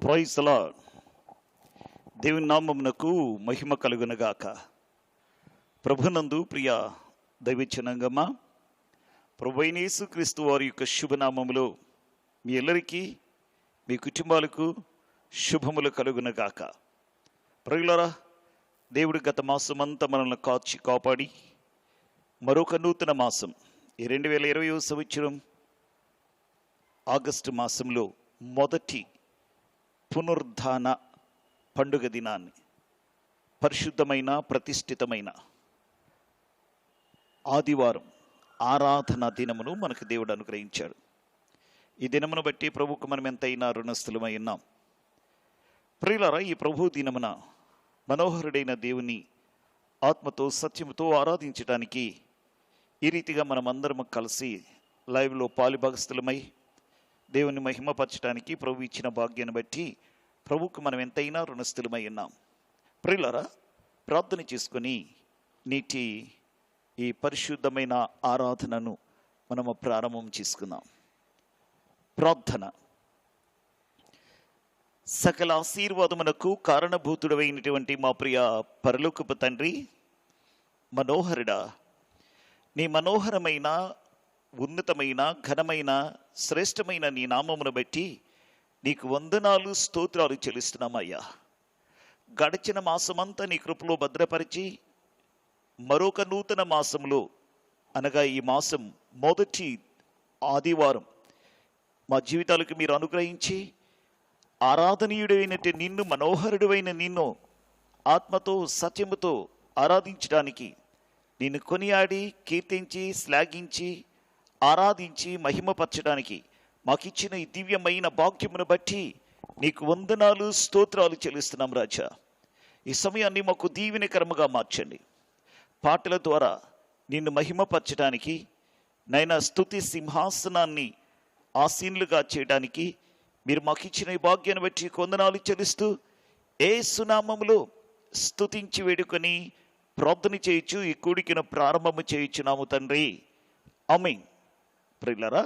Praise the lord. దేవుని నామమునకు మహిమ కలుగునగాక. ప్రభునందు ప్రియ దైవజనాంగమా, ప్రభువైన యేసుక్రీస్తు వారి యొక్క శుభనామములో మీ ಎಲ್ಲరికీ మీ కుటుంబాలకు శుభములు కలుగునగాక. ప్రియులారా, దేవుడు గత మాసమంతా మనల్ని కాచి కాపాడి మరొక నూతన మాసం ఈ 2020 సంవత్సరం ఆగస్టు మాసంలో మొదటి పునరుద్ధాన పండుగ దినాన్ని, పరిశుద్ధమైన ప్రతిష్ఠితమైన ఆదివారం ఆరాధన దినమును మనకు దేవుడు అనుగ్రహించాడు. ఈ దినమును బట్టి ప్రభువుకు మనం ఎంతైనా రుణస్థులమై ఉన్నాం. ప్రియులారా, ఈ ప్రభు దినమున మనోహరుడైన దేవుని ఆత్మతో సత్యముతో ఆరాధించడానికి ఈ రీతిగా మనమందరం కలిసి లైవ్లో పాలుభాగస్థులమై దేవుని మహిమపరచడానికి ప్రభు ఇచ్చిన భాగ్యాన్ని బట్టి ప్రభువుకు మనం ఎంతైనా రుణస్థులమై ఉన్నాం. ప్రియులారా, ప్రార్థన చేసుకొని నీటి ఈ పరిశుద్ధమైన ఆరాధనను మనము ప్రారంభం చేసుకుందాం. ప్రార్థన. సకల ఆశీర్వాదమునకు కారణభూతుడైనటువంటి మా ప్రియ పరలోకపు తండ్రి, మనోహరుడా, నీ మనోహరమైన ఉన్నతమైన ఘనమైన శ్రేష్టమైన నీ నామమును బట్టి నీకు వందనాలు స్తోత్రాలు చెల్లిస్తున్నామయ్యా. గడిచిన మాసమంతా నీ కృపలో భద్రపరిచి మరొక నూతన మాసంలో, అనగా ఈ మాసం మొదటి ఆదివారం మా జీవితాలకు మీరు అనుగ్రహించి ఆరాధనీయుడైనట్టు నిన్ను, మనోహరుడైన నిన్ను ఆత్మతో సత్యముతో ఆరాధించడానికి, నిన్ను కొనియాడి కీర్తించి శ్లాఘించి ఆరాధించి మహిమపరచడానికి మాకిచ్చిన ఈ దివ్యమైన భాగ్యమును బట్టి నీకు వందనాలు స్తోత్రాలు చెల్లిస్తున్నాం రాజా. ఈ సమయాన్ని మాకు దీవెనకరముగా మార్చండి. పాటల ద్వారా నిన్ను మహిమపరచడానికి, నైనా స్తుతి సింహాసనాన్ని ఆసీనులుగా చేయడానికి మీరు మాకిచ్చిన ఈ భాగ్యాన్ని బట్టి వందనాలు చెల్లిస్తూ యేసు నామములో స్తుతించి వేడుకొని ప్రార్థన చేయొచ్చు. ఈ కూడికను ప్రారంభము చేయుచున్నాము తండ్రి, ఆమేన్. ప్రియులారా,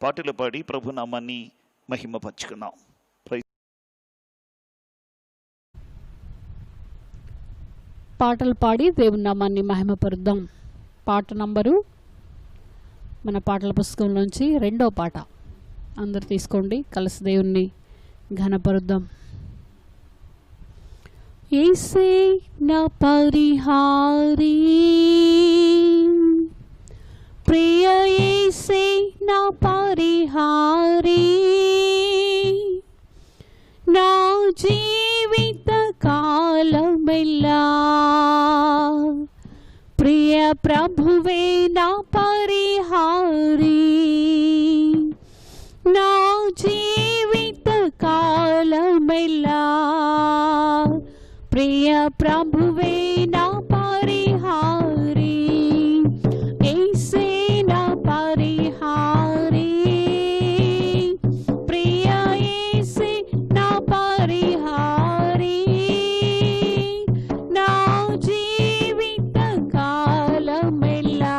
పాటలు పాడి ప్రభు నామాన్ని మహిమపరచుకున్నాం. పాటలు పాడి దేవుని నామాన్ని మహిమపరుద్దాం. పాట నంబరు మన పాటల పుస్తకంలోంచి 2వ పాట. అందరు తీసుకోండి, కలిసి దేవుణ్ణి ఘనపరుద్దాం. యేసే నా పరిహారీ, ప్రియ యేసే నా పరిహారీ, నా జీవిత కాలమెల్లా ప్రియ ప్రభువే నా పరిహారీ, నా జీవిత కాలమెల్లా ప్రియ ప్రభువే నా పరిహారీ, యేసే నా పరిహారీ, ప్రియ యేసే నా పరిహారీ, నా జీవిత కాలమెల్లా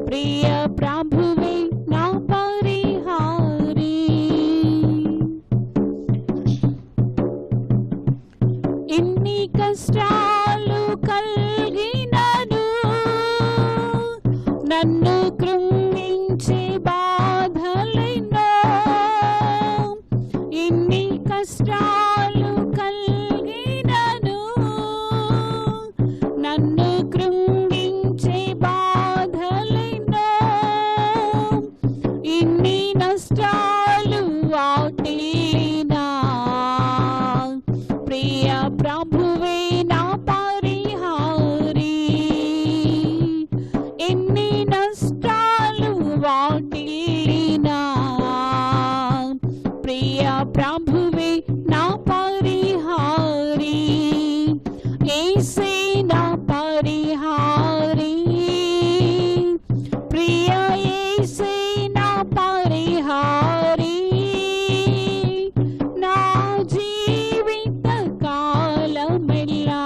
ప్రియ ప్రభువే నా పరిహారీ. ఇన్ని కష్టాలు కలిగినను, నన్ను కృంగించే బాధలెన్నో, ఇన్ని కష్టాలు కలిగినను, నన్ను కృంగించే బాధలెన్నో, ఇన్ని నష్టాలు వాటిల్లినా ప్రియ ప్రభువే నా పరిహారీ, ఎన్ని నష్టాలు వాటిల్లినా ప్రియ ప్రభువే నా పరిహారీ, యేసే నా పరిహారీ, ప్రియ యేసే నా పరిహారీ, నా జీవిత కాలమెల్లా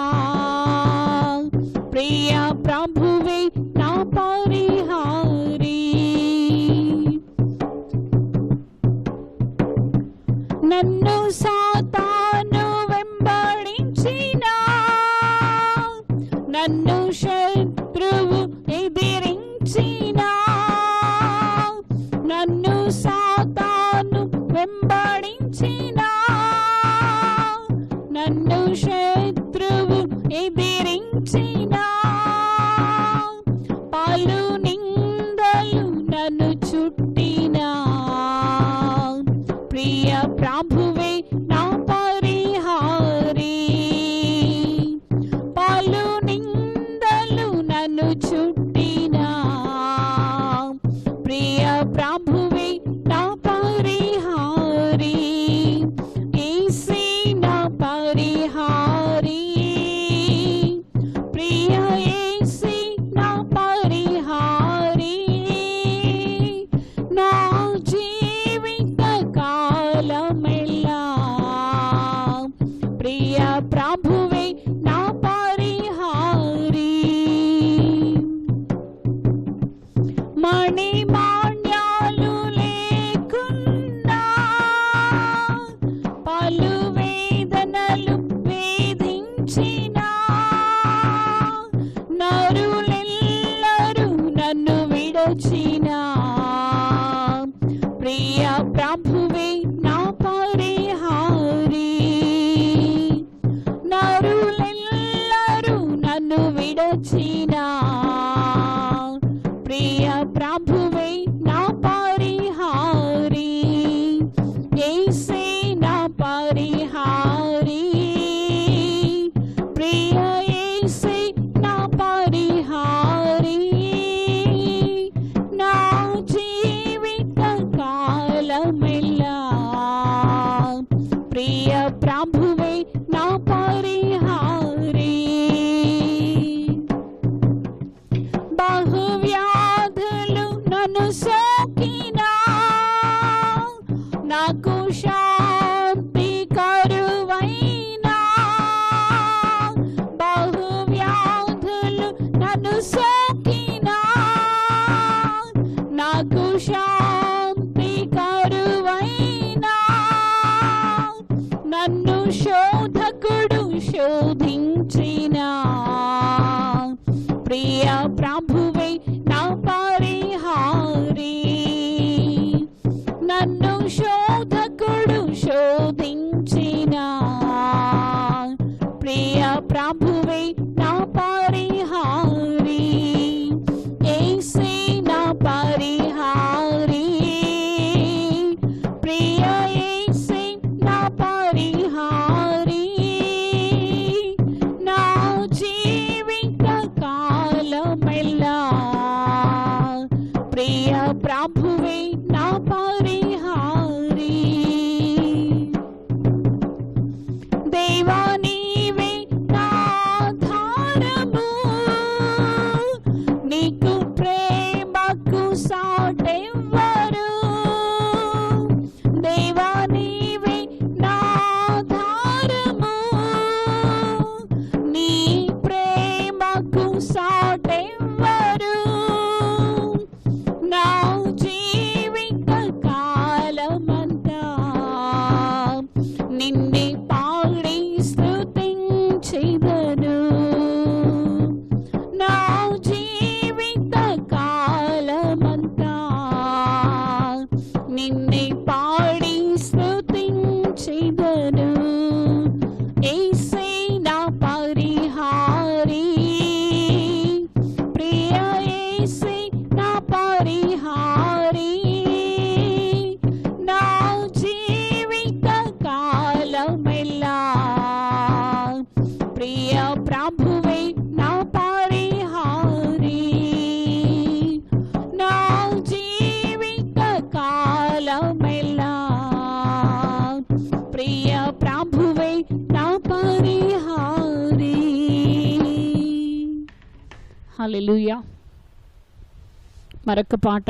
ప్రియ ప్రభువే నా పరిహారీ. నన్ను సాతాను వెంబడించిన, నన్ను శత్రువు ఎదిరించిన, నన్ను సాతాను వెంబడించిన, నన్ను శత్రువు ఎదిరించిన, పాలు నిందలు నన్ను చుట్టిన, ప్రియ ప్రభువే నా పరిహారి. పాలు నిందలు నన్ను చుట్టిన, ప్రియ ప్రభువే నా పరిహారి. యేసే నా పరిహారి, ప్రియ యేసే నా పరిహారి. నా జీవిత కాలమెల్లా ప్రియ ప్రభువే నా పరిహారి. మణిమాణ్యాలు లేకున్నా, పలు వేదనలు వేధించిన, నరులెల్లరూ నన్ను విడచిన, ప్రియ ప్రభువే నా పరిహారి. నరులెల్లరూ నన్ను విడచిన, ప్రియ ప్రభువే నా పరిహారి. యేసే నా పరిహారి, ప్రియ యేసే నా పరిహారి. నా జీవిత కాలమెల్లా ప్రియ ప్రభువే నా పరిహారి. బహువ్యాధులు నన్ను సోకినా, నాకు శాంతి కరువైనా, బహువ్యాధులు నన్ను సోకినా, నాకు శాంతి కరువైనా, నన్ను శోధకుడు శోధించిన, ప్రియ ప్రభువే నా పరిహారి. నన్ను శోధకుడు శోధించిన, ప్రియ ప్రభువే నా పరిహారి. యేసే నా పరిహారి, ప్రియ యేసే నా పరిహారి. నా జీవిత కాలమెల్లా ప్రియ ప్రభువే నా పరిహారి. దేవా నీవే నా ఆధారము, నీకు ప్రేమకు సాటెవ్వరు. దేవా నీవే నా ఆధారము, నీ ప్రేమకు సాటెవ్వరు. నా జీవిత కాలమంతా నిన్నే పాడి స్తుతించెదను. నా జీవిత కాలమంతా నిన్నే పాడి స్తుతించెదను. యేసే నా పరిహారి, ప్రియ యేసే నా పరిహారి. నా జీవిత కాలమెల్లా ప్రియ ప్రభువే నా పరిహారి. నా జీవిత కాలమెల్లా ప్రియ ప్రభువే నా పరిహారి. హల్లెలూయా. మరొక పాట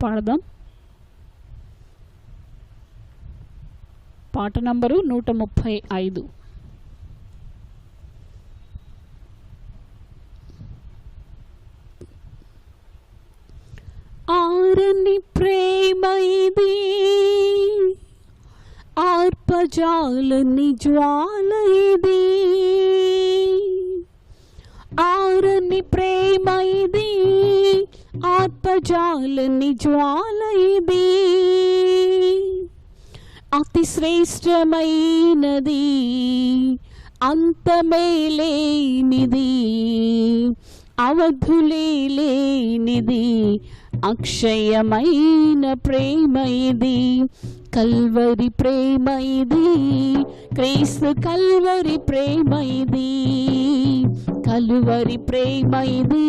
పాడదాం. పాట నంబరు 135. ఆరని ప్రేమ ఇది, ఆర్పజాలని జ్వాల ఇది, ఆరని ప్రేమ ఇది, ఆర్పజాలని జ్వాల ఇది. అతి శ్రేష్టమైనది, అంతమేలేనిది, అవధులేనిది, అక్షయమైన ప్రేమ ఇది. కల్వరి ప్రేమ ఇది, క్రీస్తు కల్వరి ప్రేమ ఇది. కలువరి ప్రేమ ఇది,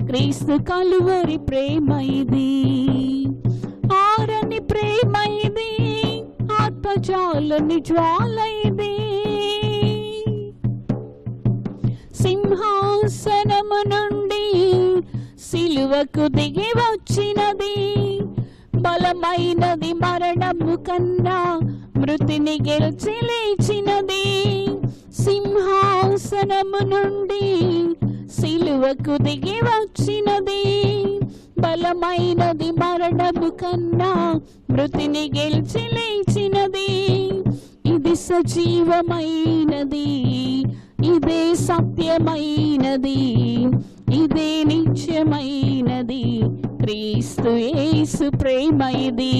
క్రీస్తు కలువరి ప్రేమ ఇది. ఆరని ప్రేమ ఇది, ఆత్మజాలని జ్వాల ఇది. సింహాసనము నుండి సిలువకు దిగి వచ్చినది, బలమైనది మరణము కన్నా మృతిని గెలిచి లేచినది. సింహాసనము నుండి సిలువకు దిగి వచ్చినది, బలమైనది మరణము కన్నా మృతిని గెలిచి లేచినది. ఇది సజీవమైనది, ఇదే సత్యమైనది, ఇదే నిత్యమైనది, క్రీస్తు యేసు ప్రేమ ఇది.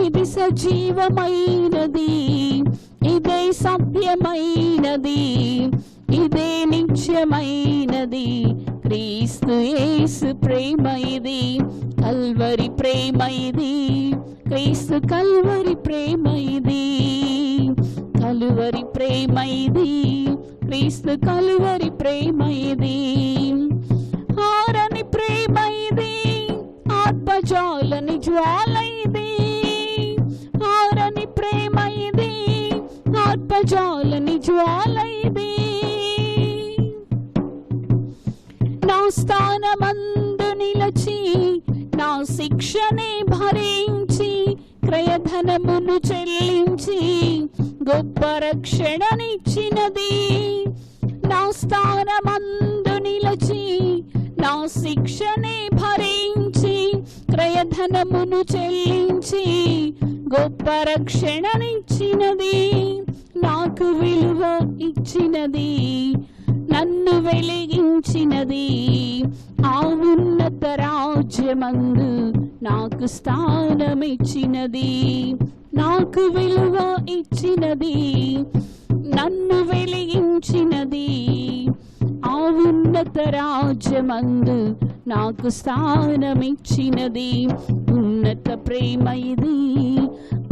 ఇది సజీవమైనది, ఇదే సత్యమైనది, ఇదే నిత్యమైనది, క్రీస్తు యేసు ప్రేమ ఇది. కల్వరి ప్రేమ ఇది, క్రీస్తు కల్వరి ప్రేమ ఇది. కలువరి ప్రేమ ఇది, క్రీస్తు కలువరి ప్రేమ ఇది. ఆరని ప్రేమ ఇది, ఆత్మజాలని జ్వాల ఇది. ఆరని ప్రేమ ఇది, ఆత్మజాలని జ్వాల ఇది. నా స్థానమందు నిలచి నా శిక్షనే భరించి క్రయధనమును చెల్లించి గొప్ప రక్షణనిచ్చినది. నా స్థానమందు నిలచి నా శిక్షనే భరించి క్రయధనమును చెల్లించి గొప్ప రక్షణనిచ్చినది. నాకు విలువ ఇచ్చినది, నన్ను వెలిగించినది. ఆ ఉన్నత రాజ్యమందు నాకు స్థానమిచ్చినది. నాకు విలువ ఇచ్చినది, నన్ను వెలిగించినది. ఆ ఉన్నత రాజ్యమందు నాకు స్థానమిచ్చినది. ఉన్నత ప్రేమ ఇది,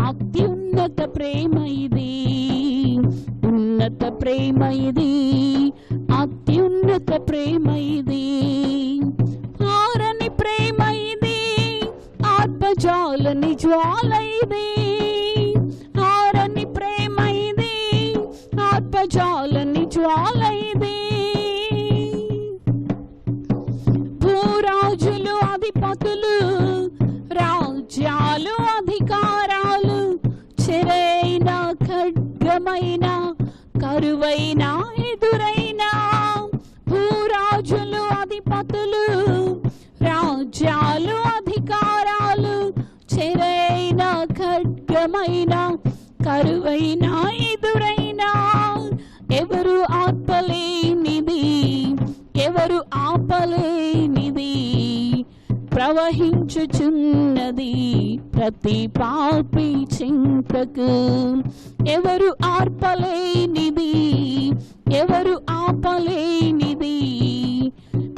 అత్యున్నత ప్రేమ ఇది. ఉన్నత ప్రేమ ఇది, అత్యున్నత ప్రేమ ఇది. ఆరని ప్రేమ ఇది, ఆత్మజాలని జ్వాల ఇది. ఆరని ప్రేమ ఇది, ఆత్మజాలని జ్వాల ఇది. భూరాజులు అధిపతులు, రాజ్యాలు అధికారాలు, చెరైన ఖడ్గమైన కరువైన ఎదురైన. భూరాజులు అధిపతులు, రాజ్యాలు అధికారాలు, చెరైన ఖడ్గమైన కరువైన ఎదురైన. ఎవరు ఆపలేనిది, ఎవరు ఆపలేనిది, ప్రవహించుచున్నది ప్రతి పాపి చింతకు. ఎవరు ఆర్పలేనిది, ఎవరు ఆపలేనిది,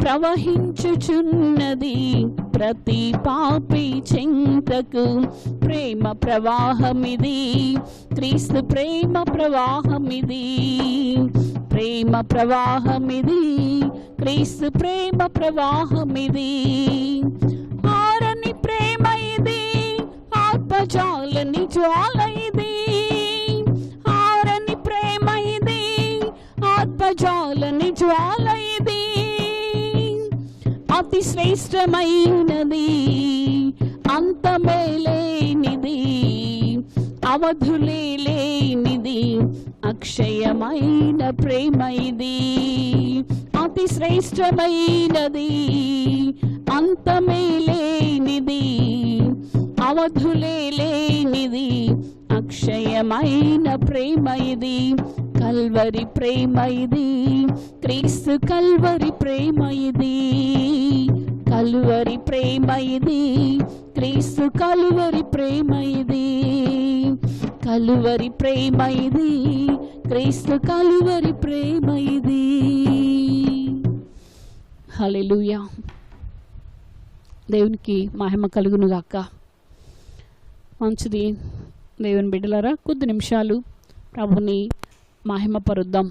ప్రవహించుచున్నది ప్రతి పాపి చింతకు. ప్రేమ ప్రవాహమిది, క్రీస్తు ప్రేమ ప్రవాహమిది. ప్రేమ ప్రవాహమిది, క్రీస్తు ప్రేమ ప్రవాహమిది. ఆరని ప్రేమ ఇది, ఆత్మజాలని జ్వాల ఇది. ఆరని ప్రేమ ఇది, ఆత్మజాలని జ్వాల ఇది. అతి శ్రేష్టమైనది, అంతమేలేనిది, అవధులేనిది, అక్షయమైన ప్రేమ ఇది. అతి శ్రేష్టమైనది, అంతమేలేనిది, అవధులేనిది, అక్షయమైన ప్రేమ ఇది, కల్వరి ప్రేమ ఇది, క్రీస్తు కల్వరి ప్రేమ ఇది, కల్వరి ప్రేమ ఇది, క్రీస్తు కల్వరి ప్రేమ ఇది, కల్వరి ప్రేమ ఇది, క్రీస్తు కల్వరి ప్రేమ ఇది. హల్లెలూయా. దేవునికి మహిమ కలుగును గాక. మంచిది దేవుని బిడ్డలారా, కొద్ది నిమిషాలు ప్రభుని మహిమపరుద్దాం.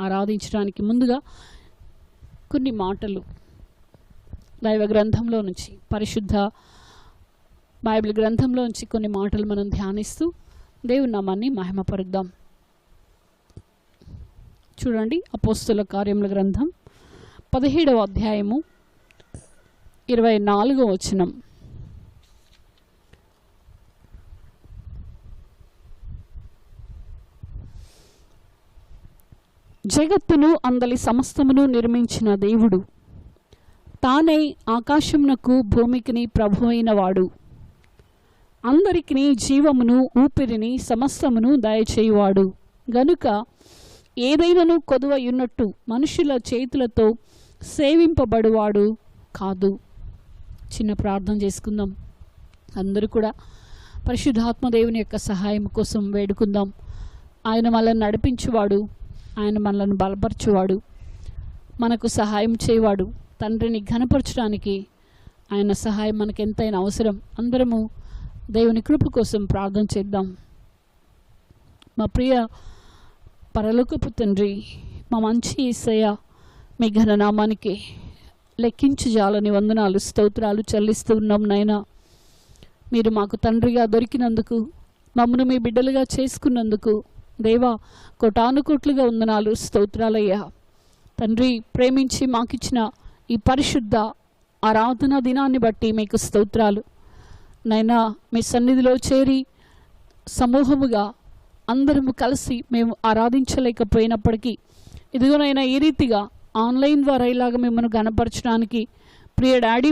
ఆరాధించడానికి ముందుగా కొన్ని మాటలు దైవ గ్రంథంలో నుంచి, పరిశుద్ధ బైబిల్ గ్రంథంలో నుంచి కొన్ని మాటలు మనం ధ్యానిస్తూ దేవుని నామాన్ని మహిమపరుద్దాం. చూడండి, అపోస్తుల కార్యముల గ్రంథం 17వ అధ్యాయము 24వ వచనం. జగత్తును అందలి సమస్తమును నిర్మించిన దేవుడు తానే ఆకాశమునకు భూమికిని ప్రభువైన వాడు, అందరికిని జీవమును ఊపిరిని సమస్తమును దయచేయువాడు గనుక ఏదైనాను కొదువయున్నట్టు మనుషుల చేతులతో సేవింపబడువాడు కాదు. చిన్న ప్రార్థన చేసుకుందాం. అందరూ కూడా పరిశుద్ధాత్మ దేవుని యొక్క సహాయం కోసం వేడుకుందాం. ఆయన మనల్ని నడిపించువాడు, ఆయన మనల్ని బలపరచువాడు, మనకు సహాయం చేయవాడు. తండ్రిని ఘనపరచడానికి ఆయన సహాయం మనకు ఎంతైనా అవసరం. అందరము దేవుని కృప కోసం ప్రార్థన చేద్దాం. మా ప్రియ పరలోకపు తండ్రి, మా మంచి యేసయ్య, మీ ఘననామానికి లెక్కించి జాలని వందనాలు, స్తోత్రాలు చెల్లిస్తూ ఉన్నాం నాయనా. మీరు మాకు తండ్రిగా దొరికినందుకు, మమ్మను మీ బిడ్డలుగా చేసుకున్నందుకు దేవా కోటానుకోట్లుగా వందనాలు, స్తోత్రాలయ్యా. తండ్రి, ప్రేమించి మాకిచ్చిన ఈ పరిశుద్ధ ఆరాధనా దినాన్ని బట్టి మీకు స్తోత్రాలు నైనా. మీ సన్నిధిలో చేరి సమూహముగా అందరము కలిసి మేము ఆరాధించలేకపోయినప్పటికీ ఇదిగోనైనా ఈ రీతిగా ఆన్లైన్ ద్వారా ఇలాగ మిమ్మల్ని గణపరచడానికి ప్రియ డాడీ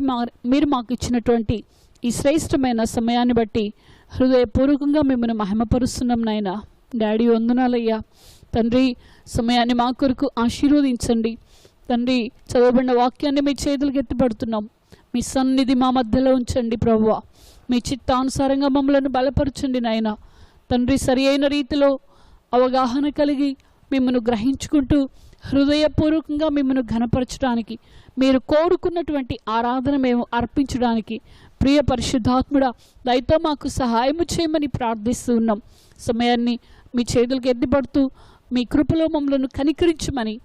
మీరు మాకు ఇచ్చినటువంటి ఈ శ్రేష్టమైన సమయాన్ని బట్టి హృదయపూర్వకంగా మిమ్మల్ని మహిమపరుస్తున్నాం నాయనా. డాడీ వందనాలయ్యా. తండ్రి, సమయాన్ని మా కొరకు ఆశీర్వదించండి తండ్రి. చదవబడిన వాక్యాన్ని మీ చేతులకు ఎత్తిపడుతున్నాం. మీ సన్నిధి మా మధ్యలో ఉంచండి ప్రభువా. మీ చిత్తానుసారంగా మమ్మల్ని బలపరచండి నాయనా. తండ్రి, సరి అయిన రీతిలో అవగాహన కలిగి మిమ్మల్ని గ్రహించుకుంటూ హృదయపూర్వకంగా మిమ్మల్ని ఘనపరచడానికి, మీరు కోరుకున్నటువంటి ఆరాధన మేము అర్పించడానికి ప్రియ పరిశుద్ధాత్ముడా దయతో మాకు సహాయము చేయమని ప్రార్థిస్తూ ఉన్నాం. సమయాన్ని మీ చేతులకు ఎత్తిపడుతూ మీ కృపలో మమ్మలను కనికరించమని,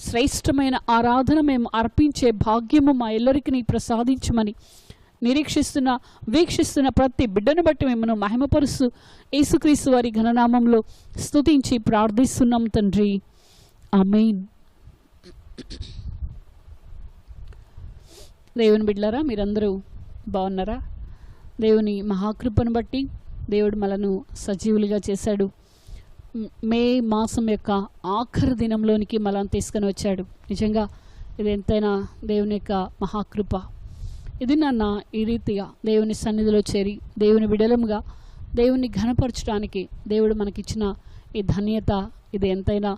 శ్రేష్టమైన ఆరాధన మేము అర్పించే భాగ్యము మా ఎల్లరికి ప్రసాదించమని నిరీక్షిస్తున్న వీక్షిస్తున్న ప్రతి బిడ్డను బట్టి మిమ్మల్ని మహిమపరుస్తూ యేసుక్రీస్తు వారి ఘననామంలో స్తుతించి ప్రార్థిస్తున్నాం తండ్రి, ఆమేన్. దేవుని బిడ్డలారా, మీరందరూ బాగున్నారా? దేవుని మహాకృపను బట్టి దేవుడు మనను సజీవులుగా చేశాడు. మే మాసం యొక్క ఆఖరి దినంలోనికి మనల్ని తీసుకొని వచ్చాడు. నిజంగా ఇది ఎంతైనా దేవుని యొక్క మహాకృప. ఇది నాన్న ఈ రీతిగా దేవుని సన్నిధిలో చేరి దేవుని బిడలముగా దేవుని ఘనపరచడానికి దేవుడు మనకిచ్చిన ఈ ధన్యత, ఇది ఎంతైనా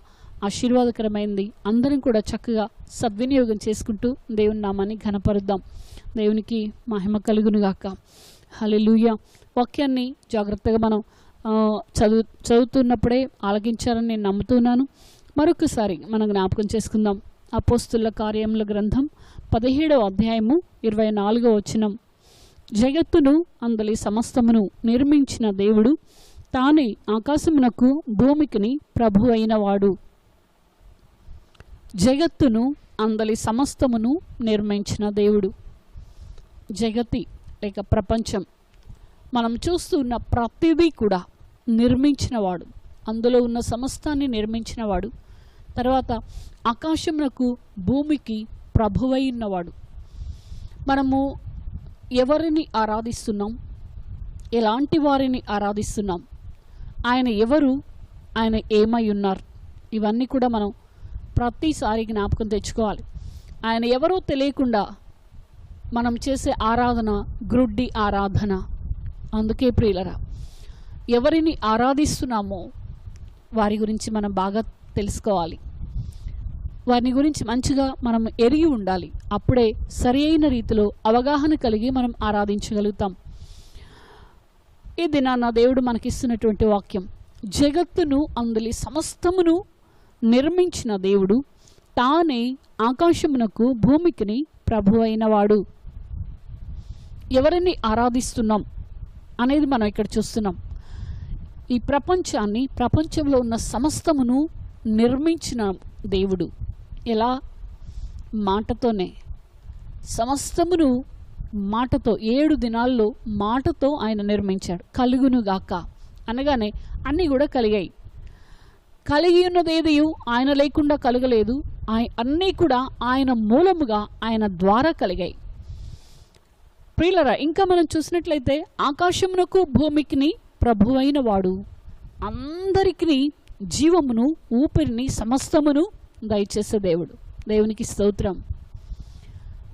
ఆశీర్వాదకరమైంది. అందరం కూడా చక్కగా సద్వినియోగం చేసుకుంటూ దేవుని నామాన్ని ఘనపరుద్దాం. దేవునికి మహిమ కలుగునుగాక. హల్లెలూయా. వాక్యాన్ని జాగ్రత్తగా మనం చదువుతున్నప్పుడే ఆలకించాలని నేను నమ్ముతున్నాను. మరొకసారి మనం జ్ఞాపకం చేసుకుందాం. అపోస్తుల కార్యముల గ్రంథం 17వ అధ్యాయము 24వ వచనం. జగత్తును అందలి సమస్తమును నిర్మించిన దేవుడు తానే ఆకాశమునకు భూమికిని ప్రభు అయిన వాడు. జగత్తును అందలి సమస్తమును నిర్మించిన దేవుడు. జగతి లేక ప్రపంచం, మనం చూస్తూ ఉన్న ప్రతిదీ కూడా నిర్మించినవాడు, అందులో ఉన్న సమస్తాన్ని నిర్మించినవాడు. తర్వాత ఆకాశమునకు భూమికి ప్రభువై ఉన్నవాడు. మనము ఎవరిని ఆరాధిస్తున్నాం, ఎలాంటి వారిని ఆరాధిస్తున్నాం, ఆయన ఎవరు, ఆయన ఏమై ఉన్నారు, ఇవన్నీ కూడా మనం ప్రతిసారి జ్ఞాపకం తెచ్చుకోవాలి. ఆయన ఎవరో తెలియకుండా మనం చేసే ఆరాధన గ్రుడ్డి ఆరాధన. అందుకే ప్రియులరా, ఎవరిని ఆరాధిస్తున్నామో వారి గురించి మనం బాగా తెలుసుకోవాలి. వారిని గురించి మంచిగా మనం ఎరిగి ఉండాలి. అప్పుడే సరి అయిన రీతిలో అవగాహన కలిగి మనం ఆరాధించగలుగుతాం. ఈ దినాన దేవుడు మనకిస్తున్నటువంటి వాక్యం, జగత్తును అందులి సమస్తమును నిర్మించిన దేవుడు తానే ఆకాశమునకు భూమికిని ప్రభు అయినవాడు. ఎవరిని ఆరాధిస్తున్నాం అనేది మనం ఇక్కడ చూస్తున్నాం. ఈ ప్రపంచాన్ని, ప్రపంచంలో ఉన్న సమస్తమును నిర్మించిన దేవుడు. ఎలా? మాటతోనే. సమస్తమును మాటతో, 7 దినాల్లో మాటతో ఆయన నిర్మించాడు. కలుగునుగాక అనగానే అన్నీ కూడా కలిగాయి. కలిగి ఉన్నదేది ఆయన లేకుండా కలగలేదు. అన్నీ కూడా ఆయన మూలముగా, ఆయన ద్వారా కలిగాయి. ప్రియులరా, ఇంకా మనం చూసినట్లయితే ఆకాశమునకు భూమికిని ప్రభు అయిన వాడు అందరికీ జీవమును, ఊపిరిని, సమస్తమును దయచేసే దేవుడు. దేవునికి స్తోత్రం.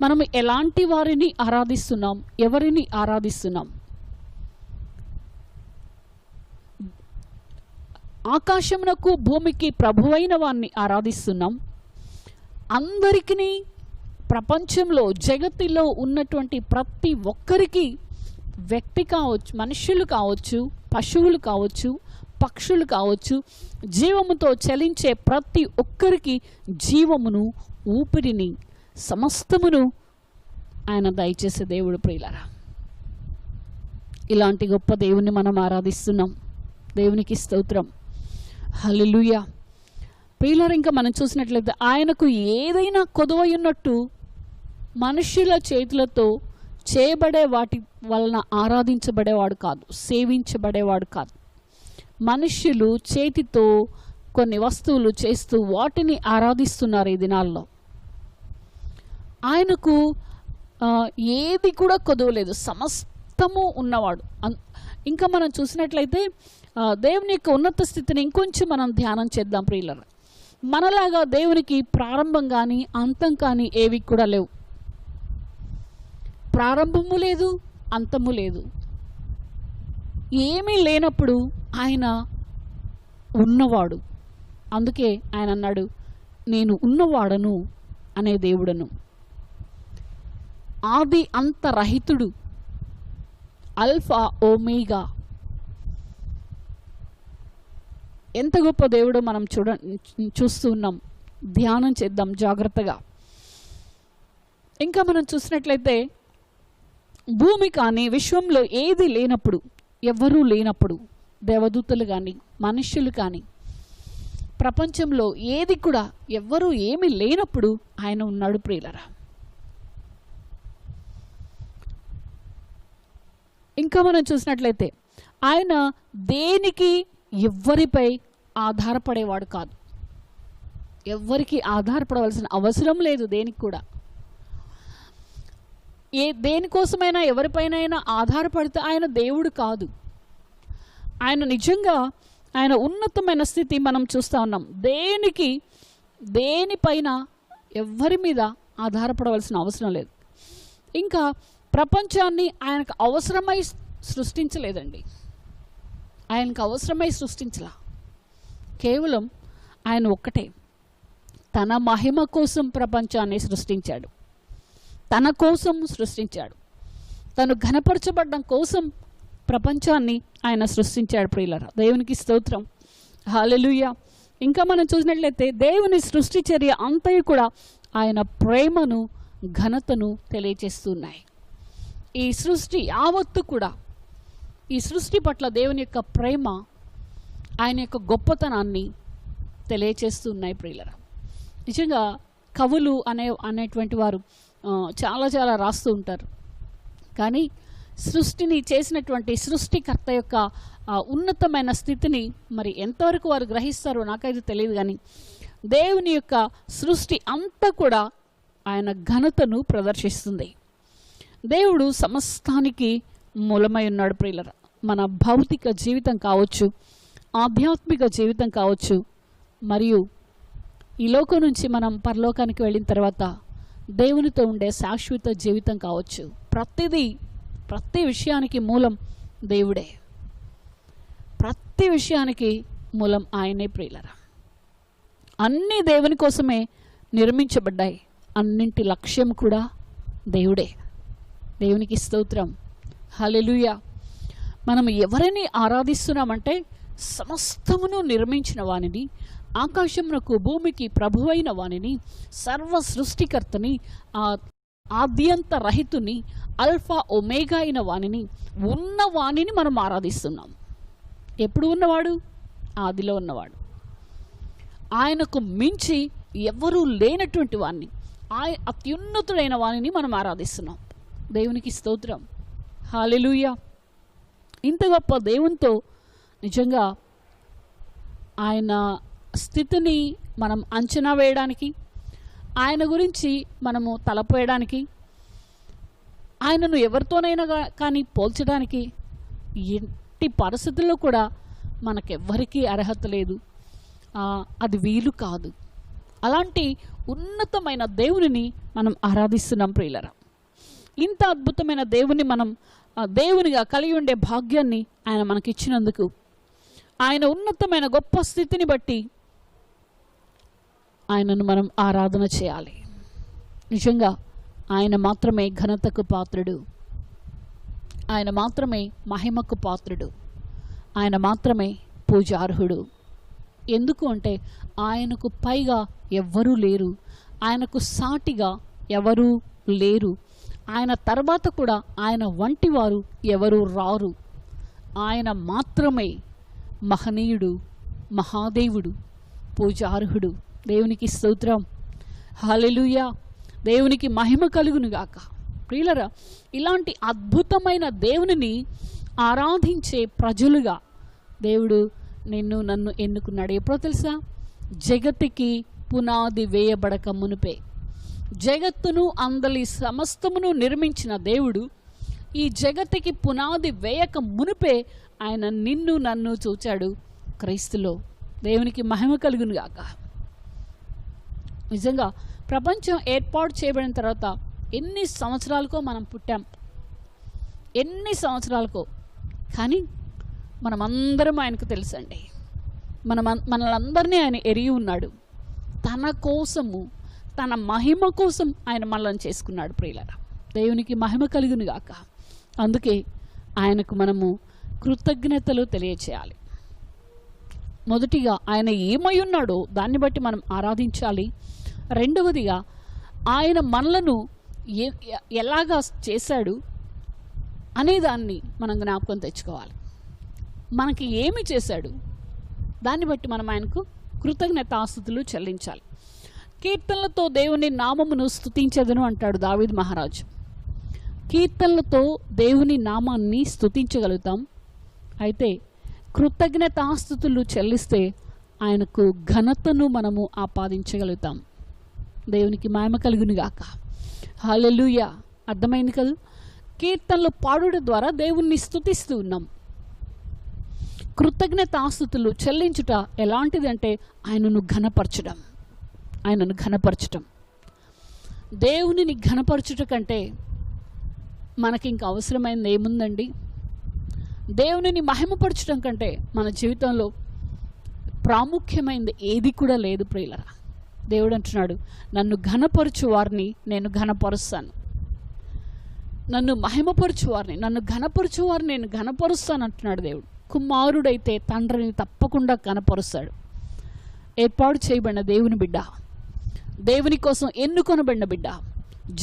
మనం ఎలాంటి వారిని ఆరాధిస్తున్నాం? ఎవరిని ఆరాధిస్తున్నాం? ఆకాశమునకు భూమికి ప్రభువైన వారిని ఆరాధిస్తున్నాం. అందరికీ, ప్రపంచంలో జగత్తులో ఉన్నటువంటి ప్రతి ఒక్కరికి, వ్యక్తి కావచ్చు, మనుషులు కావచ్చు, పశువులు కావచ్చు, పక్షులు కావచ్చు, జీవముతో చలించే ప్రతి ఒక్కరికి జీవమును, ఊపిరిని, సమస్తమును ఆయన దయచేసే దేవుడు. ప్రియులారా, ఇలాంటి గొప్ప దేవుని మనం ఆరాధిస్తున్నాం. దేవునికి స్తోత్రం. హల్లెలూయా. ప్రియులారా, ఇంకా మనం చూసినట్లయితే ఆయనకు ఏదైనా కొదువై ఉన్నట్టు మనుషుల చేతులతో చేయబడే వాటి వలన ఆరాధించబడేవాడు కాదు, సేవించబడేవాడు కాదు. మనుష్యులు చేతితో కొన్ని వస్తువులు చేస్తూ వాటిని ఆరాధిస్తున్నారు ఈ దినాల్లో. ఆయనకు ఏది కూడా కొదవలేదు, సమస్తము ఉన్నవాడు. ఇంకా మనం చూసినట్లయితే దేవుని యొక్క ఉన్నత స్థితిని ఇంకొంచెం మనం ధ్యానం చేద్దాం ప్రియులారా. మనలాగా దేవునికి ప్రారంభం కానీ అంతం కానీ ఏవి కూడా లేవు. ప్రారంభము లేదు, అంతము లేదు. ఏమీ లేనప్పుడు ఆయన ఉన్నవాడు. అందుకే ఆయన అన్నాడు, నేను ఉన్నవాడను అనే దేవుడను. ఆది అంతరహితుడు, అల్ఫా ఓమేగా. ఎంత గొప్ప దేవుడో మనం చూస్తూ ఉన్నాం. ధ్యానం చేద్దాం జాగ్రత్తగా. ఇంకా మనం చూసినట్లయితే భూమి కానీ విశ్వంలో ఏది లేనప్పుడు, ఎవ్వరూ లేనప్పుడు, దేవదూతలు కానీ మనుష్యులు కానీ ప్రపంచంలో ఏది కూడా ఎవ్వరూ ఏమీ లేనప్పుడు ఆయన ఉన్నాడు ప్రియులరా. ఇంకా మనం చూసినట్లయితే ఆయన దేనికి ఎవ్వరిపై ఆధారపడేవాడు కాదు. ఎవ్వరికి ఆధారపడవలసిన అవసరం లేదు దేనికి కూడా. దేనికోసమైనా ఎవరిపైనైనా ఆధారపడితే ఆయన దేవుడు కాదు. ఆయన నిజంగా ఆయన ఉన్నతమైన స్థితి మనం చూస్తూ ఉన్నాం. దేనిపైన ఎవ్వరి మీద ఆధారపడవలసిన అవసరం లేదు. ఇంకా ప్రపంచాన్ని ఆయనకు అవసరమై సృష్టించలేదండి. ఆయనకు అవసరమై సృష్టించలా. కేవలం ఆయన ఒక్కటే తన మహిమ కోసం ప్రపంచాన్ని సృష్టించాడు. తన కోసం సృష్టించాడు. తను ఘనపరచబడడం కోసం ప్రపంచాన్ని ఆయన సృష్టించాడు ప్రియులారా. దేవునికి స్తోత్రం. హల్లెలూయా. ఇంకా మనం చూసినట్లయితే దేవుని సృష్టి చర్య అంతయు కూడా ఆయన ప్రేమను, ఘనతను తెలియచేస్తున్నాయి. ఈ సృష్టి యావత్తు కూడా, ఈ సృష్టి పట్ల దేవుని యొక్క ప్రేమ, ఆయన యొక్క గొప్పతనాన్ని తెలియచేస్తున్నాయి ప్రియులారా. నిజంగా కవులు అనేటువంటి వారు చాలా చాలా రాస్తూ ఉంటారు. కానీ సృష్టిని చేసినటువంటి సృష్టికర్త యొక్క ఉన్నతమైన స్థితిని మరి ఎంతవరకు వారు గ్రహిస్తారో నాకైతే తెలియదు. కానీ దేవుని యొక్క సృష్టి అంతా కూడా ఆయన ఘనతను ప్రదర్శిస్తుంది. దేవుడు సమస్తానికి మూలమై ఉన్నాడు ప్రియులరా. మన భౌతిక జీవితం కావచ్చు, ఆధ్యాత్మిక జీవితం కావచ్చు, మరియు ఈ లోకం నుంచి మనం పరలోకానికి వెళ్ళిన తర్వాత దేవునితో ఉండే శాశ్వత జీవితం కావచ్చు, ప్రతి విషయానికి మూలం దేవుడే. ప్రతి విషయానికి మూలం ఆయనే ప్రియులరా. అన్నీ దేవుని కోసమే నిర్మించబడ్డాయి. అన్నింటి లక్ష్యం కూడా దేవుడే. దేవునికి స్తోత్రం. హల్లెలూయా. మనం ఎవరిని ఆరాధిస్తున్నామంటే సమస్తమును నిర్మించిన వానిని, ఆకాశమునకు భూమికి ప్రభువైన వానిని, సర్వ సృష్టికర్తని, ఆ ఆద్యంత రహితుని, అల్ఫా ఒమేగా అయిన వానిని, ఉన్న వానిని మనం ఆరాధిస్తున్నాం. ఎప్పుడు ఉన్నవాడు? ఆదిలో ఉన్నవాడు. ఆయనకు మించి ఎవరూ లేనటువంటి వాణ్ణి, అత్యున్నతుడైన వానిని మనం ఆరాధిస్తున్నాం. దేవునికి స్తోత్రం. హల్లెలూయా. ఇంత గొప్ప దేవునితో నిజంగా ఆయన స్థితిని మనం అంచనా వేయడానికి, ఆయన గురించి మనము తలపోయడానికి, ఆయనను ఎవరితోనైనా కానీ పోల్చడానికి ఎట్టి పరిస్థితుల్లో కూడా మనకెవ్వరికీ అర్హత లేదు. అది వీలు కాదు. అలాంటి ఉన్నతమైన దేవునిని మనం ఆరాధిస్తున్నాం ప్రియులరా. ఇంత అద్భుతమైన దేవుని మనం దేవునిగా కలిగి ఉండే భాగ్యాన్ని ఆయన మనకిచ్చినందుకు, ఆయన ఉన్నతమైన గొప్ప స్థితిని బట్టి ఆయనను మనం ఆరాధన చేయాలి. నిజంగా ఆయన మాత్రమే ఘనతకు పాత్రుడు, ఆయన మాత్రమే మహిమకు పాత్రుడు, ఆయన మాత్రమే పూజార్హుడు. ఎందుకు అంటే ఆయనకు పైగా ఎవ్వరూ లేరు, ఆయనకు సాటిగా ఎవరూ లేరు. ఆయన తర్వాత కూడా ఆయన వంటి వారు ఎవరూ రారు. ఆయన మాత్రమే మహనీయుడు, మహాదేవుడు, పూజార్హుడు. దేవునికి స్తోత్రం. హల్లెలూయా. దేవునికి మహిమ కలుగునుగాక. ప్రియులరా, ఇలాంటి అద్భుతమైన దేవునిని ఆరాధించే ప్రజలుగా దేవుడు నన్ను ఎన్నుకున్నాడు. ఎప్పుడో తెలుసా? జగతికి పునాది వేయబడక మునుపే. జగత్తును అందలి సమస్తమును నిర్మించిన దేవుడు ఈ జగతికి పునాది వేయక మునుపే ఆయన నిన్ను నన్ను చూచాడు క్రీస్తులో. దేవునికి మహిమ కలుగునుగాక. నిజంగా ప్రపంచం ఏర్పాటు చేయబడిన తర్వాత ఎన్ని సంవత్సరాలకో మనం పుట్టాం, ఎన్ని కానీ మనమందరం ఆయనకు తెలుసండి. మనలందరినీ ఆయన ఎరిగి ఉన్నాడు. తన కోసము, తన మహిమ కోసం ఆయన మనల్ని చేసుకున్నాడు ప్రియులారా. దేవునికి మహిమ కలుగునుగాక. అందుకే ఆయనకు మనము కృతజ్ఞతలు తెలియచేయాలి. మొదటిగా ఆయన ఏమై ఉన్నాడో దాన్ని బట్టి మనం ఆరాధించాలి. రెండవదిగా ఆయన మనలను ఎలాగా చేశాడు అనేదాన్ని మనం జ్ఞాపకం తెచ్చుకోవాలి. మనకి ఏమి చేశాడు దాన్ని బట్టి మనం ఆయనకు కృతజ్ఞతాస్తుతులు చెల్లించాలి. కీర్తనలతో దేవుని నామమును స్తుతించెదను అంటాడు దావీదు మహారాజు. కీర్తనలతో దేవుని నామాన్ని స్తుతించగలుగుతాం. అయితే కృతజ్ఞతాస్తుతులు చెల్లిస్తే ఆయనకు ఘనతను మనము ఆపాదించగలుగుతాం. దేవునికి మహిమ కలుగునుగాక. హల్లెలూయా. అర్థమైంది కదా? కీర్తనలు పాడుట ద్వారా దేవుణ్ణి స్తుతిస్తూ ఉన్నాం. కృతజ్ఞతాస్తుతులు చెల్లించుట ఎలాంటిదంటే ఆయనను ఘనపరచడం. దేవునిని ఘనపరచుట కంటే మనకి ఇంకా అవసరమైనది ఏముందండి? దేవునిని మహిమపరచడం కంటే మన జీవితంలో ప్రాముఖ్యమైనది ఏది కూడా లేదు ప్రియులరా. దేవుడు అంటున్నాడు, నన్ను ఘనపరచు వారిని నేను ఘనపరుస్తాను, నన్ను మహిమపరచు వారిని, నన్ను ఘనపరచు వారిని నేను ఘనపరుస్తాను అంటున్నాడు దేవుడు. కుమారుడైతే తండ్రిని తప్పకుండా ఘనపరుస్తాడు. ఏర్పాటు చేయబడిన దేవుని బిడ్డ, దేవుని కోసం ఎన్నుకొనబడిన బిడ్డ,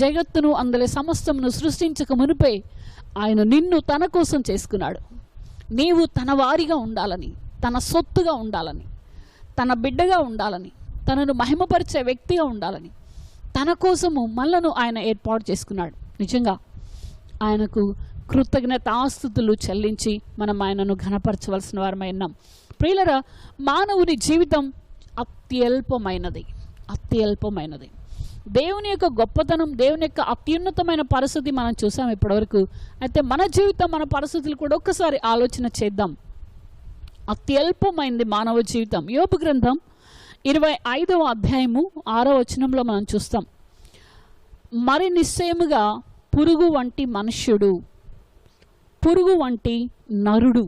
జగత్తును అందులో సమస్తమును సృష్టించక మునిపై ఆయన నిన్ను తన కోసం చేసుకున్నాడు. నీవు తన వారిగా ఉండాలని, తన సొత్తుగా ఉండాలని, తన బిడ్డగా ఉండాలని, తనను మహిమపరిచే వ్యక్తిగా ఉండాలని తన కోసము మనలను ఆయన ఏర్పాటు చేసుకున్నాడు. నిజంగా ఆయనకు కృతజ్ఞతాస్తుతులు చెల్లించి మనం ఆయనను ఘనపరచవలసిన వారమై ఉన్నాం. ప్రియులరా, మానవుని జీవితం అత్యల్పమైనది. దేవుని యొక్క గొప్పతనం, దేవుని యొక్క అత్యున్నతమైన పరిస్థితి మనం చూసాం ఇప్పటివరకు. అయితే మన జీవితం, మన పరిస్థితులు కూడా ఒక్కసారి ఆలోచన చేద్దాం. అత్యల్పమైంది మానవ జీవితం. యోబు గ్రంథం 25వ అధ్యాయము 6వ వచనంలో మనం చూస్తాం. మరి నిశ్చయముగా పురుగు వంటి మనుష్యుడు, పురుగు వంటి నరుడు.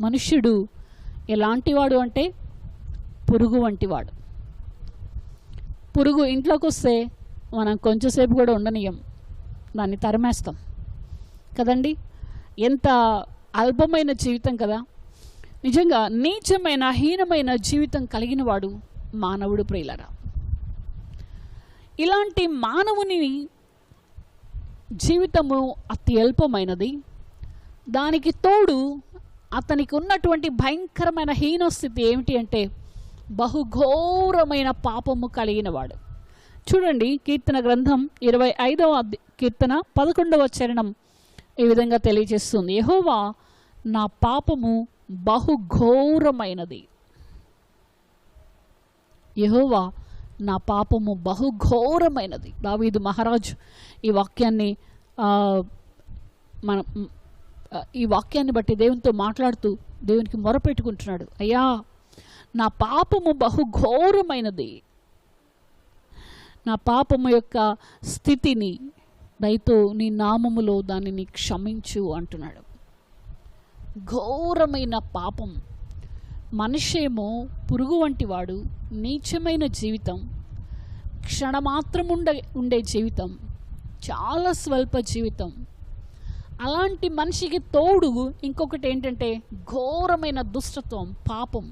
మనుష్యుడు ఎలాంటివాడు అంటే పురుగు వంటివాడు. పురుగు ఇంట్లోకి వస్తే మనం కొంచెంసేపు కూడా ఉండనీయం, దాన్ని తరిమేస్తాం కదండి. ఎంత అల్పమైన జీవితం కదా. నిజంగా నీచమైన హీనమైన జీవితం కలిగిన వాడు మానవుడు ప్రియులారా. ఇలాంటి మానవుని జీవితము అతి అల్పమైనది. దానికి తోడు అతనికి ఉన్నటువంటి భయంకరమైన హీనస్థితి ఏమిటి అంటే బహుఘోరమైన పాపము కలిగిన వాడు. చూడండి, కీర్తన గ్రంథం 25వ కీర్తన 11వ చరణం ఈ విధంగా తెలియజేస్తుంది. యెహోవా నా పాపము బహుఘోరమైనది. యెహోవా నా పాపము బహుఘోరమైనది. దావీదు మహారాజు ఈ వాక్యాన్ని ఈ వాక్యాన్ని బట్టి దేవునితో మాట్లాడుతూ దేవునికి మొరపెట్టుకుంటున్నాడు. అయ్యా, నా పాపము బహుఘోరమైనది, నా పాపము యొక్క స్థితిని దయతో నీ నామములో దానిని క్షమించు అంటున్నాడు. ఘోరమైన పాపం. మనిషేమో పురుగు వంటి వాడు, నీచమైన జీవితం, క్షణమాత్రం ఉండే జీవితం, చాలా స్వల్ప జీవితం. అలాంటి మనిషికి తోడు ఇంకొకటి ఏంటంటే ఘోరమైన దుష్టత్వం, పాపం,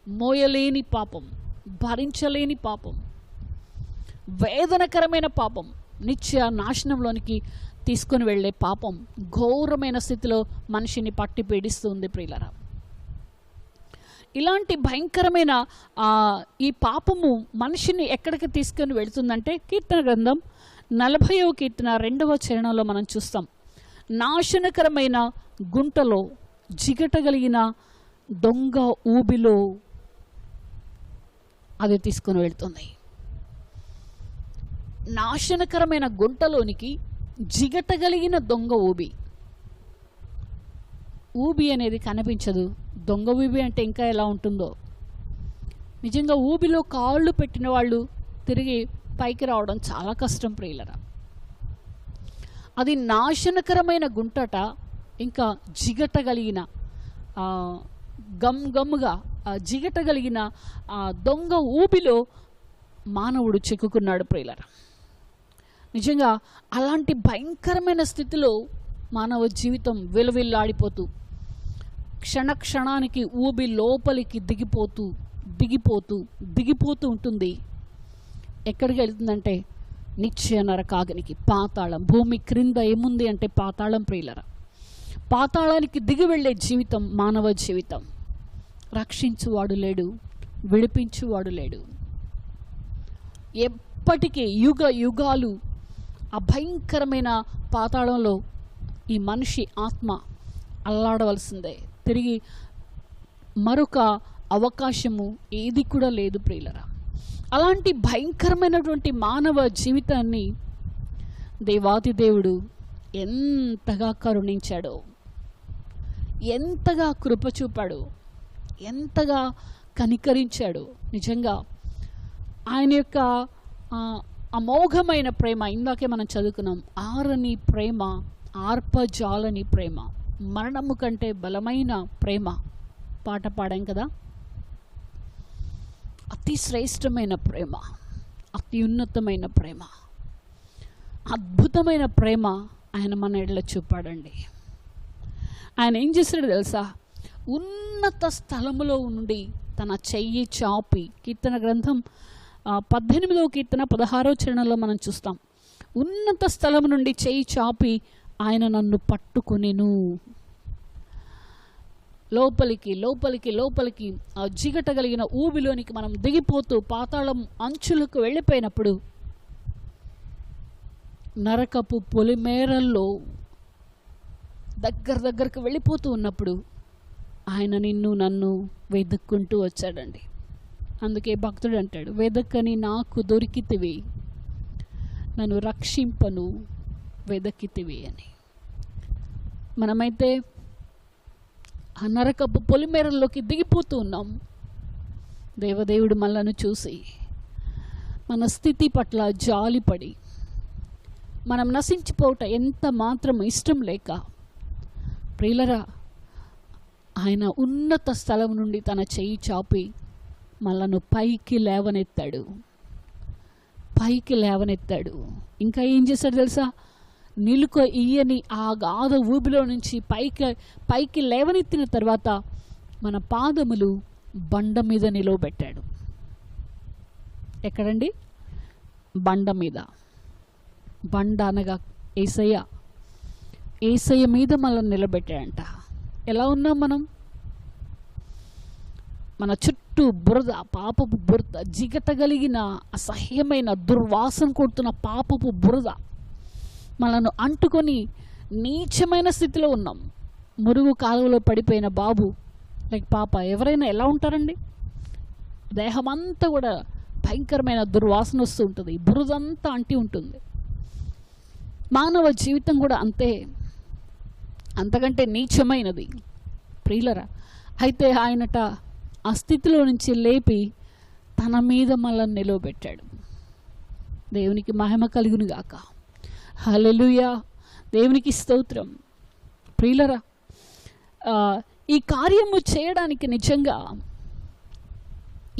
మోయలేని పాపం, భరించలేని పాపం, వేదనకరమైన పాపం, నిత్య నాశనంలోనికి తీసుకొని వెళ్ళే పాపం ఘోరమైన స్థితిలో మనిషిని పట్టి పీడిస్తుంది ప్రియులారా. ఇలాంటి భయంకరమైన ఈ పాపము మనిషిని ఎక్కడికి తీసుకొని వెళుతుందంటే కీర్తన గ్రంథం 40వ కీర్తన 2వ చరణంలో మనం చూస్తాం. నాశనకరమైన గుంటలో, జిగటగలిగిన దొంగ ఊబిలో అది తీసుకొని వెళ్తుంది. నాశనకరమైన గుంటలోనికి జిగటగలిగిన దొంగ ఊబి. ఊబి అనేది కనిపించదు, దొంగ ఊబి అంటే ఇంకా ఎలా ఉంటుందో. నిజంగా ఊబిలో కాళ్ళు పెట్టిన వాళ్ళు తిరిగి పైకి రావడం చాలా కష్టం ప్రియులరా. అది నాశనకరమైన గుంటట, ఇంకా జిగటగలిగిన గమ్ముగా జిగటగలిగిన దొంగ ఊబిలో మానవుడు చిక్కుకున్నాడు ప్రియులరా. నిజంగా అలాంటి భయంకరమైన స్థితిలో మానవ జీవితం విలవిల్లాడిపోతూ క్షణానికి ఊబి లోపలికి దిగిపోతూ ఉంటుంది. ఎక్కడికి వెళ్తుందంటే నిత్య నరకాగ్నికి, పాతాళం. భూమి క్రింద ఏముంది అంటే పాతాళం ప్రియులరా. పాతాళానికి దిగి వెళ్ళే జీవితం మానవ జీవితం. రక్షించువాడు లేడు, విడిపించువాడు లేడు. ఎప్పటికీ యుగాలు ఆ భయంకరమైన పాతాళంలో ఈ మనిషి ఆత్మ అల్లాడవలసిందే. తిరిగి మరొక అవకాశము ఏది కూడా లేదు ప్రియులరా. అలాంటి భయంకరమైనటువంటి మానవ జీవితాన్ని దేవాది దేవుడు ఎంతగా కరుణించాడో, ఎంతగా కృప చూపాడో, ఎంతగా కనికరించాడో. నిజంగా ఆయన యొక్క అమోఘమైన ప్రేమ, ఇందాకే మనం చదువుకున్నాం, ఆరని ప్రేమ, ఆర్పజాలని ప్రేమ, మరణము కంటే బలమైన ప్రేమ పాట పాడాం కదా. అతి శ్రేష్టమైన ప్రేమ, అతి ఉన్నతమైన ప్రేమ, అద్భుతమైన ప్రేమ ఆయన మన ఎడల చూపాడండి. ఆయన ఏం చేశాడు తెలుసా? ఉన్నత స్థలములో నుండి తన చెయ్యి చాపి, కీర్తన గ్రంథం 18వ కీర్తన 16వ చరణంలో మనం చూస్తాం. ఉన్నత స్థలం నుండి చెయ్యి చాపి ఆయన నన్ను పట్టుకొనెను. లోపలికి ఆ జిగటగలిగిన ఊబిలోనికి మనం దిగిపోతూ పాతాళం అంచులకు వెళ్ళిపోయినప్పుడు, నరకపు పొలిమేరల్లో దగ్గరకు వెళ్ళిపోతూ ఉన్నప్పుడు ఆయన నిన్ను నన్ను వెతుక్కుంటూ వచ్చాడండి. అందుకే భక్తుడు అంటాడు, వెదకని నాకు దొరికితివి, నన్ను రక్షింపను వెదకితివి అని. మనమైతే ఆ నరకపు పొలిమేరల్లోకి దిగిపోతూ ఉన్నాం. దేవదేవుడు మనలను చూసి మన స్థితి పట్ల జాలిపడి, మనం నశించిపోవట ఎంత మాత్రం ఇష్టం లేక, ప్రియులరా, ఆయన ఉన్నత స్థలం నుండి తన చెయ్యి చాపి మనలను పైకి లేవనెత్తాడు. ఇంకా ఏం చేశాడు తెలుసా? నిలుక ఇయ్యని ఆ గాథ ఊబిలో నుంచి పైకి లేవనెత్తిన తర్వాత మన పాదములు బండ మీద నిలవబెట్టాడు. ఎక్కడండి? బండ మీద. బండ అనగా ఏసయ్య మీద మనల్ని నిలబెట్టాడంట. ఎలా ఉన్నాం మనం? మన చుట్టూ బురద, పాపపు బురద, జిగటగలిగిన అసహ్యమైన దుర్వాసన కొడుతున్న పాపపు బురద మనను అంటుకొని నీచమైన స్థితిలో ఉన్నాం. మురుగు కాలువలో పడిపోయిన బాబు పాప ఎవరైనా ఎలా ఉంటారండి? దేహమంతా కూడా భయంకరమైన దుర్వాసన వస్తూ ఉంటుంది, బురదంతా అంటి ఉంటుంది. మానవ జీవితం కూడా అంతే, అంతకంటే నీచమైనది ప్రియులరా. అయితే ఆయనట ఆ స్థితిలో నుంచి లేపి తన మీద మనల్ని నిలవబెట్టాడు. దేవునికి మహిమ కలుగును గాక. హల్లెలూయా. దేవునికి స్తోత్రం. ప్రియులరా, ఈ కార్యము చేయడానికి నిజంగా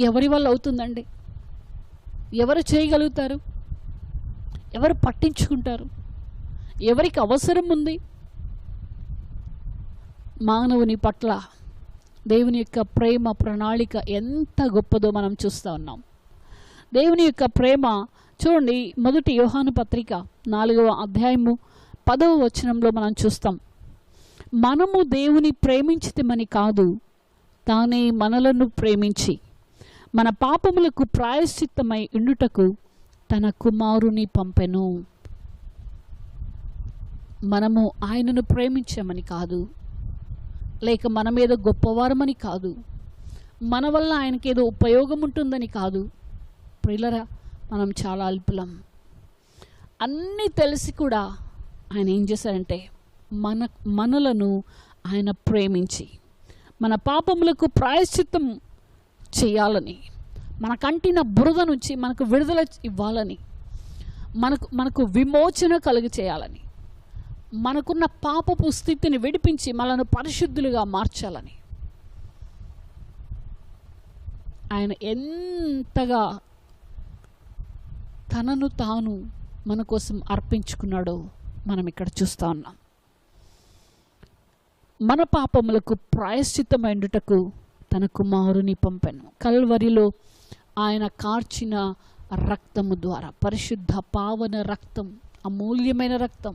ఎవరి వల్ల అవుతుందండి? ఎవరు చేయగలుగుతారు? ఎవరు పట్టించుకుంటారు? ఎవరికి అవసరం ఉంది? మానవుని పట్ల దేవుని యొక్క ప్రేమ ప్రణాళిక ఎంత గొప్పదో మనం చూస్తూ ఉన్నాం. దేవుని యొక్క ప్రేమ చూడండి, 1 యోహాను పత్రిక 4వ అధ్యాయము 10వ వచనంలో మనం చూస్తాం. మనము దేవుని ప్రేమించితమని కాదు, తానే మనలను ప్రేమించి మన పాపములకు ప్రాయశ్చిత్తమై ఉండుటకు తన కుమారుని పంపెను. మనము ఆయనను ప్రేమించామని కాదు, లేక మన మీద గొప్పవారమని కాదు, మన వల్ల ఆయనకేదో ఉపయోగం ఉంటుందని కాదు. ప్రియులరా, మనం చాలా అల్పులం. అన్నీ తెలిసి కూడా ఆయన ఏం చేశారంటే మనలను ఆయన ప్రేమించి మన పాపములకు ప్రాయశ్చిత్తం చేయాలని, మన కంటిన బురద నుంచి మనకు విడుదల ఇవ్వాలని, మనకు విమోచన కలుగు చేయాలని, మనకున్న పాపపు స్థితిని విడిపించి మనను పరిశుద్ధులుగా మార్చాలని ఆయన ఎంతగా తనను తాను మన కోసం అర్పించుకున్నాడో మనం ఇక్కడ చూస్తూ ఉన్నాం. మన పాపములకు ప్రాయశ్చిత్తమైనటకు తన కుమారుని పంపెను. కల్వరిలో ఆయన కార్చిన రక్తము ద్వారా, పరిశుద్ధ పావన రక్తం, అమూల్యమైన రక్తం,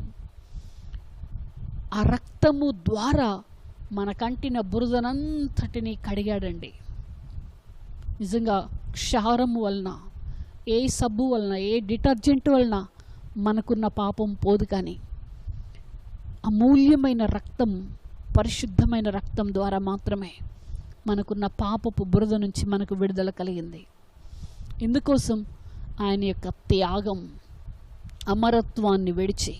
ఆ రక్తము ద్వారా మన కంటిన బురదనంతటిని కడిగాడండి. నిజంగా క్షారము వలన, ఏ సబ్బు వలన, ఏ డిటర్జెంట్ వలన మనకున్న పాపం పోదు, కానీ అమూల్యమైన రక్తం, పరిశుద్ధమైన రక్తం ద్వారా మాత్రమే మనకున్న పాపపు బురద నుంచి మనకు విడుదల కలిగింది. ఇందుకోసం ఆయన యొక్క త్యాగం, అమరత్వాన్ని విడిచి,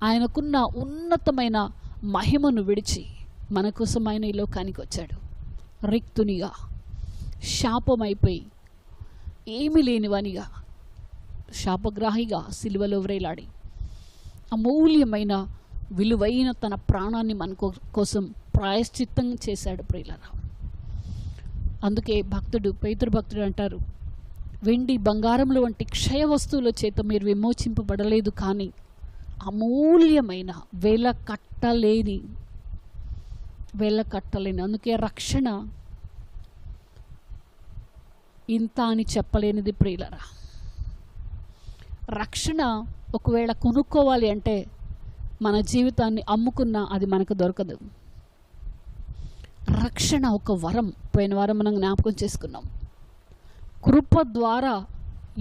ఆయనకున్న ఉన్నతమైన మహిమను విడిచి మన కోసం ఆయన ఈ లోకానికి వచ్చాడు. రిక్తునిగా, శాపమైపోయి, ఏమీ లేనివానిగా, శాపగ్రాహిగా సిలువలో వ్రేలాడి అమూల్యమైన విలువైన తన ప్రాణాన్ని మన కోసం ప్రాయశ్చిత్తం చేశాడు. ప్రియులారా, అందుకే పేతురు భక్తుడు అంటారు, వెండి బంగారముల వంటి క్షయ వస్తువుల చేత మీరు విమోచింపబడలేదు, కానీ అమూల్యమైన వేల కట్టలేని, అందుకే రక్షణ ఇంత అని చెప్పలేనిది ప్రియులరా. రక్షణ ఒకవేళ కొనుక్కోవాలి అంటే మన జీవితాన్ని అమ్ముకున్నా అది మనకు దొరకదు. రక్షణ ఒక వరం. పోయిన వారం మనం జ్ఞాపకం చేసుకున్నాం. కృప ద్వారా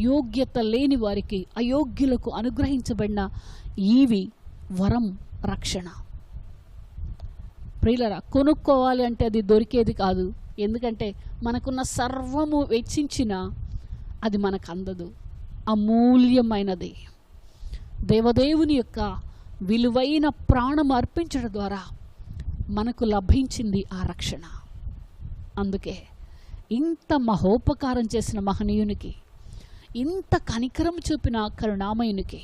యోగ్యత లేని వారికి, అయోగ్యులకు అనుగ్రహించబడిన ఈవి వరం, రక్షణ. ప్రియులరా, కొనుక్కోవాలి అంటే అది దొరికేది కాదు. ఎందుకంటే మనకున్న సర్వము వెచ్చించినా అది మనకు అందదు. అమూల్యమైనది. దేవదేవుని యొక్క విలువైన ప్రాణం అర్పించడం ద్వారా మనకు లభించింది ఆ రక్షణ. అందుకే ఇంత మహోపకారం చేసిన మహనీయునికి, ఇంత కనికరం చూపిన కరుణామయునికి,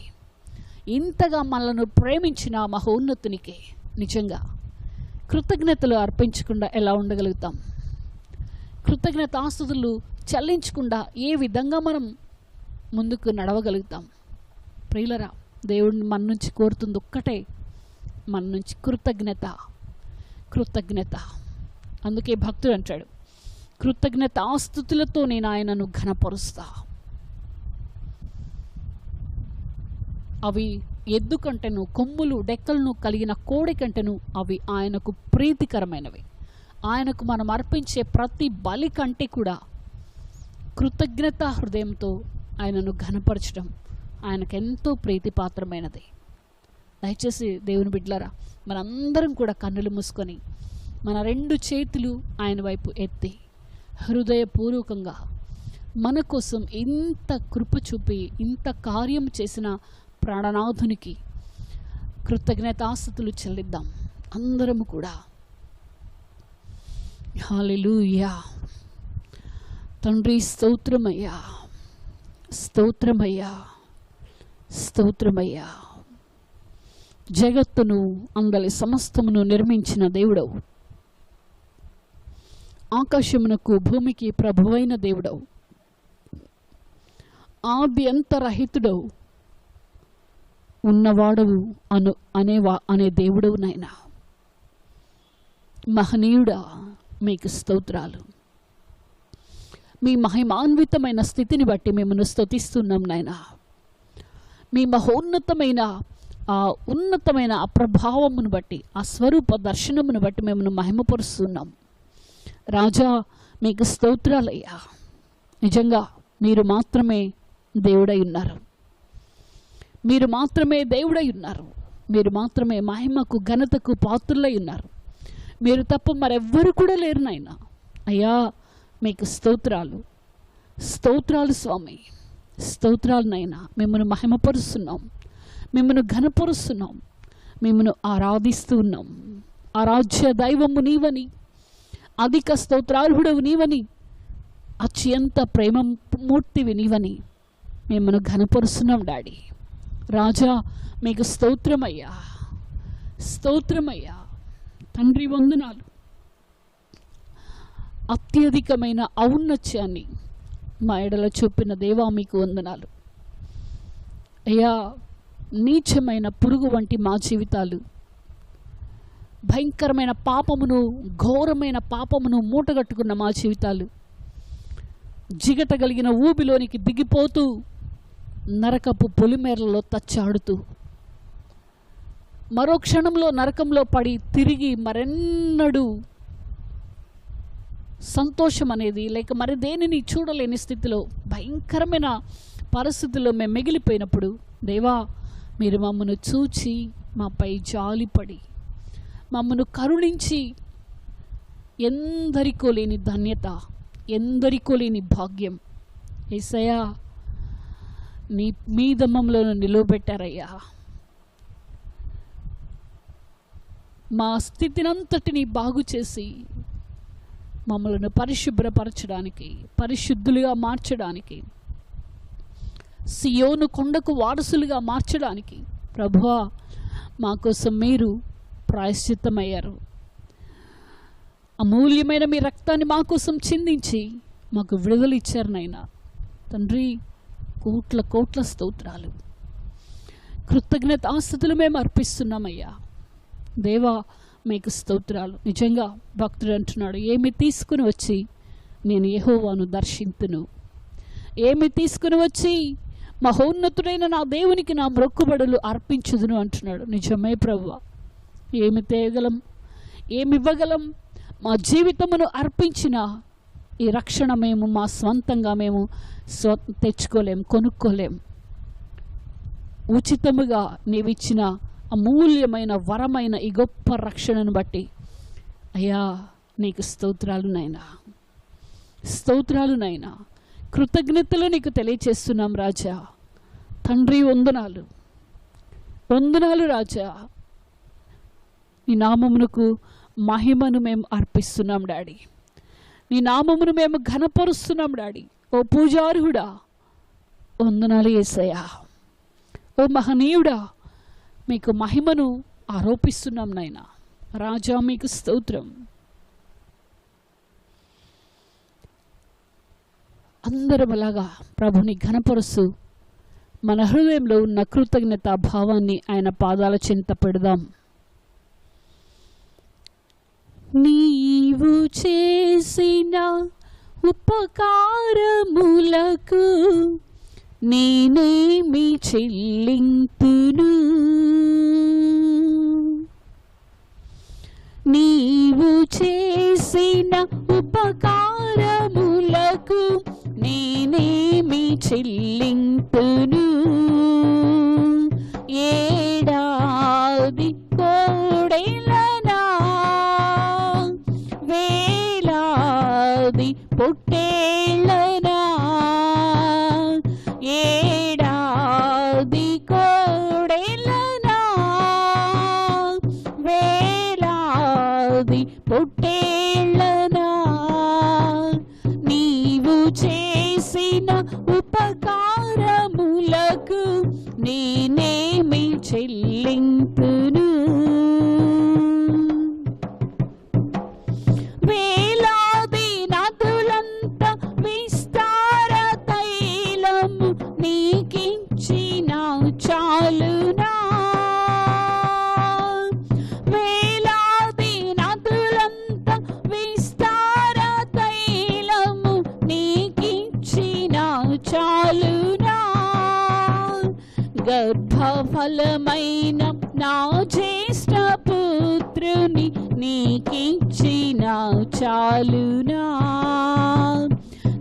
ఇంతగా మనలను ప్రేమించిన మహోన్నతునికి నిజంగా కృతజ్ఞతలు అర్పించకుండా ఎలా ఉండగలుగుతాం? కృతజ్ఞతాస్తుతులు చెల్లించకుండా ఏ విధంగా మనం ముందుకు నడవగలుగుతాం? ప్రియులరా, దేవుడిని మన నుంచి కోరుతుంది ఒక్కటే, మన నుంచి కృతజ్ఞత. కృతజ్ఞత. అందుకే భక్తుడు అంటాడు, కృతజ్ఞతాస్తుతులతో నేను ఆయనను ఘనపరుస్తా. అవి ఎద్దు కంటెను, కొమ్ములు డెక్కలను కలిగిన కోడి కంటెను అవి ఆయనకు ప్రీతికరమైనవి. ఆయనకు మనం అర్పించే ప్రతి బలి కంటే కూడా కృతజ్ఞత హృదయంతో ఆయనను ఘనపరచడం ఆయనకెంతో ప్రీతిపాత్రమైనది. దయచేసి దేవుని బిడ్డలారా, మనందరం కూడా కన్నులు మూసుకొని మన 2 చేతులు ఆయన వైపు ఎత్తి హృదయపూర్వకంగా మన కోసం ఇంత కృప చూపి ఇంత కార్యం చేసిన ప్రాణనాథునికి కృతజ్ఞతాస్తుతులు చెల్లిద్దాం అందరము కూడా. హల్లెలూయా. తండ్రి స్తోత్రమయ్యా, స్తోత్రమయ్యా, స్తోత్రమయ్యా. జగత్తును అందలి సమస్తమును నిర్మించిన దేవుడవు, ఆకాశమునకు భూమికి ప్రభువైన దేవుడవు, ఆది అంతరహితుడవు, ఉన్నవాడవు అనే దేవుడవు నాయనా. మహనీయుడా, మీకు స్తోత్రాలు. మీ మహిమాన్వితమైన స్థితిని బట్టి మిమ్మల్ని స్తుతిస్తున్నాం నాయనా. మీ మహోన్నతమైన ఉన్నతమైన ఆ ప్రభావమును బట్టి, ఆ స్వరూప దర్శనమును బట్టి మిమ్మల్ని మహిమపరుస్తున్నాం రాజా. మీకు స్తోత్రాలయ్యా. నిజంగా మీరు మాత్రమే దేవుడై ఉన్నారు, మీరు మాత్రమే దేవుడై ఉన్నారు, మీరు మాత్రమే మహిమకు ఘనతకు పాత్రులై ఉన్నారు. మీరు తప్ప మరెవ్వరు కూడా లేరు నాయనా. అయ్యా మీకు స్తోత్రాలు, స్తోత్రాలు స్వామి, స్తోత్రాలు నాయనా. మిమ్మల్ని మహిమపరుస్తున్నాం, మిమ్మల్ని ఘనపరుస్తున్నాం, మిమ్మల్ని ఆరాధిస్తూ ఉన్నాం. ఆరాధ్య దైవము నీవని, అధిక స్తోత్రార్హుడవు నీవని, అత్యంత ప్రేమమూర్తివి నీవని మిమ్మల్ని ఘనపరుస్తున్నాం డాడీ. రాజా మీకు స్తోత్రమయ్యా, స్తోత్రమయ్యా. తండ్రి వందనాలు. అత్యధికమైన ఔన్నత్యాన్ని మా ఎడల చూపిన దేవా మీకు వందనాలు అయ్యా. నీచమైన పురుగు వంటి మా జీవితాలు, భయంకరమైన పాపమును, ఘోరమైన పాపమును మూటగట్టుకున్న మా జీవితాలు జిగటగలిగిన ఊబిలోనికి దిగిపోతూ నరకపు పొలిమేరలలో తచ్చాడుతూ మరో క్షణంలో నరకంలో పడి తిరిగి మరెన్నడూ సంతోషం అనేది లేక మరి దేనిని చూడలేని స్థితిలో భయంకరమైన పరిస్థితుల్లో మేము మిగిలిపోయినప్పుడు దేవా మీరు మమ్మను చూచి మాపై జాలిపడి మమ్మను కరుణించి ఎందరికో లేని ధన్యత, ఎందరికో లేని భాగ్యం యేసయ్యా నీ మీద మమ్మలను నిలవబెట్టారయ్యా. మా స్థితినంతటిని బాగు చేసి మమ్మలను పరిశుభ్రపరచడానికి, పరిశుద్ధులుగా మార్చడానికి, సియోను కొండకు వారసులుగా మార్చడానికి ప్రభువా మా కోసం మీరు ప్రాయశ్చిత్తమయ్యారు. అమూల్యమైన మీ రక్తాన్ని మా కోసం చిందించి మాకు విడుదల ఇచ్చారు నాయనా. తండ్రి కోట్ల కోట్ల స్తోత్రాలు, కృతజ్ఞతాస్తుతులు మేము అర్పిస్తున్నామయ్యా. దేవా మీకు స్తోత్రాలు. నిజంగా భక్తుడు అంటున్నాడు, ఏమి తీసుకుని వచ్చి నేను యెహోవాను దర్శింతును, ఏమి తీసుకుని వచ్చి మహోన్నతుడైన నా దేవునికి నా మొక్కుబడులు అర్పించుదును అంటున్నాడు. నిజమే ప్రభువా, ఏమి తేయగలం, ఏమి ఇవ్వగలం? మా జీవితమును అర్పించిన ఈ రక్షణ మేము మా స్వంతంగా మేము తెచ్చుకోలేం, కొనుక్కోలేం. ఉచితముగా నీవిచ్చిన అమూల్యమైన వరమైన ఈ గొప్ప రక్షణను బట్టి అయ్యా నీకు స్తోత్రాలు నాయనా, స్తోత్రాలు నాయనా. కృతజ్ఞతలు నీకు తెలియచేస్తున్నాం రాజా. తండ్రి వందనాలు, వందనాలు రాజా. నీ నామమునకు మహిమను మేము అర్పిస్తున్నాం డాడీ, నీ నామమును మేము ఘనపరుస్తున్నాం డాడీ. ఓ పూజార్హుడా వందనాలు యేసయ్యా. ఓ మహనీయుడా మీకు మహిమను ఆరోపిస్తున్నాం నాయనా. రాజా మీకు స్తోత్రం. అందరం అలాగా ప్రభుని ఘనపరుస్తూ మన హృదయంలో ఉన్న కృతజ్ఞతా భావాన్ని ఆయన పాదాల చెంత పెడదాం. నీవు చేసిన ఉపకారములకు నేనేమి చెల్లింతును, నీవు చేసిన ఉపకారములకు నేనేమి చెల్లింతును. ఏడాది కోడెలనా, వేలాది పొట్టేళ్ళనా, ఏడాది కోడెలనా, వేలాది పొట్టేళ్ళనా, నీవు చేసిన ఉపకారములకు నేనేమి చెల్లింతును. వేలాది నదులంత విస్తార తైలము నీకిచ్చిన చాలునా, వేలాది నదులంత విస్తార తైలము నీకిచ్చిన చాలునా, గర్భఫలమైన నా జ్యేష్ఠ పుత్రుని నీకిచ్చిన చాలునా,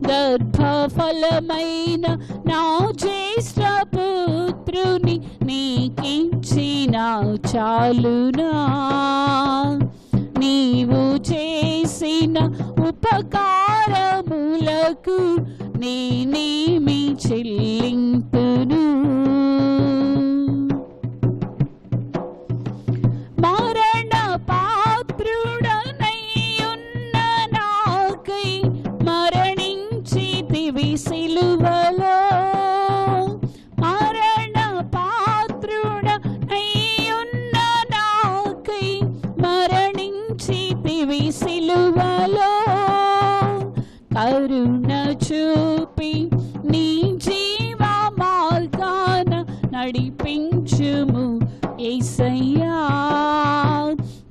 గర్భఫలమైన నా జ్యేష్ఠ పుత్రుని నీకిచ్చిన చాలునా, నీవు చేసిన ఉపకారములకు నేనేమి చెల్లింతును. మరణ పాత్రుడనైయున్న నాకై మరణించితివి సిలువలో, మరణ పాత్రుడనైయున్న నాకై మరణించితివి సిలువలో, కరుణ చూపి నీ జీవ మార్గాన నడిపించుము యేసయ్యా,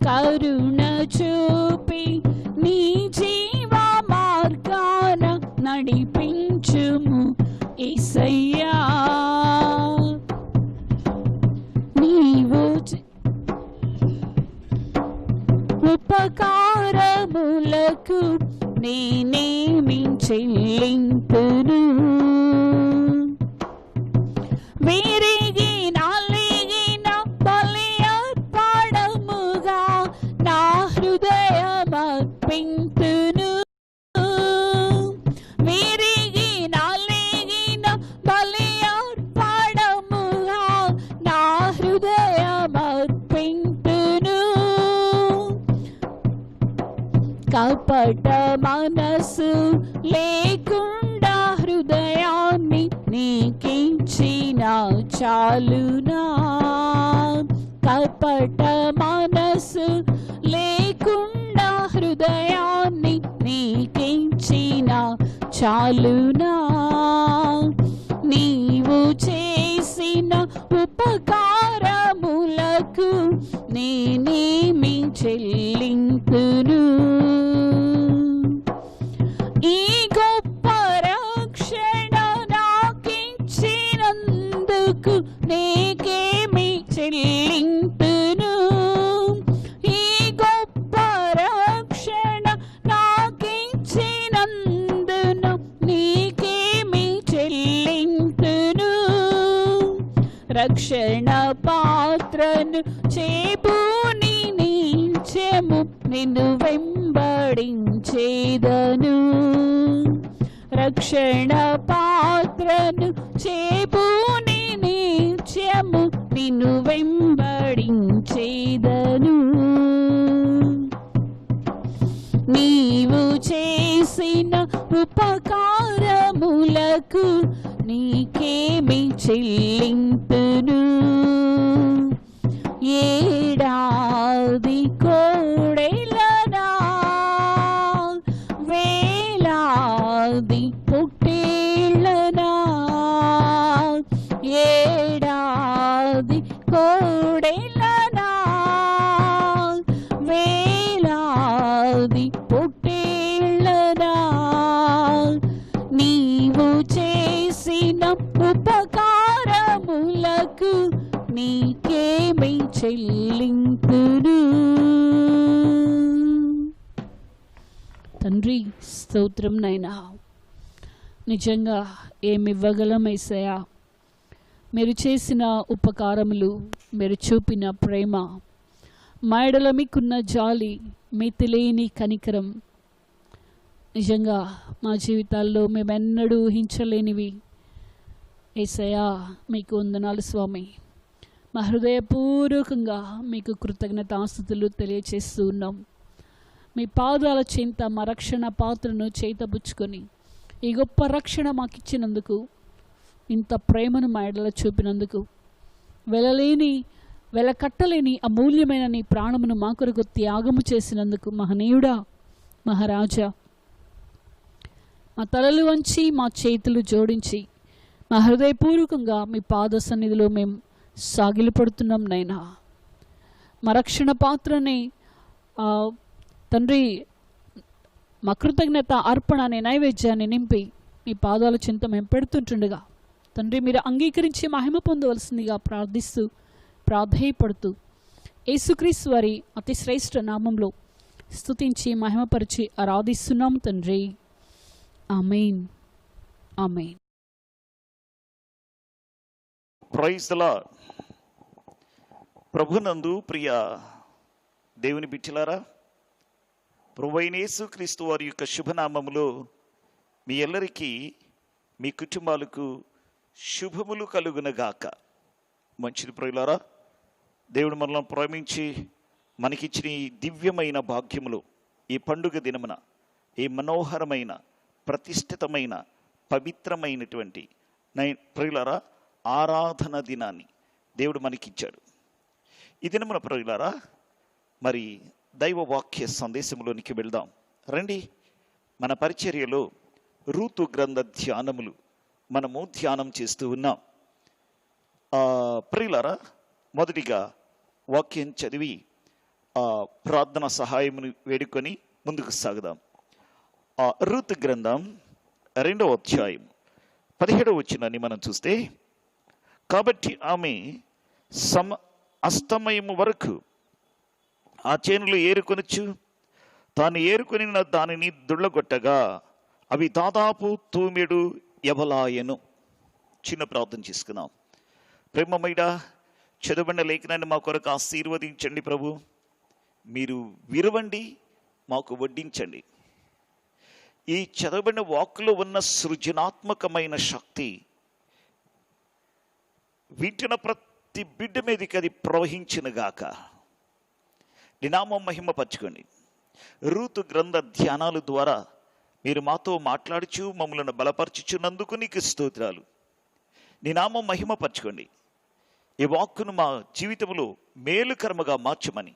కరుణ చూపి నీ జీవ మార్గాన నడిపించుము యేసయ్యా, నీవు ఉపకారములకు నేనేమి చెల్లింతును. విరిగి నలిగిన బలి అర్పణముగా నా హృదయమర్పింతును, విరిగి నలిగిన బలి అర్పణముగా నా హృదయమర్పింతును. కపట మనసు లేకుండా హృదయాన్ని నీకిచ్చిన చాలునా, కపట మనసు లేకుండా హృదయాన్ని నీకిచ్చిన చాలునా, నీవు చేసిన ఉపకారములకు నేనేమి చెల్లింతును. ఈ గొప్ప రక్షణ నాకిచ్చినందుకు నీకేమి చెల్లింతును. ఈ గొప్ప రక్షణ నాకిచ్చినందును నీకేమి చెల్లింతును. రక్షణ పాత్రను చేబూని నిత్యము నిన్ను వెంబడించేదను, రక్షణ పాత్రను చేబూని నిత్యము నిన్ను వెంబడించేదను. నీవు చేసిన ఉపకారములకు నీకేమి చెల్లింతును. ఏడాది కోడెలనా వేలాది పొట్టేళ్ళనా ఏడాది కోడెలనా వేలాది పొట్టేళ్ళనా నీవు చేసిన ఉపకారములకు నీకేమి చెల్లింతును. తండ్రి స్తోత్రం నైనా, నిజంగా ఏమివ్వగలం యేసయ్యా. మీరు చేసిన ఉపకారములు, మీరు చూపిన ప్రేమ, మా ఎడల మీకున్న జాలి, మీ తెలియని కనికరం నిజంగా మా జీవితాల్లో మేమెన్నడూ ఊహించలేనివి. యేసయ్యా మీకు వందనాలు స్వామి. మా హృదయపూర్వకంగా మీకు కృతజ్ఞతాస్తుతులు తెలియచేస్తూ ఉన్నాం. మీ పాదాల చెంత మా రక్షణ పాత్రను చేతబుచ్చుకొని ఈ గొప్ప రక్షణ మాకు ఇచ్చినందుకు, ఇంత ప్రేమను మా ఎడల చూపినందుకు, వెలకట్టలేని అమూల్యమైన నీ ప్రాణమును మా కొరకు త్యాగము చేసినందుకు మహనీయుడా, మహారాజా, మా తలలు వంచి మా చేతులు జోడించి మా హృదయపూర్వకంగా మీ పాద సన్నిధిలో మేము సాగిలపడుతున్నాం నైనా. మా రక్షణ పాత్రని తండ్రి, మా కృతజ్ఞత అర్పణ అనే నైవేద్యాన్ని నింపి మీ పాదాల చింత మేము పెడుతుంటుండగా తండ్రి, మీరు అంగీకరించి మహిమ పొందవలసిందిగా ప్రార్థిస్తూ ప్రాధేయపడుతూ యేసుక్రీస్తు వారి అతి శ్రేష్ఠ నామంలో స్తుతించి మహిమపరిచి ఆరాధిస్తున్నాం తండ్రి. ఆమేన్, ఆమేన్. Praise the Lord. ప్రభునందు ప్రియ దేవుని బిడ్డలారా, ప్రభువైన యేసుక్రీస్తు వారి యొక్క శుభనామములో మీ ಎಲ್ಲరికీ, మీ కుటుంబాలకు శుభములు కలుగునగాక. మంచిది ప్రియులారా, దేవుడు మనల్ని ప్రేమించి మనకిచ్చిన ఈ దివ్యమైన భాగ్యములు, ఈ పండుగ దినమున, ఈ మనోహరమైన ప్రతిష్ఠితమైన పవిత్రమైనటువంటి ప్రియులారా ఆరాధన దినాన్ని దేవుడు మనకిచ్చాడు. ఈ దినమున ప్రియులారా, మరి దైవ వాక్య సందేశంలోనికి వెళ్దాం రండి. మన పరిచర్యలో రూతు గ్రంథ ధ్యానములు మనము ధ్యానం చేస్తూ ఉన్నాం. ప్రియులారా, మొదటిగా వాక్యం చదివి ప్రార్థన సహాయమును వేడుకొని ముందుకు సాగుదాం. రూతు గ్రంథం 2వ అధ్యాయం 17వ వచనాన్ని మనం చూస్తే, కాబట్టి ఆమె అస్తమయము వరకు ఆ చేనులు ఏరుకొనొచ్చు, తాను ఏరుకొని దానిని దుళ్ళగొట్టగా అవి దాదాపు తూమెడు యబలాయను. చిన్న ప్రార్థన చేసుకుందాం. ప్రేమమైడ చదవబడిన లేఖనాన్ని మా కొరకు ఆశీర్వదించండి ప్రభు. మీరు విరవండి, మాకు వడ్డించండి. ఈ చదవబడిన వాక్కులో ఉన్న సృజనాత్మకమైన శక్తి వింటున్న ప్రతి బిడ్డ మీదకి అది ప్రవహించినగాక. నీ నామం మహిమ పరచుకోండి. రూతు గ్రంథ ధ్యానాల ద్వారా మీరు మాతో మాట్లాడుచు మమ్మల్ని బలపరచుచున్నందుకు నీకు స్తోత్రాలు. నీ నామం మహిమ పరచుకోండి. ఈ వాక్కును మా జీవితంలో మేలుకరముగా మార్చమని,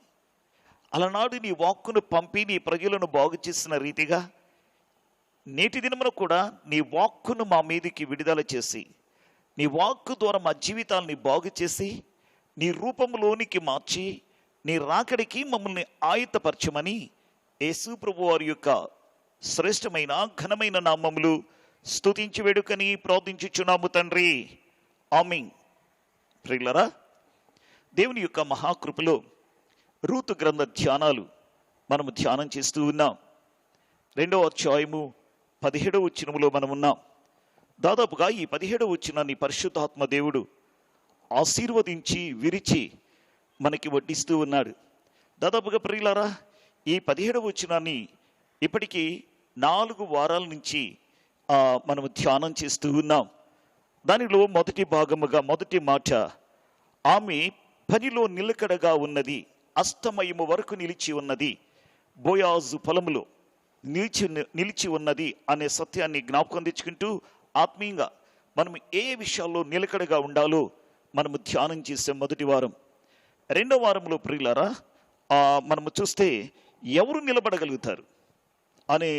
అలనాడు నీ వాక్కును పంపి నీ ప్రజలను బాగు చేసిన రీతిగా నేటి దినమున కూడా నీ వాక్కును మా మీదికి విడుదల చేసి, నీ వాక్కు ద్వారా మా జీవితాలని బాగు చేసి, నీ రూపంలోనికి మార్చి, నీ రాకడికి మమ్మల్ని ఆయుత్తపరచమని యేసు ప్రభు వారి యొక్క శ్రేష్టమైన ఘనమైన నామములు స్తుతించి వేడుకని ప్రార్థించుచున్నాము తండ్రి. ఆమేన్. ప్రియులారా, దేవుని యొక్క మహాకృపలో రూతు గ్రంథ ధ్యానాలు మనము ధ్యానం చేస్తూ ఉన్నాం. 2వ అధ్యాయము 17వ వచనములో మనం ఉన్నాం. దాదాపుగా ఈ 17వ వచనాన్ని పరిశుద్ధాత్మ దేవుడు ఆశీర్వదించి విరిచి మనకి వడ్డిస్తూ ఉన్నాడు. దాదాపుగా ప్రియులారా, ఈ 17వ వచనాన్ని ఇప్పటికీ 4 వారాల నుంచి మనము ధ్యానం చేస్తూ ఉన్నాం. దానిలో మొదటి భాగముగా మొదటి మాట, ఆమె పనిలో నిలకడగా ఉన్నది, అస్తమయము వరకు నిలిచి ఉన్నది, బోయాజు పొలములో నిలిచి ఉన్నది అనే సత్యాన్ని జ్ఞాపకం తెచ్చుకుంటూ ఆత్మీయంగా మనం ఏ విషయాల్లో నిలకడగా ఉండాలో మనము ధ్యానం చేసే మొదటి వారం. రెండో వారంలో ప్రియులారా మనము చూస్తే ఎవరు నిలబడగలుగుతారు అనే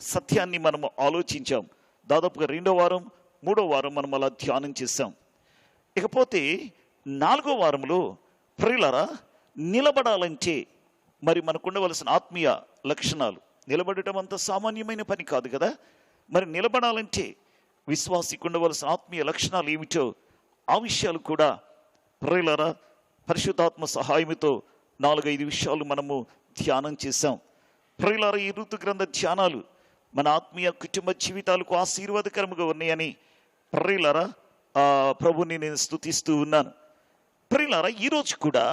సత్యాన్ని మనము ఆలోచించాం. దాదాపుగా రెండో వారం, మూడో వారం మనం అలా ధ్యానం చేశాం. ఇకపోతే నాలుగో వారంలో ప్రియులారా నిలబడాలంటే మరి మనకు ఉండవలసిన ఆత్మీయ లక్షణాలు, నిలబడటం అంత సామాన్యమైన పని కాదు కదా. మరి నిలబడాలంటే విశ్వాసికి ఉండవలసిన ఆత్మీయ లక్షణాలు ఏమిటో ఆ విషయాలు కూడా ప్రియులారా పరిశుద్ధాత్మ సహాయంతో 4-5 విషయాలు మనము ధ్యానం చేశాం. ప్రియులారా ఈ ఋతు గ్రంథ ధ్యానాలు మన ఆత్మీయ కుటుంబ జీవితాలకు ఆశీర్వాదకరముగా ఉన్నాయని ప్రియులారా ప్రభుని నేను స్తుతిస్తూ ఉన్నాను. ప్రియులారా ఈరోజు కూడా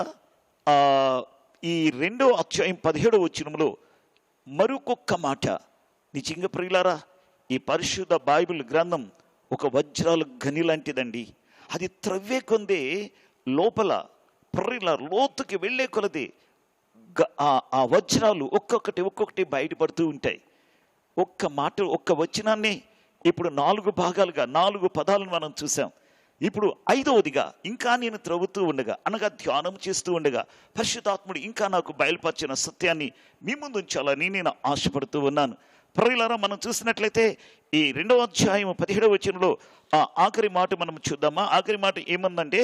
ఈ 2వ అధ్యాయం 17వ వచనంలో మరొక మాట, నిజంగా ప్రియులారా ఈ పరిశుద్ధ బైబిల్ గ్రంథం ఒక వజ్రాల గని లాంటిదండి. అది త్రవ్వే కొందే లోపల ప్రియుల లోతుకి వెళ్ళే కొలది ఆ వజ్రాలు ఒక్కొక్కటి బయటపడుతూ ఉంటాయి. ఒక్క మాట, ఒక్క వచనాన్ని ఇప్పుడు 4 భాగాలుగా 4 పదాలను మనం చూసాం. ఇప్పుడు 5వదిగా ఇంకా నేను త్రవ్వుతూ ఉండగా, అనగా ధ్యానం చేస్తూ ఉండగా పరిశుద్ధాత్ముడు ఇంకా నాకు బయలుపరిచిన సత్యాన్ని మీ ముందు ఉంచాలని నేను ఆశపడుతూ ఉన్నాను. ప్రియులారా మనం చూసినట్లయితే ఈ 2వ అధ్యాయం 17వ వచనంలో ఆ ఆఖరి మాట మనం చూద్దామా. ఆఖరి మాట ఏమందంటే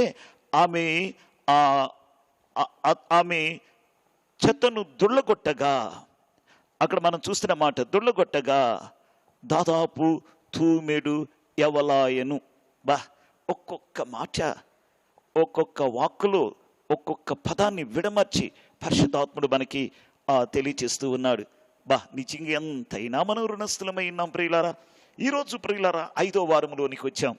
ఆమె చెత్తను దుళ్ళగొట్టగా, అక్కడ మనం చూస్తున్న మాట దుళ్ళగొట్టగా దాదాపు తూమెడు ఎవలాయను. ఒక్కొక్క మాట, ఒక్కొక్క వాక్కులో ఒక్కొక్క పదాన్ని విడమర్చి పరిశుద్ధాత్ముడు మనకి తెలియచేస్తూ ఉన్నాడు. నిజంగా ఎంతైనా మనం రుణస్థులమై ఉన్నాం ప్రియులారా. ఈరోజు ప్రియులారా 5వ వారంలోనికి వచ్చాం.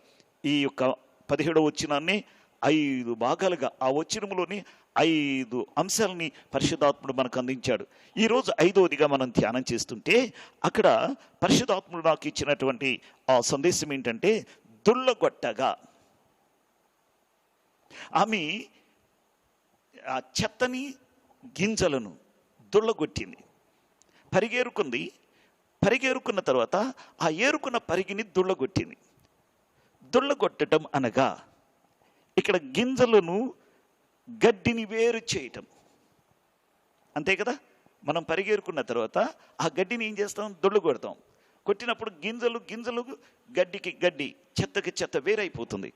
ఈ యొక్క 17వ వచనాన్ని 5 భాగాలుగా, ఆ వచనంలోని 5 అంశాలని పరిశుద్ధాత్ముడు మనకు అందించాడు. ఈరోజు 5వదిగా మనం ధ్యానం చేస్తుంటే అక్కడ పరిశుద్ధాత్ముడు నాకు ఇచ్చినటువంటి ఆ సందేశం ఏంటంటే దుళ్ళగొట్టగా. ఆమె ఆ చెత్తని గింజలను దుళ్ళగొట్టింది, పరిగేరుకున్న తర్వాత ఆ ఏరుకున్న పరిగిని దుళ్ళగొట్టింది. దుళ్ళగొట్టడం అనగా ఇక్కడ గింజలను గడ్డిని వేరు చేయటం, అంతే కదా. మనం పరిగేరుకున్న తర్వాత ఆ గడ్డిని ఏం చేస్తాం, దుళ్ళగొడతాం. కొట్టినప్పుడు గింజలు గడ్డికి గడ్డి, చెత్తకి చెత్త వేరైపోతుంది.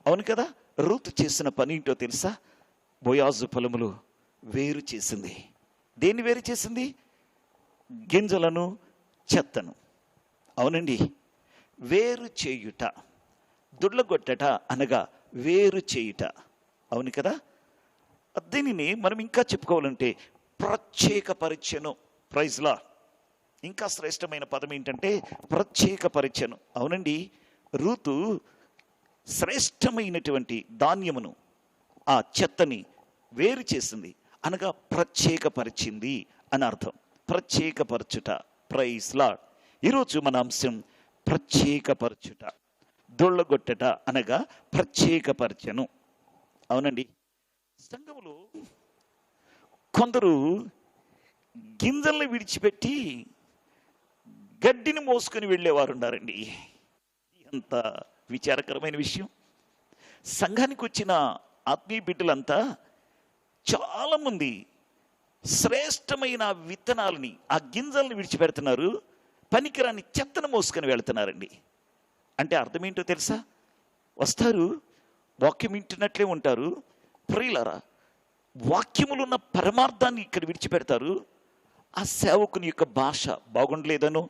అవును కదా. రూతు చేసిన పని ఏంటో తెలుసా? బోయాజు పొలములు వేరు చేసింది. దేన్ని వేరు చేసింది? గింజలను, చెత్తను. అవునండి, వేరు చేయుట, దుళ్ళగొట్టట అనగా వేరు చేయుట. అవును కదా. దీనిని మనం ఇంకా చెప్పుకోవాలంటే ప్రత్యేకపరిచెను. ప్రైజ్ లా. ఇంకా శ్రేష్టమైన పదం ఏంటంటే ప్రత్యేకపరిచెను. అవునండి, రూతు శ్రేష్టమైనటువంటి ధాన్యమును, ఆ చెత్తని వేరు చేసింది అనగా ప్రత్యేకపరిచింది అని అర్థం. ప్రత్యేకపరచుట. Praise Lord. ఈరోజు మన అంశం ప్రత్యేకపరచుట, దొళ్ళగొట్టట అనగా ప్రత్యేకపరచను. అవునండి, సంఘములో కొందరు గింజల్ని విడిచిపెట్టి గడ్డిని మోసుకొని వెళ్ళేవారు ఉన్నారండి. ఎంత విచారకరమైన విషయం. సంఘానికి వచ్చిన ఆత్మీయ బిడ్డలంతా చాలామంది శ్రేష్టమైన విత్తనాలని, ఆ గింజల్ని విడిచిపెడుతున్నారు, పనికిరాని చెత్తను మోసుకొని వెళుతున్నారండి. అంటే అర్థం ఏంటో తెలుసా? వస్తారు, వాక్యం వింటున్నట్లే ఉంటారు. ప్రియులారా, వాక్యములు ఉన్న పరమార్థాన్ని ఇక్కడ విడిచిపెడతారు. ఆ సేవకుని యొక్క భాష బాగుండలేదనో,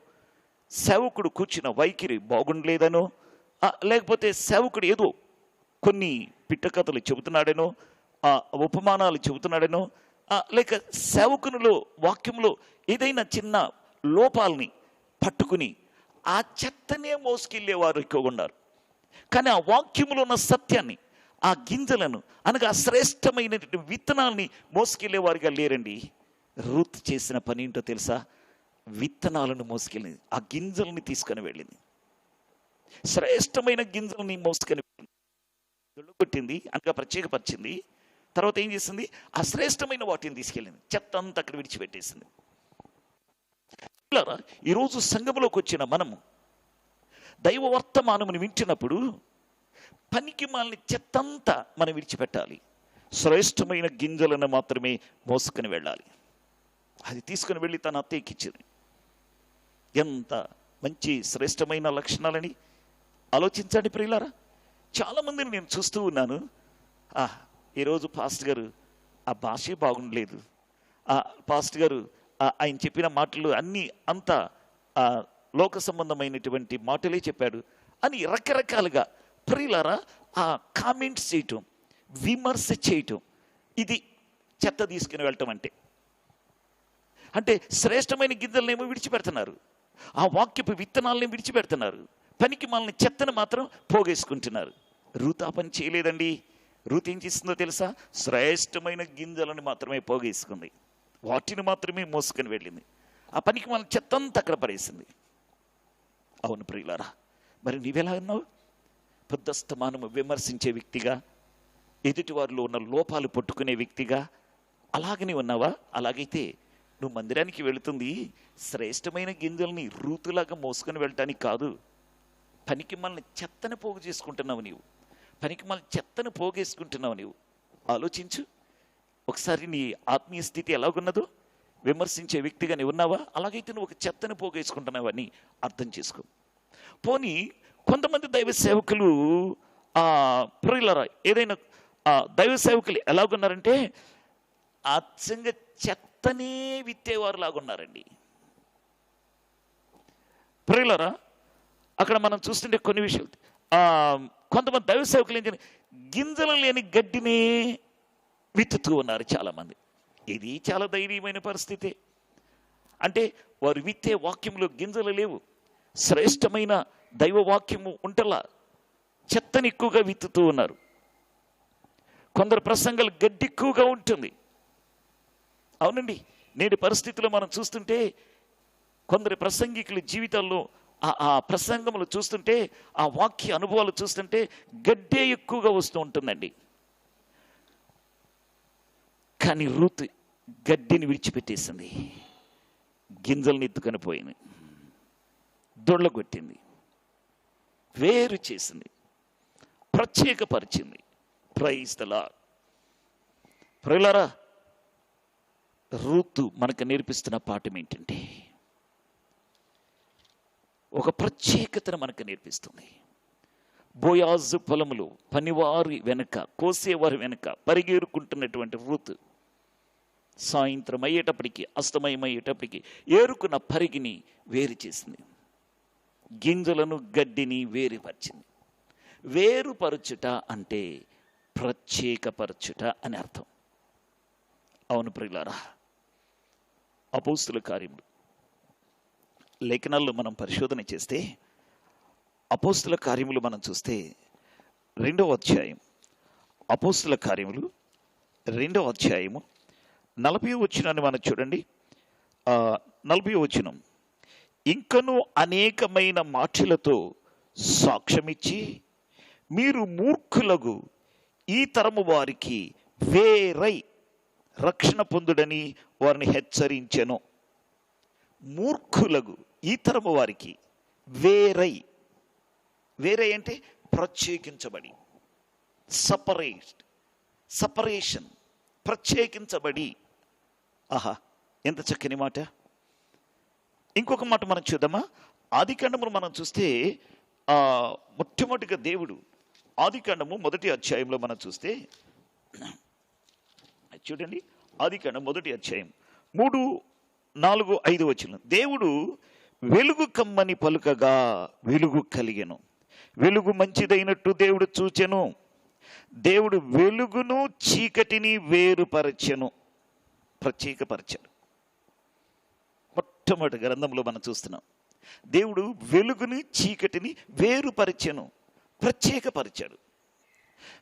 సేవకుడు కూర్చున్న వైఖరి బాగుండలేదనో, లేకపోతే సేవకుడు ఏదో కొన్ని పిట్టకథలు చెబుతున్నాడనో, ఉపమానాలు చెబుతున్నాడనో, లేక సేవకునిలో వాక్యంలో ఏదైనా చిన్న లోపాలని పట్టుకుని ఆ చెత్తనే మోసుకెళ్ళేవారు ఎక్కువగా ఉన్నారు. కానీ ఆ వాక్యములో ఉన్న సత్యాన్ని, ఆ గింజలను అనగా శ్రేష్టమైనటువంటి విత్తనాలని మోసుకెళ్ళేవారుగా లేరండి. రూత్ చేసిన పని ఏంటో తెలుసా? విత్తనాలను మోసుకెళ్ళింది, ఆ గింజల్ని తీసుకొని వెళ్ళింది. శ్రేష్టమైన గింజల్ని మోసుకొని కొట్టింది అనగా ప్రత్యేకపరిచింది. తర్వాత ఏం చేసింది? ఆ శ్రేష్టమైన వాటిని తీసుకెళ్ళింది, చెత్త అంతా అక్కడ విడిచిపెట్టేసింది. ఈరోజు సంఘములోకి వచ్చిన మనము దైవ వర్తమానమును వింటున్నప్పుడు పనికి మాలిన చెత్తంతా మనం విడిచిపెట్టాలి. శ్రేష్టమైన గింజలను మాత్రమే మోసుకొని వెళ్ళాలి. అది తీసుకుని వెళ్ళి తన అత్తయ్యకి ఇచ్చింది. ఎంత మంచి శ్రేష్టమైన లక్షణాలని ఆలోచించండి ప్రియులారా. చాలామందిని నేను చూస్తూ ఉన్నాను, ఈరోజు పాస్టర్ గారు ఆ భాషే బాగుండలేదు, పాస్టర్ గారు ఆయన చెప్పిన మాటలు అన్నీ అంతా లోక సంబంధమైనటువంటి మాటలే చెప్పాడు అని రకరకాలుగా ప్రియులారా ఆ కామెంట్స్ చేయటం, విమర్శ చేయటం, ఇది చెత్త తీసుకుని వెళ్ళటం. అంటే శ్రేష్టమైన గింజలనేమో విడిచిపెడుతున్నారు, ఆ వాక్యపు విత్తనాలని విడిచిపెడుతున్నారు, పనికి మనల్ని చెత్తను మాత్రం పోగేసుకుంటున్నారు. రూత్ ఆ పని చేయలేదండి. రూత్ ఏం చేస్తుందో తెలుసా? శ్రేష్టమైన గింజలను మాత్రమే పోగేసుకుంది, వాటిని మాత్రమే మోసుకొని వెళ్ళింది. ఆ పనికి మన చెత్తంతా అక్కడ పడేసింది. అవును ప్రియులారా, మరి నీవెలా ఉన్నావు? పొద్దస్తమానము విమర్శించే వ్యక్తిగా, ఎదుటివారిలో ఉన్న లోపాలు పట్టుకునే వ్యక్తిగా అలాగనే ఉన్నావా? అలాగైతే నువ్వు మందిరానికి వెళుతుంది శ్రేష్టమైన గింజల్ని రూతులాగా మోసుకొని వెళ్ళటానికి కాదు. పనికి మనల్ని చెత్తను పోగు చేసుకుంటున్నావు నీవు, పనికి మనల్ని చెత్తను పోగేసుకుంటున్నావు నీవు. ఆలోచించు ఒకసారి, నీ ఆత్మీయ స్థితి ఎలాగున్నదో. విమర్శించే వ్యక్తిగా నీవు ఉన్నావా? అలాగైతే నువ్వు ఒక చెత్తను పోగేసుకుంటున్నావని అర్థం చేసుకో. పోనీ కొంతమంది దైవ సేవకులు ప్రియులారా, ఏదైనా దైవ సేవకులు ఎలాగున్నారంటే అచ్చంగా చెత్తనే విత్తేవారు లాగున్నారండి. ప్రియులారా, అక్కడ మనం చూస్తుంటే కొన్ని విషయాలు, కొంతమంది దైవ సేవకులు ఏం చేయాలి, గింజలు లేని గడ్డినే విత్తుతూ ఉన్నారు చాలామంది. ఇది చాలా దయనీయమైన పరిస్థితి. అంటే వారు విత్తే వాక్యంలో గింజలు లేవు, శ్రేష్టమైన దైవ వాక్యము ఉంటలా, చెత్తని ఎక్కువగా విత్తుతూ ఉన్నారు. కొందరు ప్రసంగాలు గడ్డి ఎక్కువగా ఉంటుంది. అవునండి, నేటి పరిస్థితిలో మనం చూస్తుంటే కొందరు ప్రసంగికుల జీవితాల్లో ఆ ప్రసంగములు చూస్తుంటే, ఆ వాక్య అనుభవాలు చూస్తుంటే గడ్డే ఎక్కువగా వస్తూ ఉంటుందండి. కానీ రూత్ గడ్డిని విడిచిపెట్టేసింది, గింజల్ని ఎత్తుకొని పోయింది, దొళ్ళగొట్టింది, వేరు చేసింది, ప్రత్యేకపరిచింది. Praise the Lord. ప్రియులారా, రూతు మనకు నేర్పిస్తున్న పాఠం ఏంటంటే ఒక ప్రత్యేకతను మనకు నేర్పిస్తుంది. బోయాజు పొలములో పనివారి వెనుక, కోసేవారి వెనుక పరిగెరుకుంటున్నటువంటి రూతు సాయంత్రం అయ్యేటప్పటికి, అస్తమయం అయ్యేటప్పటికి ఏరుకున్న పరిగిని వేరు చేసింది, గింజలను గడ్డిని వేరుపరిచింది. వేరుపరచుట అంటే ప్రత్యేకపరచుట అని అర్థం. అవును ప్రియులారా, అపోస్తుల కార్యములు లేఖనాల్లో మనం పరిశోధన చేస్తే, అపోస్తుల కార్యములు మనం చూస్తే 2వ అధ్యాయం, అపోస్తుల కార్యములు 2వ అధ్యాయము 40వ వచనాన్ని మనం చూడండి. 40వ వచనం, ఇంకను అనేకమైన మాటలతో సాక్ష్యమిచ్చి మీరు మూర్ఖులకు ఈ తరము వారికి వేరై రక్షణ పొందుడని వారిని హెచ్చరించెను. మూర్ఖులకు, ఈ తరము వారికి వేరై, వేరై అంటే ప్రత్యేకించబడి, సపరేషన్, ప్రత్యేకించబడి. ఆహా, ఎంత చక్కని మాట. ఇంకొక మాట మనం చూద్దామా? ఆదికాండమును మనం చూస్తే మొట్టమొదటిగా దేవుడు ఆదికాండము 1వ అధ్యాయంలో మనం చూస్తే చూడండి, ఆదికాండం 1వ అధ్యాయం 3, 4, 5 వచనం. దేవుడు వెలుగు కమ్మని పలుకగా వెలుగు కలిగెను, వెలుగు మంచిదైనట్టు దేవుడు చూచెను, దేవుడు వెలుగును చీకటిని వేరుపరచెను, ప్రత్యేకపరచాడు. మొట్టమొదటి గ్రంథంలో మనం చూస్తున్నాం, దేవుడు వెలుగుని చీకటిని వేరుపరచెను, ప్రత్యేకపరిచాడు.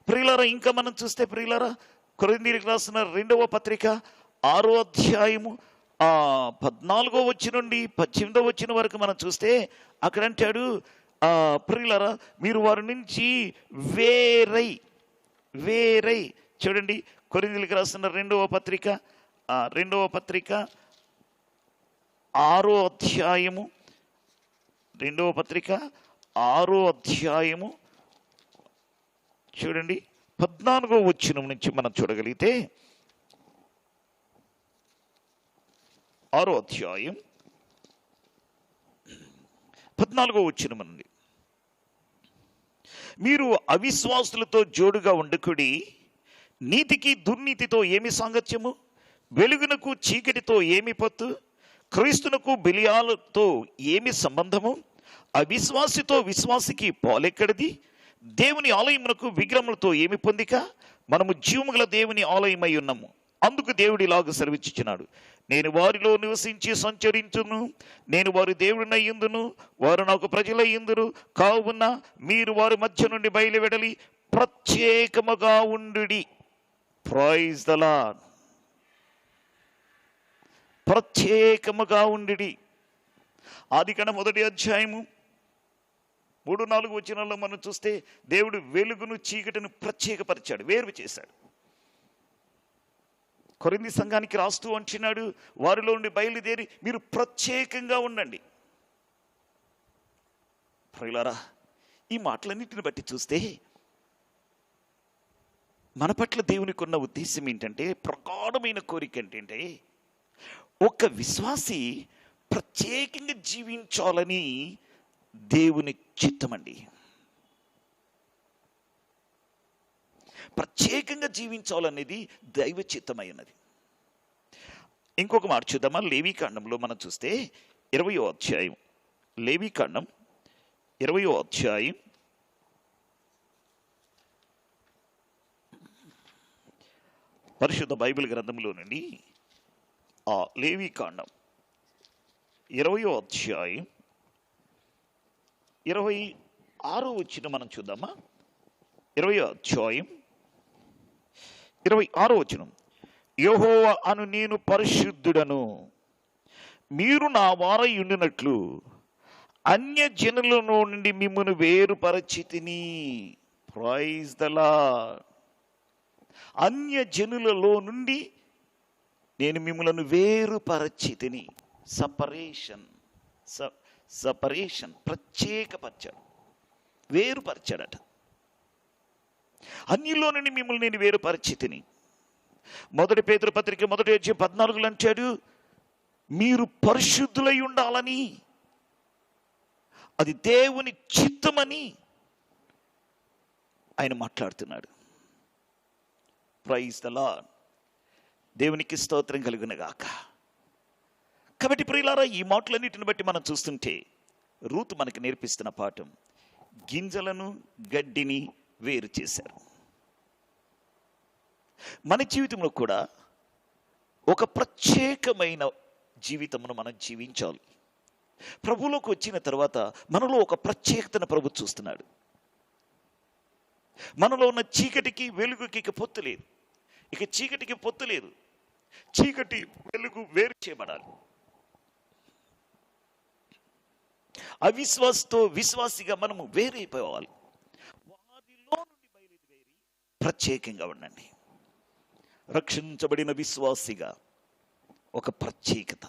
ప్రియులారా, ఇంకా మనం చూస్తే ప్రియులారా, కొరింథీయులకు రాసిన 2వ పత్రిక 6వ అధ్యాయము 14వ వచనం నుండి 18వ వచనం వరకు మనం చూస్తే అక్కడ అంటాడు, ప్రియులారా మీరు వారి నుంచి వేరై, చూడండి, కొరింథీయులకు రాసిన 2వ పత్రిక 6వ అధ్యాయము, 2వ పత్రిక 6వ అధ్యాయము చూడండి 14వ వచనం నుంచి మనం చూడగలిగితే 6వ అధ్యాయం 14వ వచనం నుండి, మీరు అవిశ్వాసులతో జోడుగా ఉండకుడి, నీతికి దుర్నీతితో ఏమి సాంగత్యము, వెలుగునకు చీకటితో ఏమి పొత్తు, క్రీస్తునకు బెలియాలతో ఏమి సంబంధము, అవిశ్వాసితో విశ్వాసికి పాలెక్కడిది, దేవుని ఆలయమునకు విగ్రహములతో ఏమి పొందిక, మనము జీవముగల దేవుని ఆలయమై ఉన్నాము. అందుకు దేవుడు ఇలాగ సెలవిచ్చుచున్నాడు, నేను వారిలో నివసించి సంచరించును, నేను వారి దేవుడినయ్యుందును, వారు నాకు ప్రజలయ్యుందురు, కావున మీరు వారి మధ్య నుండి బయలువెడలి ప్రత్యేకముగా ఉండుడి. Praise the Lord. ప్రత్యేకముగా ఉండుడి. ఆదికాండం 1వ అధ్యాయము 3-4 వచనాల్లో మనం చూస్తే దేవుడు వెలుగును చీకటిని ప్రత్యేకపరిచాడు, వేరు చేశాడు. కొరింథీ సంఘానికి రాస్తూ అంటున్నాడు, వారిలో నుండి బయలుదేరి మీరు ప్రత్యేకంగా ఉండండి. ప్రియులారా, ఈ మాటలన్నింటిని బట్టి చూస్తే మన పట్ల దేవునికి ఉన్న ఉద్దేశం ఏంటంటే, ప్రగాఢమైన కోరిక ఏంటంటే, ఒక విశ్వాసి ప్రత్యేకంగా జీవించాలని దేవుని చిత్తమండి. ప్రత్యేకంగా జీవించాలనేది దైవ చిత్తమై ఉన్నది. ఇంకొక మాట చూద్దామా? లేవీకాండంలో మనం చూస్తే 20వ అధ్యాయం, లేవీకాండం 20వ అధ్యాయం 20 పరిశుద్ధ బైబిల్ గ్రంథంలో నుండి ఆ లేవీకాండం 20వ అధ్యాయం 26వ వచనం మనం చూద్దామా? 20వ అధ్యాయం 26వ వచనం, యెహోవా అను నేను పరిశుద్ధుడను, మీరు నా వారై ఉండినట్లు అన్యజనులలో నుండి మిమ్మును వేరుపరచితిని. Praise the Lord. అన్యజనులలో నుండి నేను మిమ్మలను వేరుపరచితిని. సపరేషన్ ప్రత్యేకపరచాడు, వేరుపరచాడట. అన్యుల్లో నుండి మిమ్మల్ని నేను వేరుపరచితిని. 1 పేతురు పత్రిక 1వ అధ్యాయం 14 అంటాడు, మీరు పరిశుద్ధులై ఉండాలని, అది దేవుని చిత్తమని ఆయన మాట్లాడుతున్నాడు. Praise the Lord. దేవునికి స్తోత్రం కలుగునగాక. కాబట్టి ప్రియులారా, ఈ మాటలన్నిటిని బట్టి మనం చూస్తుంటే రూతు మనకి నేర్పిస్తున్న పాఠం, గింజలను గడ్డిని వేరు చేశారు. మన జీవితంలో కూడా ఒక ప్రత్యేకమైన జీవితమును మనం జీవించాలి. ప్రభువులోకి వచ్చిన తర్వాత మనలో ఒక ప్రత్యేకతను ప్రభు చూస్తున్నాడు. మనలో ఉన్న చీకటికి వెలుగుకి ఇక పొత్తు లేదు. ఇక చీకటికి పొత్తు లేదు. చీకటి వెలుగు వేరు చేయబడాలి. అవిశ్వాసతో విశ్వాసిగా మనము వేరైపోవాలి. వారిలో నుండి బయలుదేరి ప్రత్యేకంగా ఉండండి. రక్షించబడిన విశ్వాసిగా ఒక ప్రత్యేకత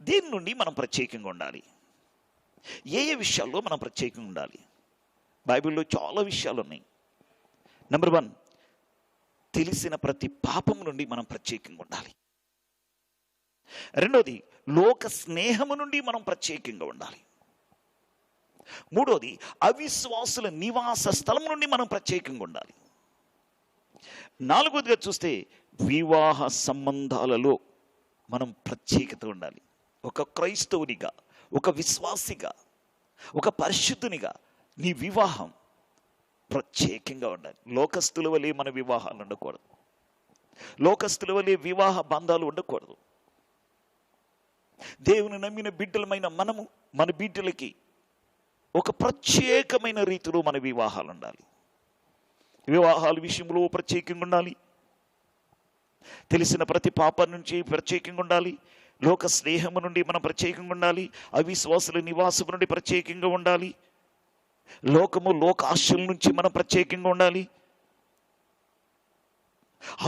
దీని నుండి మనం ప్రత్యేకంగా ఉండాలి. ఏ విషయాల్లో మనం ప్రత్యేకంగా ఉండాలి? బైబిల్లో చాలా విషయాలు ఉన్నాయి. నెంబర్ 1, తెలిసిన ప్రతి పాపం నుండి మనం ప్రత్యేకంగా ఉండాలి. రెండోది, లోక స్నేహము నుండి మనం ప్రత్యేకంగా ఉండాలి. మూడోది, అవిశ్వాసుల నివాస స్థలం నుండి మనం ప్రత్యేకంగా ఉండాలి. నాలుగోదిగా చూస్తే, వివాహ సంబంధాలలో మనం ప్రత్యేకత ఉండాలి. ఒక క్రైస్తవునిగా, ఒక విశ్వాసిగా, ఒక పరిశుద్ధునిగా నీ వివాహం ప్రత్యేకంగా ఉండాలి. లోకస్తుల వలె మన వివాహాలు ఉండకూడదు. లోకస్తుల వలె వివాహ బంధాలు ఉండకూడదు. దేవుని నమ్మిన బిడ్డలమైన మనము మన బిడ్డలకి ఒక ప్రత్యేకమైన రీతిలో మన వివాహాలు ఉండాలి. వివాహాల విషయంలో ప్రత్యేకంగా ఉండాలి. తెలిసిన ప్రతి పాపం నుంచి ప్రత్యేకంగా ఉండాలి. లోక స్నేహము నుండి మనం ప్రత్యేకంగా ఉండాలి. అవిశ్వాసుల నివాసం నుండి ప్రత్యేకంగా ఉండాలి. లోక ఆశల నుంచి మనం ప్రత్యేకంగా ఉండాలి.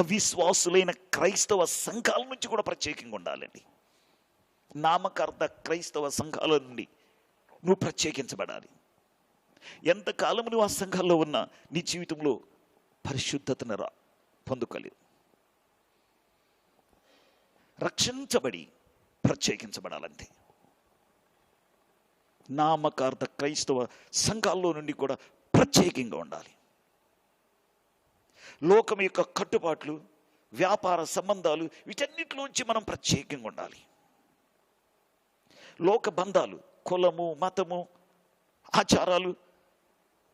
అవిశ్వాసులైన క్రైస్తవ సంఘాల నుంచి కూడా ప్రత్యేకంగా ఉండాలండి. నామకార్థ క్రైస్తవ సంఘాల నుండి నువ్వు ప్రత్యేకించబడాలి. ఎంతకాలం నువ్వు ఆ సంఘాల్లో ఉన్నా నీ జీవితంలో పరిశుద్ధతను పొందుకోలేవు. రక్షించబడి ప్రత్యేకించబడాలంతే. నామకార్థ క్రైస్తవ సంఘాల్లో నుండి కూడా ప్రత్యేకంగా ఉండాలి. లోకం యొక్క కట్టుబాట్లు, వ్యాపార సంబంధాలు, వీటన్నిటిలోంచి మనం ప్రత్యేకంగా ఉండాలి. లోక బంధాలు, కులము, మతము, ఆచారాలు,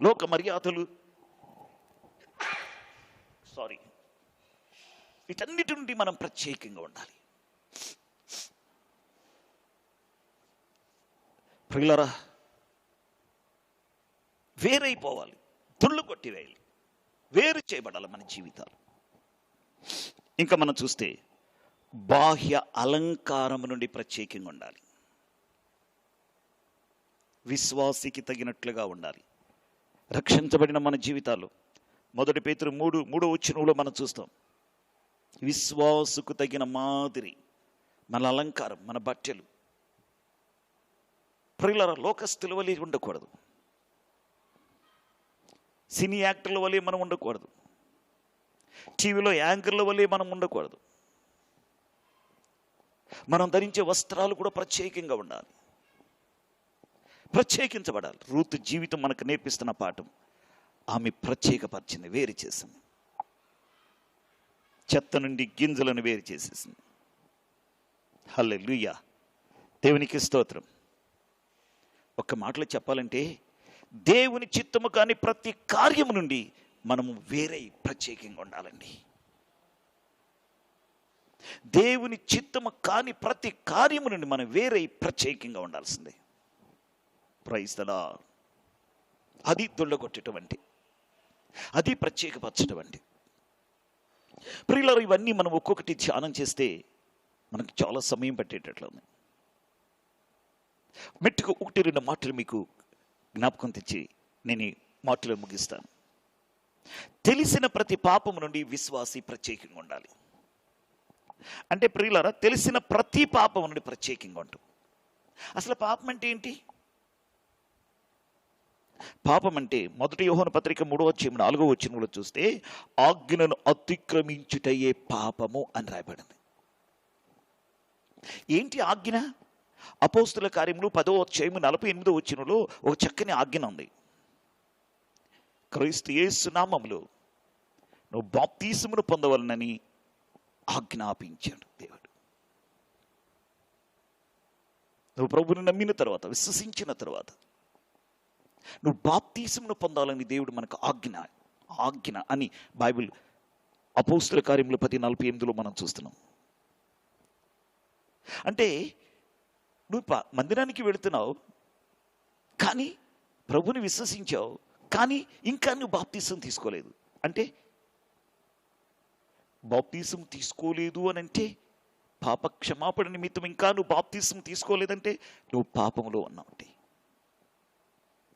లోక మర్యాదలు, వీటన్నిటి నుండి మనం ప్రత్యేకంగా ఉండాలి. ప్రియులారా, వేరైపోవాలి, తుళ్ళు కొట్టివేయాలి, వేరు చేయబడాలి మన జీవితాలు. ఇంకా మనం చూస్తే బాహ్య అలంకారం నుండి ప్రత్యేకంగా ఉండాలి. విశ్వాసికి తగినట్లుగా ఉండాలి. రక్షించబడిన మన జీవితాలు 1 పేతురు 3:3 మనం చూస్తాం. విశ్వాసుకు తగిన మాదిరి మన అలంకారం, మన బట్టలు. ప్రియులారా, లోకస్తుల వలె ఉండకూడదు. సినీ యాక్టర్ల వలె మనం ఉండకూడదు. టీవీలో యాంకర్ల వలె మనం ఉండకూడదు. మనం ధరించే వస్త్రాలు కూడా ప్రత్యేకంగా ఉండాలి, ప్రత్యేకించబడాలి. రూతు జీవితం మనకు నేర్పిస్తున్న పాఠం. ఆమె ప్రత్యేకపరిచింది, వేరు చేసింది. చెత్త నుండి గింజలను వేరు చేసేసింది. హల్లెలూయా, దేవునికి స్తోత్రం. ఒక్క మాటలో చెప్పాలంటే, దేవుని చిత్తము కాని ప్రతి కార్యము నుండి మనము వేరై ప్రత్యేకంగా ఉండాలండి. దేవుని చిత్తము కాని ప్రతి కార్యము నుండి మనం వేరై ప్రత్యేకంగా ఉండాల్సిందే. Praise the Lord. అది దొల్లగొట్టడం అంటే, అది ప్రత్యేకపరచడం అంటే. ప్రియులారా, ఇవన్నీ మనం ఒక్కొక్కటి ధ్యానం చేస్తే మనకు చాలా సమయం పట్టేటట్లు ఉంది. మెట్టుకు 1-2 మాటలు మీకు జ్ఞాపకం తెచ్చి నేను ఈ మాటలు ముగిస్తాను. తెలిసిన ప్రతి పాపము నుండి విశ్వాసి ప్రత్యేకంగా ఉండాలి. అంటే ప్రియులారా, తెలిసిన ప్రతి పాపము నుండి ప్రత్యేకంగా ఉంటాం. అసలు పాపం అంటే ఏంటి? పాపం అంటే 1 యోహాను పత్రిక 3:4 చూస్తే, ఆజ్ఞను అతిక్రమించుటయే పాపము అని రాయబడింది. ఏంటి ఆజ్ఞ? అపోస్తుల కార్యములు 10:48 ఒక చక్కని ఆజ్ఞ ఉంది. క్రీస్తు యేసు నామములో నువ్వు బాప్తీసమును పొందవలనని ఆజ్ఞాపించాడు దేవుడు. నువ్వు ప్రభువుని నమ్మిన తర్వాత, విశ్వసించిన తర్వాత నువ్వు బాప్తీసమును పొందాలని దేవుడు మనకు ఆజ్ఞ అని బైబిల్ అపోస్తుల కార్యములు 10:48 మనం చూస్తున్నాం. అంటే నువ్వు మందిరానికి వెళుతున్నావు, కానీ ప్రభుని విశ్వసించావు, కానీ ఇంకా నువ్వు బాప్తీసం తీసుకోలేదు. అంటే బాప్తీసం తీసుకోలేదు అని అంటే, పాప క్షమాపణ నిమిత్తం ఇంకా నువ్వు బాప్తీసం తీసుకోలేదంటే నువ్వు పాపంలో ఉన్నావు.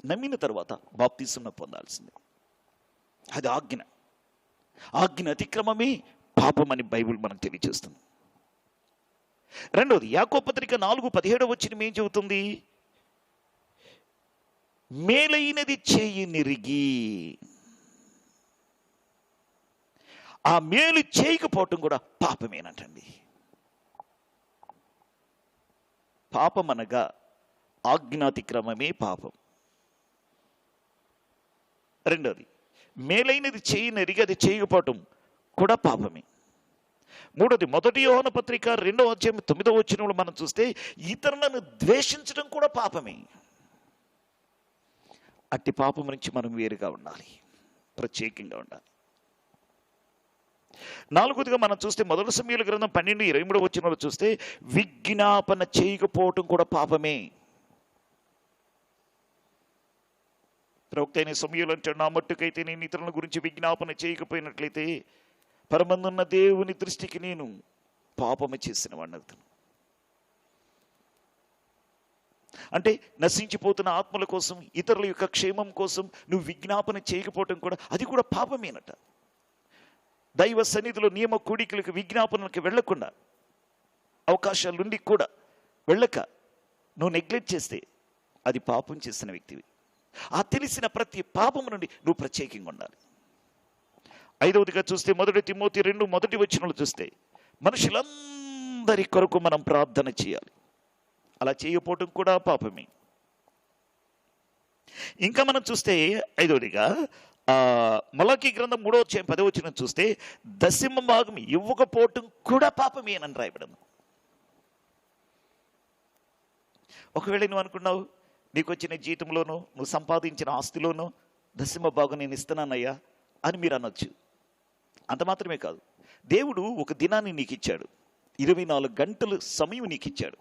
నమ్మిన తర్వాత బాప్తీసం పొందాల్సిందే. అది ఆజ్ఞ అతిక్రమమే పాపం అని బైబిల్ మనకు తెలియజేస్తుంది. రెండవది, యాకోబు పత్రిక 4:17 ఏం చెబుతుంది? మేలైనది చేయి నిరిగి, ఆ మేలు చేయకపోవటం కూడా పాపమేనంటండి. పాపం అనగా ఆజ్ఞాతిక్రమమే పాపం. రెండవది, మేలైనది చేయి నిరిగి అది చేయకపోవటం కూడా పాపమే. మూడోది, 1 యోహాను పత్రిక 2:9 మనం చూస్తే, ఇతరులను ద్వేషించడం కూడా పాపమే. అట్టి పాపం నుంచి మనం వేరుగా ఉండాలి, ప్రత్యేకంగా ఉండాలి. నాలుగోదిగా మనం చూస్తే 1 సమూయేలు గ్రంథం 12:23 చూస్తే, విజ్ఞాపన చేయకపోవటం కూడా పాపమే. ప్రవక్త అయిన సమూయేలు అంటాడు, నా మట్టుకైతే నేను ఇతరుల గురించి విజ్ఞాపన చేయకపోయినట్లయితే పరమందున్న దేవుని దృష్టికి నేను పాపము చేసిన వాడిని అవుతాను. అంటే నశించిపోతున్న ఆత్మల కోసం, ఇతరుల యొక్క క్షేమం కోసం నువ్వు విజ్ఞాపన చేయకపోవటం కూడా, అది కూడా పాపమేనట. దైవ సన్నిధిలో నియమ కూడికలకు, విజ్ఞాపనలకు వెళ్లకుండా, అవకాశాలుండి కూడా వెళ్ళక నువ్వు నెగ్లెక్ట్ చేస్తే అది పాపం చేసిన వ్యక్తివి. ఆ తెలిసిన ప్రతి పాపము నుండి నువ్వు ప్రత్యేకంగా ఉండాలి. ఐదవదిగా చూస్తే 1 తిమోతి 2 మొదటి వచనంలో చూస్తే మనుషులందరి కొరకు మనం ప్రార్థన చేయాలి. అలా చేయకపోవటం కూడా పాపమే. ఇంకా మనం చూస్తే ఐదవదిగా మలాకీ గ్రంథం 3వ అధ్యాయం 10వ వచనం చూస్తే దశమ భాగం ఇవ్వకపోవటం కూడా పాపమే అని రాయబడింది. ఒకవేళ నువ్వు అనుకున్నావు నీకు వచ్చిన జీతంలోనూ నువ్వు సంపాదించిన ఆస్తిలోనూ దశమ భాగం నేను ఇస్తున్నానయ్యా అని మీరు అనొచ్చు. అంత మాత్రమే కాదు, దేవుడు ఒక దినాన్ని నీకు ఇచ్చాడు, 24 గంటలు సమయం నీకు ఇచ్చాడు.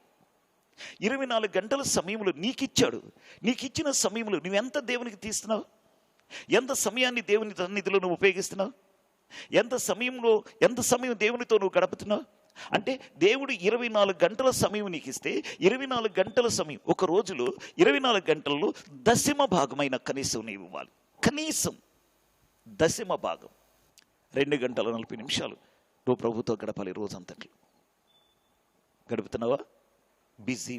24 గంటల సమయంలో నీకు ఇచ్చాడు. నీకు ఇచ్చిన సమయంలో నువ్వు ఎంత దేవునికి తీస్తున్నావు? ఎంత సమయాన్ని దేవుని సన్నిధిలో నువ్వు ఉపయోగిస్తున్నావు? ఎంత సమయం దేవునితో నువ్వు గడుపుతున్నావు? అంటే దేవుడు 24 గంటల సమయం నీకు ఇస్తే 24 గంటల సమయం, ఒక రోజులో 24 గంటల్లో దశమ భాగమైన కనీసం నీవు ఇవ్వాలి. కనీసం దశమ భాగం 2 గంటల 40 నిమిషాలు నువ్వు ప్రభుతో గడపాలి. రోజంతట్లో గడుపుతున్నావా? బిజీ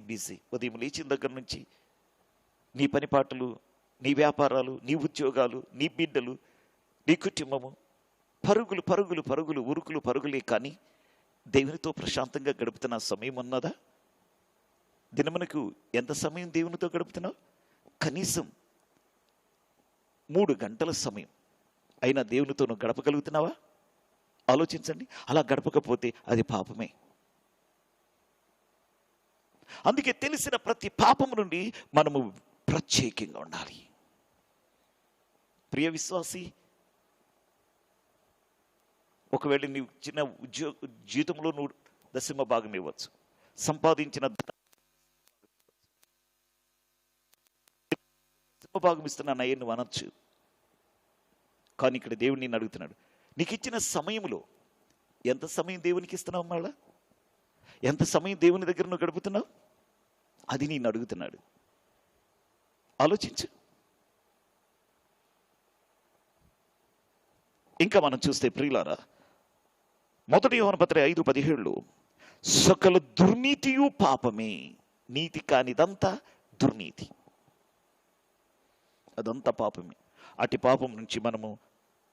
ఉదయం లేచిన దగ్గర నుంచి నీ పని పాటలు, నీ వ్యాపారాలు, నీ ఉద్యోగాలు, నీ బిడ్డలు, నీ కుటుంబము, పరుగులు ఉరుకులు పరుగులే. కానీ దేవునితో ప్రశాంతంగా గడుపుతున్న సమయం ఉన్నదా? దినమునకు ఎంత సమయం దేవునితో గడుపుతున్నావు? కనీసం 3 గంటల సమయం అయినా దేవునితో నువ్వు గడపగలుగుతున్నావా? ఆలోచించండి. అలా గడపకపోతే అది పాపమే. అందుకే తెలిసిన ప్రతి పాపము నుండి మనము ప్రత్యేకంగా ఉండాలి. ప్రియ విశ్వాసి, ఒకవేళ నీవు చిన్న జీతంలో నువ్వు దశమ భాగం ఇవ్వచ్చు, సంపాదించిన దశమ భాగం ఇస్తున్నానయ్య నువ్వు అనొచ్చు. కానీ ఇక్కడ దేవుడు నిన్ను అడుగుతున్నాడు, నీకు ఇచ్చిన సమయంలో ఎంత సమయం దేవునికి ఇస్తున్నావు? మళ్ళా ఎంత సమయం దేవుని దగ్గర నువ్వు గడుపుతున్నావు? అది నిన్ను అడుగుతున్నాడు. ఆలోచించు. ఇంకా మనం చూస్తే ప్రియులారా, 1 యోహాను పత్రిక 5:17 సకల దుర్నీతియు పాపమే, నీతి కానిదంతా దుర్నీతి, అదంతా పాపమే. అటు పాపం నుంచి మనము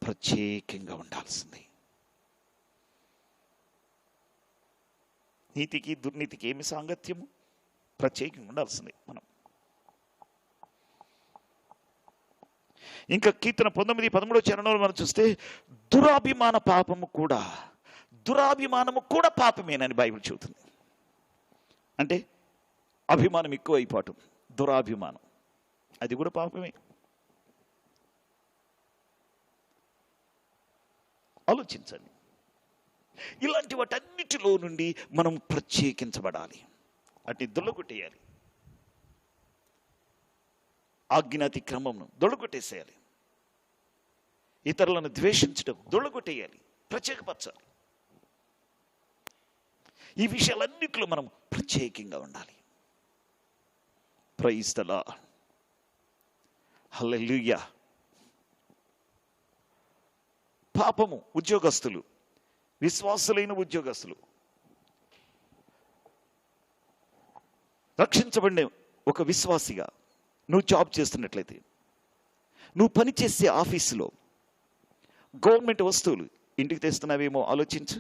ప్రత్యేకంగా ఉండాల్సింది. నీతికి దుర్నీతికి ఏమి సాంగత్యము? ప్రత్యేకంగా ఉండాల్సింది మనం. ఇంకా కీర్తన 19:13 చరణంలో మనం చూస్తే దురాభిమానము కూడా పాపమేనని బైబిల్ చెబుతుంది. అంటే అభిమానం ఎక్కువ అయిపోవటం, దురాభిమానం, అది కూడా పాపమే. ఆలోచించండి. ఇలాంటి వాటన్నిటిలో నుండి మనం ప్రత్యేకించబడాలి. అటు దొల్లగొట్టేయాలి. ఆజ్ఞాతిక్రమమును దొల్లగొట్టేసేయాలి. ఇతరులను ద్వేషించడం దొల్లగొట్టేయాలి, ప్రత్యేకపరచాలి. ఈ విషయాలన్నిటిలో మనం ప్రత్యేకంగా ఉండాలి. Praise the Lord. హల్లెలూయా. పాపము ఉద్యోగస్తులు, విశ్వాసులైన ఉద్యోగస్తులు, రక్షించబడిన ఒక విశ్వాసిగా నువ్వు జాబ్ చేస్తున్నట్లయితే, నువ్వు పనిచేసే ఆఫీసులో గవర్నమెంట్ వస్తువులు ఇంటికి తెస్తున్నావేమో ఆలోచించు.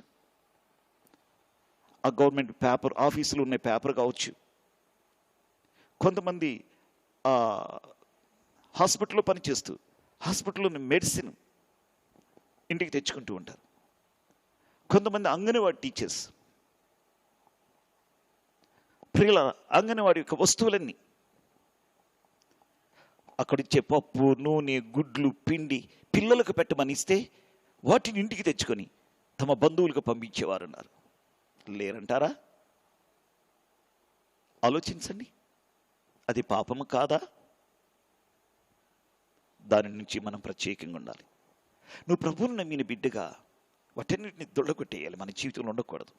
ఆ గవర్నమెంట్ పేపర్, ఆఫీసులో ఉన్న పేపర్ కావచ్చు. కొంతమంది హాస్పిటల్లో పనిచేస్తూ హాస్పిటల్లోని మెడిసిన్ ఇంటికి తెచ్చుకుంటూ ఉంటారు. కొంతమంది అంగన్వాడీ టీచర్స్, ప్రియుల అంగన్వాడీ యొక్క వస్తువులన్నీ అక్కడిచ్చే పప్పు, నూనె, గుడ్లు, పిండి పిల్లలకు పెట్టమని ఇస్తే వాటిని ఇంటికి తెచ్చుకొని తమ బంధువులకు పంపించేవారు ఉన్నారు. లేరంటారా? ఆలోచించండి. అది పాపము కాదా? దాని నుంచి మనం ప్రత్యేకంగా ఉండాలి. నువ్వు ప్రభువుని నమ్మిన బిడ్డగా వాటన్నిటిని దొల్లగొట్టేయాలి. మన జీవితంలో ఉండకూడదు.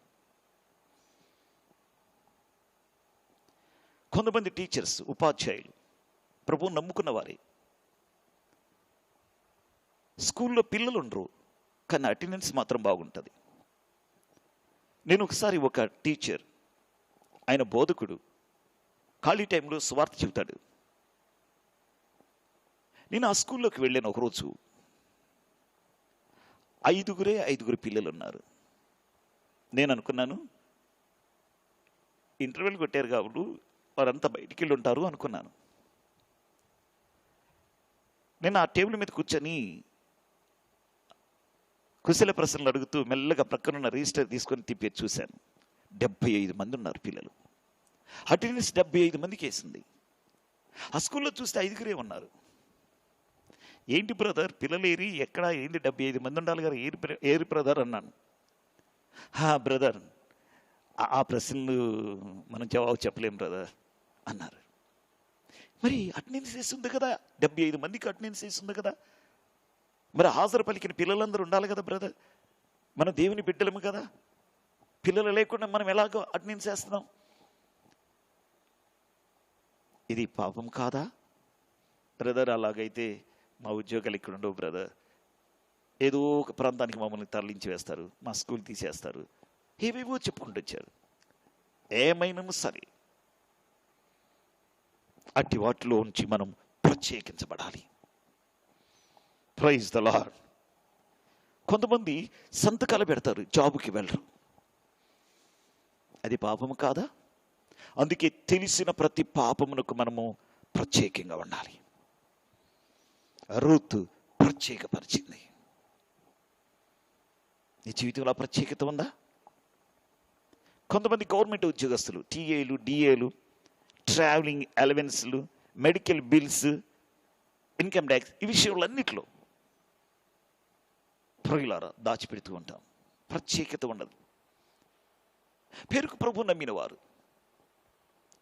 కొంతమంది టీచర్స్, ఉపాధ్యాయులు ప్రభువుని నమ్ముకున్న వారే. స్కూల్లో పిల్లలు ఉండరు, కానీ అటెండెన్స్ మాత్రం బాగుంటుంది. నేను ఒకసారి ఒక టీచర్, ఆయన బోధకుడు, ఖాళీ టైంలో సువార్త చెబుతాడు. నేను ఆ స్కూల్లోకి వెళ్ళాను ఒకరోజు. ఐదుగురు పిల్లలు ఉన్నారు. నేను అనుకున్నాను, ఇంటర్వెల్ కొట్టారు కాబట్టి వారంతా బయటికి వెళ్ళి ఉంటారు అనుకున్నాను. నేను ఆ టేబుల్ మీద కూర్చొని కుశల ప్రశ్నలు అడుగుతూ మెల్లగా ప్రక్కనున్న రిజిస్టర్ తీసుకొని తిప్పి చూశాను. 75 మంది ఉన్నారు పిల్లలు. అటెండెన్స్ 75 మందికి వేసింది. ఆ స్కూల్లో చూస్తే 5గురే ఉన్నారు. ఏంటి బ్రదర్, పిల్లలు ఏరి ఎక్కడ ఏంటి 75 మంది ఉండాలి కదా, ఏరి బ్రదర్ అన్నాను. బ్రదర్, ఆ ప్రశ్నలు మనం జవాబు చెప్పలేం బ్రదర్ అన్నారు. మరి అటెండెన్స్ వేస్తుంది కదా, 75 మందికి అటెండెన్స్ వేస్తుంది కదా, మరి హాజరు పలికిన పిల్లలందరూ ఉండాలి కదా బ్రదర్, మన దేవుని బిడ్డలము కదా, పిల్లలు లేకుండా మనం ఎలాగో అటెండెన్స్ వేస్తున్నాం. ఇది పాపం కాదా బ్రదర్? అలాగైతే మా ఉద్యోగాలు ఇక్కడ ఉండవు బ్రదర్, ఏదో ఒక ప్రాంతానికి మమ్మల్ని తరలించి వేస్తారు, మా స్కూల్ తీసేస్తారు, ఏవేవో చెప్పుకుంటూ వచ్చారు. ఏమైనా సరే అట్టి వాటిలో ఉంచి మనం ప్రత్యేకించబడాలి. Praise the Lord. కొంతమంది సంతకాలు పెడతారు, జాబుకి వెళ్ళరు. అది పాపము కాదా? అందుకే తెలిసిన ప్రతి పాపమునకు మనము ప్రత్యేకంగా ఉండాలి. రూతు ప్రత్యేకపరిచింది. నీ జీవితంలో ప్రత్యేకత ఉందా? కొంతమంది గవర్నమెంట్ ఉద్యోగస్తులు, టీఏలు, డిఏలు, ట్రావెలింగ్ అలవెన్స్లు, మెడికల్ బిల్స్, ఇన్కమ్ ట్యాక్స్, ఈ విషయాలన్నిటిలో ప్రియులారా దాచిపెడుతూ ఉంటాం. ప్రత్యేకత ఉండదు. పేరుకు ప్రభు నమ్మిన వారు,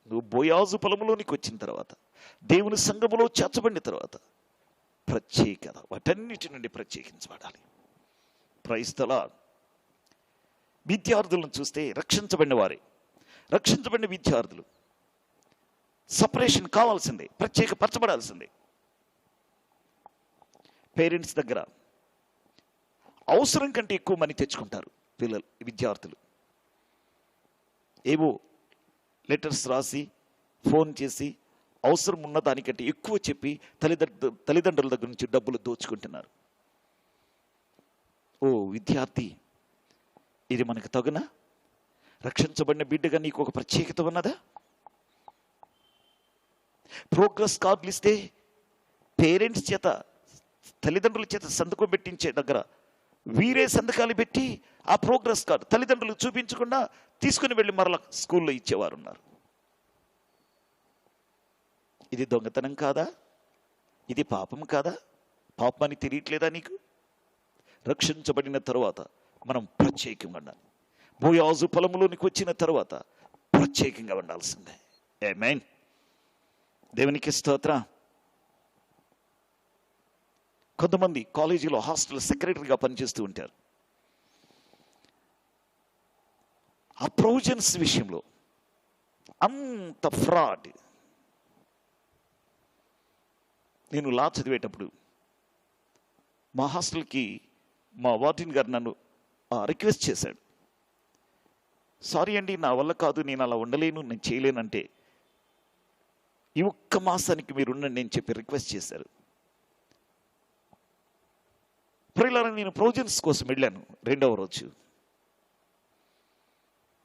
నువ్వు బోయాజు పొలంలోనికి వచ్చిన తర్వాత, దేవుని సంఘములో చేర్చబడిన తర్వాత ప్రత్యేకత, వాటన్నిటి నుండి ప్రత్యేకించబడాలి. Praise the lord. విద్యార్థులను చూస్తే రక్షించబడిన వారే, రక్షించబడిన విద్యార్థులు సపరేషన్ కావాల్సిందే, ప్రత్యేకపరచబడాల్సిందే. పేరెంట్స్ దగ్గర అవసరం కంటే ఎక్కువ మనీ తెచ్చుకుంటారు పిల్లలు, విద్యార్థులు. ఏవో లెటర్స్ రాసి, ఫోన్ చేసి, అవసరం ఉన్న దానికంటే ఎక్కువ చెప్పి తల్లిదండ్రుల దగ్గర నుంచి డబ్బులు దోచుకుంటున్నారు. ఓ విద్యార్థి, ఇది మనకు తగునా? రక్షించబడిన బిడ్డగా నీకు ఒక ప్రత్యేకత ఉన్నదా? ప్రోగ్రెస్ కార్డులు ఇస్తే పేరెంట్స్ చేత, తల్లిదండ్రుల చేత సంతకం పెట్టించే దగ్గర వీరే సంతకాలు పెట్టి ఆ ప్రోగ్రెస్ కార్డు తల్లిదండ్రులు చూపించకుండా తీసుకుని వెళ్ళి మరలా స్కూల్లో ఇచ్చేవారు ఉన్నారు. ఇది దొంగతనం కాదా? ఇది పాపం కాదా? పాపం అని తెలియట్లేదా నీకు? రక్షించబడిన తరువాత మనం ప్రత్యేకంగా ఉండాలి. బోయాజు పొలంలోనికి వచ్చిన తర్వాత ప్రత్యేకంగా ఉండాల్సిందే. ఆమేన్. దేవునికి స్తోత్రం. కొంతమంది కాలేజీలో హాస్టల్ సెక్రటరీగా పనిచేస్తూ ఉంటారు. ఆ ప్రొవిజన్స్ విషయంలో అంత ఫ్రాడ్. నేను లా చదివేటప్పుడు మా హాస్టల్కి మా వార్డెన్ గారు నన్ను రిక్వెస్ట్ చేశాడు. సారీ అండి, నా వల్ల కాదు, నేను అలా ఉండలేను, నేను చేయలేనంటే ఈ ఒక్క మాసానికి మీరు ఉండండి నేను చెప్పి రిక్వెస్ట్ చేశారు. ప్రియులారా, నేను ప్రొవిజన్స్ కోసం వెళ్ళాను. 2వ రోజు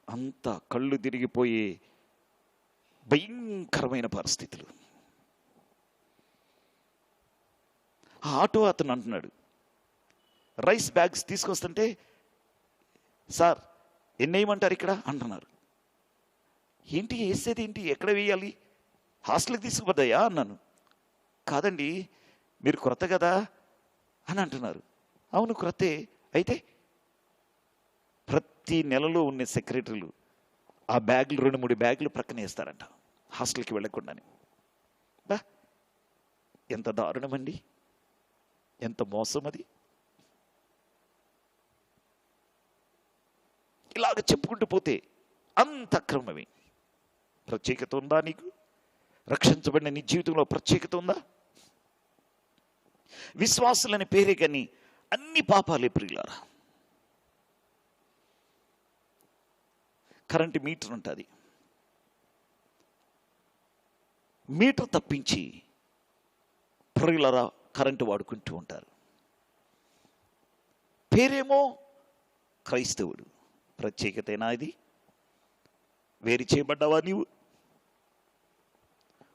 అంతా కళ్ళు తిరిగిపోయే భయంకరమైన పరిస్థితులు. ఆ ఆటో అతను అంటున్నాడు, రైస్ బ్యాగ్స్ తీసుకొస్తుంటే, సార్ ఎన్ని వేయమంటారు ఇక్కడ అంటున్నారు. ఏంటి వేసేది ఏంటి, ఎక్కడ వేయాలి, హాస్టల్కి తీసుకుపోతాయా అన్నాను. కాదండి, మీరు క్రొత్త కదా అని అంటున్నారు. అవును క్రొత్తే, అయితే ప్రతి నెలలో ఉన్న సెక్రటరీలు ఆ బ్యాగులు 2-3 బ్యాగులు ప్రక్కన వేస్తారంట హాస్టల్కి వెళ్ళకుండానే. బా, ఎంత దారుణమండి, ఎంత మోసం అది. ఇలాగ చెప్పుకుంటూ పోతే అంత అక్రమమే. ప్రత్యేకత ఉందా నీకు? రక్షించబడిన నీ జీవితంలో ప్రత్యేకత ఉందా? విశ్వాసులని పేరే కానీ అన్ని పాపాలే ప్రియులారా. కరెంటు మీటర్ ఉంటుంది, మీటర్ తప్పించి ప్రియులరా కరెంటు వాడుకుంటూ ఉంటారు. పేరేమో క్రైస్తవుడు. ప్రత్యేకతేనా ఇది? వేరు చేయబడ్డావా నీవు?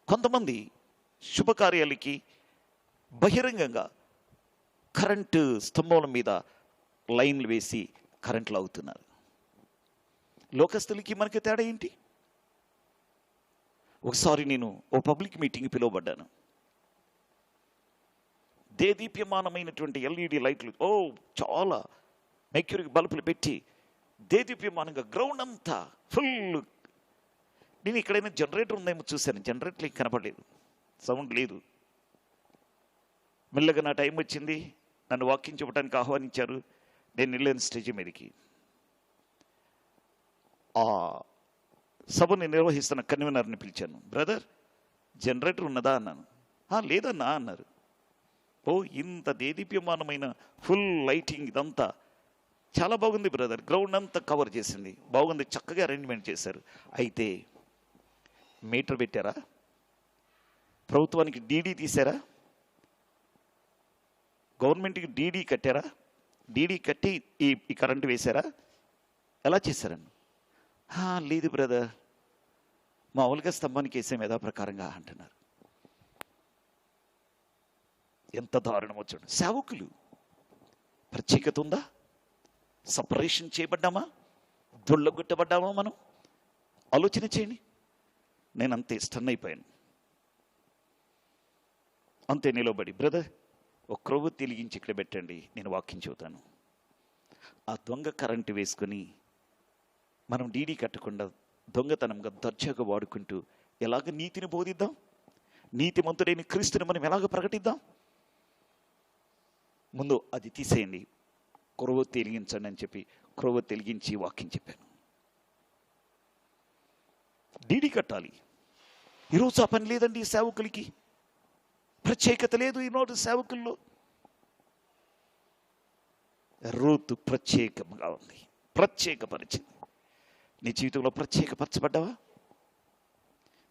కొంతమంది శుభకార్యాలకి బహిరంగంగా కరెంటు స్తంభాల మీద లైన్లు వేసి కరెంట్లు అవుతున్నారు. లోకస్తులకి మనకి తేడా ఏంటి? ఒకసారి నేను ఓ పబ్లిక్ మీటింగ్ పిలువబడ్డాను. దేదీప్యమానమైనటువంటి ఎల్ఈడి లైట్లు, చాలా మెక్యూరీ బల్బులు పెట్టి దేదీప్యమానంగా గ్రౌండ్ అంతా ఫుల్. నేను ఇక్కడైనా జనరేటర్ ఉందేమో చూశాను, జనరేటర్ ఏం కనపడలేదు, సౌండ్ లేదు. మెల్లగా నా టైం వచ్చింది, నన్ను వాక్యం చెప్పడానికి ఆహ్వానించారు. నేను వెళ్ళాను స్టేజ్ మీదకి. ఆ సభని నిర్వహిస్తున్న కన్వీనర్ని పిలిచాను. బ్రదర్, జనరేటర్ ఉన్నదా అన్నాను. లేదన్నా అన్నారు. ఇంత దేదీప్యమానమైన ఫుల్ లైటింగ్ ఇదంతా చాలా బాగుంది బ్రదర్, గ్రౌండ్ అంతా కవర్ చేసింది, బాగుంది, చక్కగా అరేంజ్మెంట్ చేశారు. అయితే మీటర్ పెట్టారా? ప్రభుత్వానికి డీడీ తీశారా? గవర్నమెంట్కి డీడీ కట్టారా? డీడీ కట్టి ఈ కరెంటు వేశారా? ఎలా చేశారని? లేదు బ్రదర్, మామూలుగా స్తంభానికి వేసాం యథాప్రకారంగా అంటున్నారు. ఎంత దారుణమో చూడండి. సేవకులు ప్రత్యేకత ఉందా? సపరేషన్ చేయబడ్డామా? దొళ్ళగొట్టబడ్డామా? మనం ఆలోచన చేయండి. నేను అంతే స్టన్ అయిపోయాను. అంతే నిలబడి, బ్రదర్ ఒక క్రొవ్వు తిరిగించి ఇక్కడ పెట్టండి, నేను వాక్యం చెబుతాను. ఆ దొంగ కరెంటు వేసుకొని మనం డీడీ కట్టకుండా దొంగతనంగా దర్జాగా వాడుకుంటూ ఎలాగ నీతిని బోధిద్దాం? నీతిమంతుడైన క్రీస్తుని మనం ఎలాగ ప్రకటిద్దాం? ముందు అది తీసేయండి, క్రొవ్వు తెలిగించండి అని చెప్పి క్రొవ్వు తెలిగించి వాక్యం చెప్పాను. డీడీ కట్టాలి. ఈరోజు ఆ పని లేదండి సేవకులకి. ప్రత్యేకత లేదు ఈనాడు సేవకుల్లో. రూతు ప్రత్యేకంగా ఉంది, ప్రత్యేకపరిచింది. నీ జీవితంలో ప్రత్యేకపరచబడ్డావా?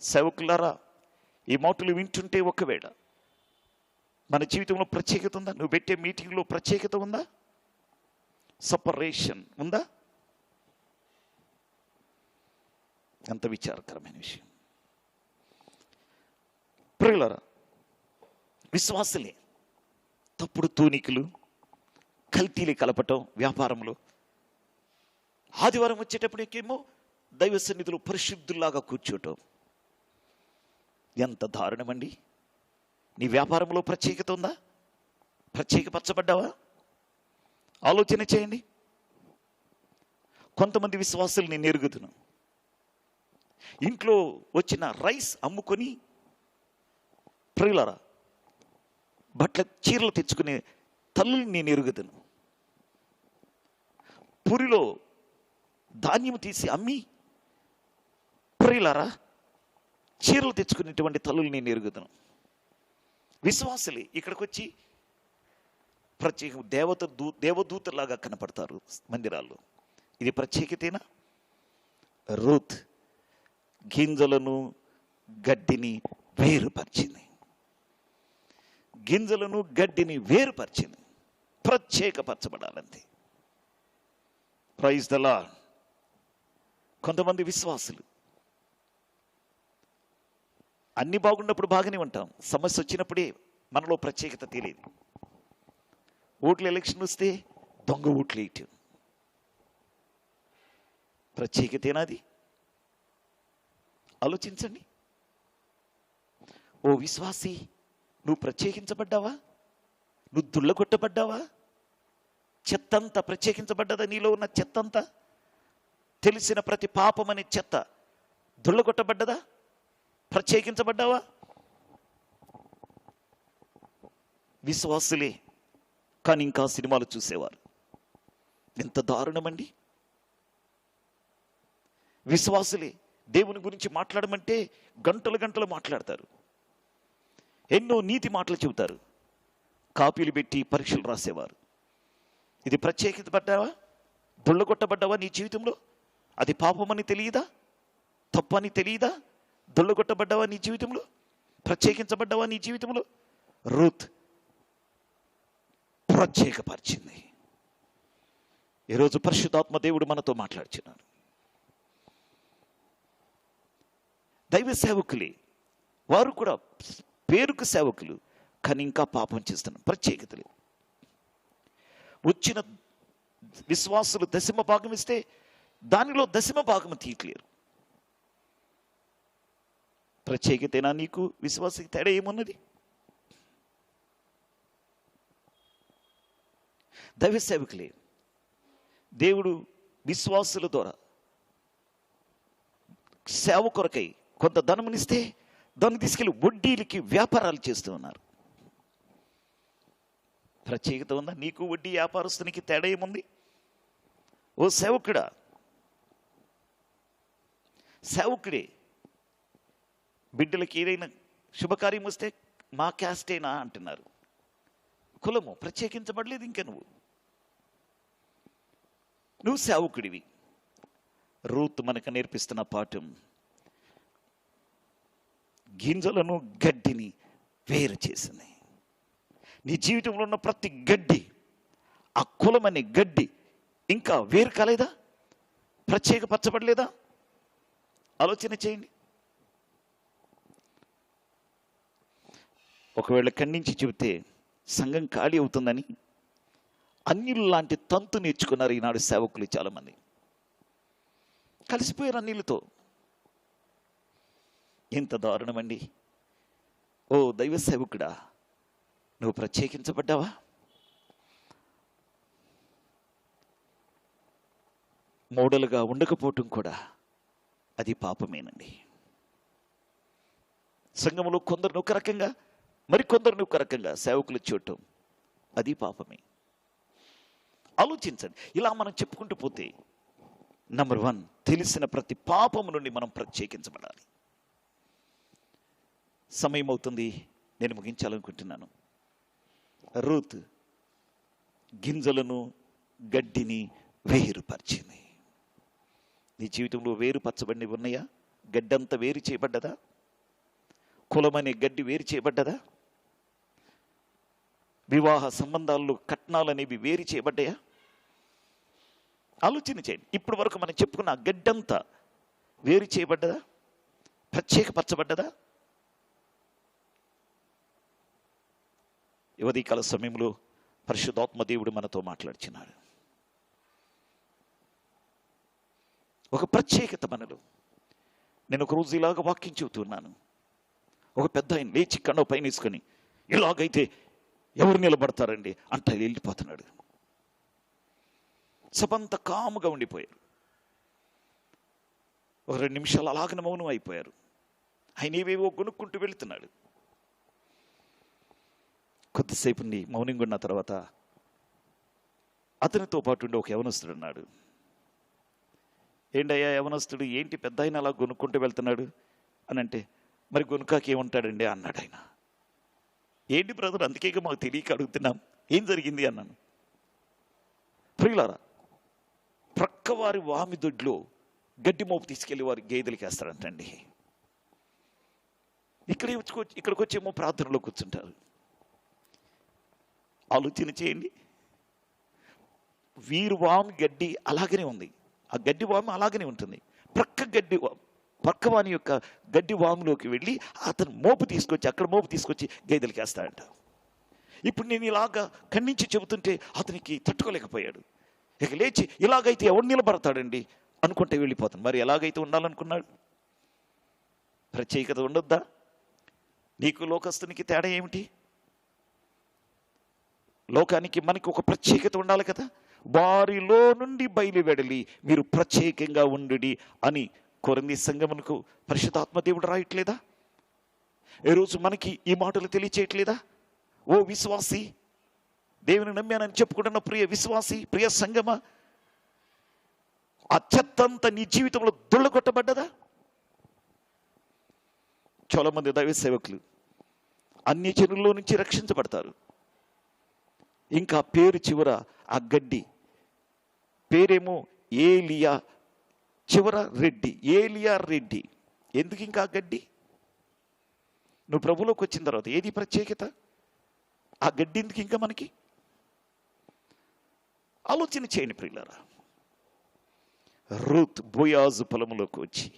సేవకులారా, ఈ మాటలు వింటుంటే ఒకవేళ మన జీవితంలో ప్రత్యేకత ఉందా? నువ్వు పెట్టే మీటింగ్లో ప్రత్యేకత ఉందా? సపరేషన్ ఉందా? ఎంత విచారకరమైన విషయం. ప్రియులారా, విశ్వాసులే తప్పుడు తూనికలు, కల్తీలు కలపటం వ్యాపారంలో. ఆదివారం వచ్చేటప్పటికేమో దైవ సన్నిధిలో పరిశుద్ధుల్లాగా కూర్చోటం. ఎంత దారుణమండి. నీ వ్యాపారంలో ప్రత్యేకత ఉందా? ప్రత్యేకపరచబడ్డావా? ఆలోచన చేయండి. కొంతమంది విశ్వాసులు నేను ఎరుగుతున్నాను, ఇంట్లో వచ్చిన రైస్ అమ్ముకొని ప్రియులారా బట్ల చీరలు తెచ్చుకునే తల్లుని నేను ఎరుగుతాను. పురిలో ధాన్యం తీసి అమ్మి ప్రియులారా చీరలు తెచ్చుకునేటువంటి తల్లులు నేను ఎరుగుతాను. విశ్వాసులే ఇక్కడికి వచ్చి ప్రత్యేక దేవదూతలాగా కనపడతారు మందిరాల్లో. ఇది ప్రత్యేకతేనా? రూత్ గింజలను గడ్డిని వేరుపరిచింది. గింజలను గడ్డిని వేరుపరిచింది. ప్రత్యేకపరచబడాలంతే. Praise the Lord. కొంతమంది విశ్వాసులు అన్ని బాగున్నప్పుడు బాగానే ఉంటాం, సమస్య వచ్చినప్పుడే మనలో ప్రత్యేకత తెలియదు. ఓట్ల ఎలక్షన్ వస్తే దొంగ ఓట్లు వేయటం ప్రత్యేకతేనా? అది ఆలోచించండి. ఓ విశ్వాసి, నువ్వు ప్రత్యేకించబడ్డావా? నువ్వు దుళ్ళగొట్టబడ్డావా? చెత్తంతా ప్రత్యేకించబడ్డదా? నీలో ఉన్న చెత్తంతా, తెలిసిన ప్రతి పాపం అనే చెత్త దుళ్ళగొట్టబడ్డదా? ప్రత్యేకించబడ్డావా? విశ్వాసులే కానీ ఇంకా సినిమాలు చూసేవారు. ఎంత దారుణమండి. విశ్వాసులే దేవుని గురించి మాట్లాడమంటే గంటలు గంటలు మాట్లాడతారు, ఎన్నో నీతి మాటలు చెబుతారు, కాపీలు పెట్టి పరీక్షలు రాసేవారు. ఇది ప్రత్యేకిత పడ్డావా? దొళ్ళగొట్టబడ్డావా నీ జీవితంలో? అది పాపమని తెలియదా? తప్పని తెలియదా? దొళ్ళగొట్టబడ్డావా నీ జీవితంలో? ప్రత్యేకించబడ్డావా నీ జీవితంలో? రూత్ ప్రత్యేకపరిచింది. ఈరోజు పరిశుద్ధాత్మ దేవుడు మనతో మాట్లాడుచున్నాడు. దైవ సేవకులే, వారు కూడా పేరుకు సేవకులు, కానీ ఇంకా పాపం చేస్తున్నారు. ప్రత్యేకతలు వచ్చిన విశ్వాసులు దశమ భాగం ఇస్తే దానిలో దశమ భాగం తీయట్లేరు. ప్రత్యేకతేనా నీకు విశ్వాసకి తేడా ఏమున్నది? దైవ సేవకులే, దేవుడు విశ్వాసుల ద్వారా సేవ కొరకై కొంత ధనమునిస్తే దాన్ని తీసుకెళ్ళి వడ్డీలకి వ్యాపారాలు చేస్తూ ఉన్నారు. ప్రత్యేకత ఉందా? నీకు వడ్డీ వ్యాపారస్తునికి తేడా ఏముంది? ఓ సేవకుడా, సేవకుడే బిడ్డలకి ఏదైనా శుభకార్యం వస్తే మా క్యాస్టేనా అంటున్నారు. కులము ప్రత్యేకించబడలేదు. ఇంకా నువ్వు సేవకుడివి. రూత్ మనకు నేర్పిస్తున్న పాఠం, గింజలను గడ్డిని వేరు చేసింది. నీ జీవితంలో ఉన్న ప్రతి గడ్డి, ఆ కులం అనే గడ్డి ఇంకా వేరు కాలేదా? ప్రత్యేకపరచబడలేదా? ఆలోచన చేయండి. ఒకవేళ ఖండించి చెబితే సంఘం ఖాళీ అవుతుందని అన్యులు లాంటి తంతు నేర్చుకున్నారు ఈనాడు సేవకులు. చాలామంది కలిసిపోయారు అన్యులతో. ఎంత దారుణమండి! ఓ దైవ సేవకుడా, నువ్వు ప్రత్యేకించబడ్డావా? మోడలుగా ఉండకపోవటం కూడా అది పాపమేనండి. సంఘంలో కొందరిని ఒక రకంగా, మరికొందరిని ఒక రకంగా సేవకులు చూడటం అది పాపమే. ఆలోచించండి. ఇలా మనం చెప్పుకుంటూ పోతే, నంబర్ 1, తెలిసిన ప్రతి పాపము నుండి మనం ప్రత్యేకించబడాలి. సమయం అవుతుంది, నేను ముగించాలనుకుంటున్నాను. రూత్ గింజలను గడ్డిని వేరుపరిచింది. నీ జీవితంలో వేరుపరచబడినవి ఉన్నాయా? గడ్డంతా వేరు చేయబడ్డదా? కులమనే గడ్డి వేరు చేయబడ్డదా? వివాహ సంబంధాల్లో కట్నాలు అనేవి వేరు చేయబడ్డాయా? ఆలోచన చేయండి. ఇప్పటి వరకు మనం చెప్పుకున్న ఆ గడ్డంతా వేరు చేయబడ్డదా? ప్రత్యేకపరచబడ్డదా? ఉదయకాల సమయంలో పరిశుద్ధాత్మ దేవుడు మనతో మాట్లాడుచున్నాడు. ఒక ప్రత్యేకత మనలో. నేను ఒక రోజు ఇలాగ వాక్యం చెబుతున్నాను. ఒక పెద్ద ఆయన లేచి కన్ను పైన వేసుకొని, ఇలాగైతే ఎవరు నిలబడతారండి అంట వెళ్ళిపోతున్నాడు. సభంతా కాముగా ఉండిపోయారు. ఒక 2 నిమిషాలు అలాగనే మౌనం అయిపోయారు. ఆయన ఏవేవో కొనుక్కుంటూ వెళుతున్నాడు. కొద్దిసేపు మౌనంగా ఉన్న తర్వాత అతనితో పాటు ఉండి ఒక యవనస్తుడు అన్నాడు. ఏంటయ్యా యవనస్తుడు, ఏంటి పెద్ద ఆయన అలా కొనుక్కుంటూ వెళ్తున్నాడు అని అంటే, మరి కొనుక్కాకి ఏముంటాడండి అన్నాడు ఆయన. ఏంటి బ్రదర్, అందుకే మాకు తెలియక అడుగుతున్నాం, ఏం జరిగింది అన్నాను. ప్రియులారా, ప్రక్కవారి వామి దొడ్లో గడ్డి మోపు తీసుకెళ్ళి వారి గేదెలకి వేస్తారంటండి. ఇక్కడికి వచ్చేమో ప్రార్థనలో కూర్చుంటారు. ఆలోచన చేయండి. వీరు వామి గడ్డి అలాగనే ఉంది, ఆ గడ్డి వాము అలాగనే ఉంటుంది. పక్కవాని యొక్క గడ్డి వాములోకి వెళ్ళి అతను మోపు తీసుకొచ్చి గేదెలకి వేస్తాడంట. ఇప్పుడు నేను ఇలాగా ఖండించి చెబుతుంటే అతనికి తట్టుకోలేకపోయాడు. ఇక లేచి ఇలాగైతే ఎవడు నిలబడతాడండి అనుకుంటే వెళ్ళిపోతాను. మరి ఎలాగైతే ఉండాలనుకున్నాడు? ప్రత్యేకత ఉండొద్దా? నీకు లోకస్తునికి తేడా ఏమిటి? లోకానికి మనకి ఒక ప్రత్యేకత ఉండాలి కదా. వారిలో నుండి బయలువెడలి మీరు ప్రత్యేకంగా ఉండుడి అని కొరింథీ సంఘమునకు పరిశుద్ధాత్మ దేవుడు రాయట్లేదా? ఈరోజు మనకి ఈ మాటలు తెలియచేయట్లేదా? ఓ విశ్వాసి, దేవుని నమ్మానని చెప్పుకుంటున్న ప్రియ విశ్వాసి, ప్రియ సంగమా, ఆ చెత్తంతా నీ జీవితంలో దొళ్ళగొట్టబడ్డదా? చాలా మంది దైవ సేవకులు అన్ని జనుల్లో నుంచి రక్షించబడతారు. ఇంకా పేరు చివర ఆ గడ్డి పేరేమో ఏలియా, చివర రెడ్డి, ఏలియా రెడ్డి. ఎందుకు ఇంకా గడ్డి? నువ్వు ప్రభులోకి వచ్చిన తర్వాత ఏది ప్రత్యేకత? ఆ గడ్డి ఎందుకు ఇంకా మనకి? ఆలోచన చేయండి ప్రియులారా. రూత్ బోయాజు పొలంలోకి వచ్చి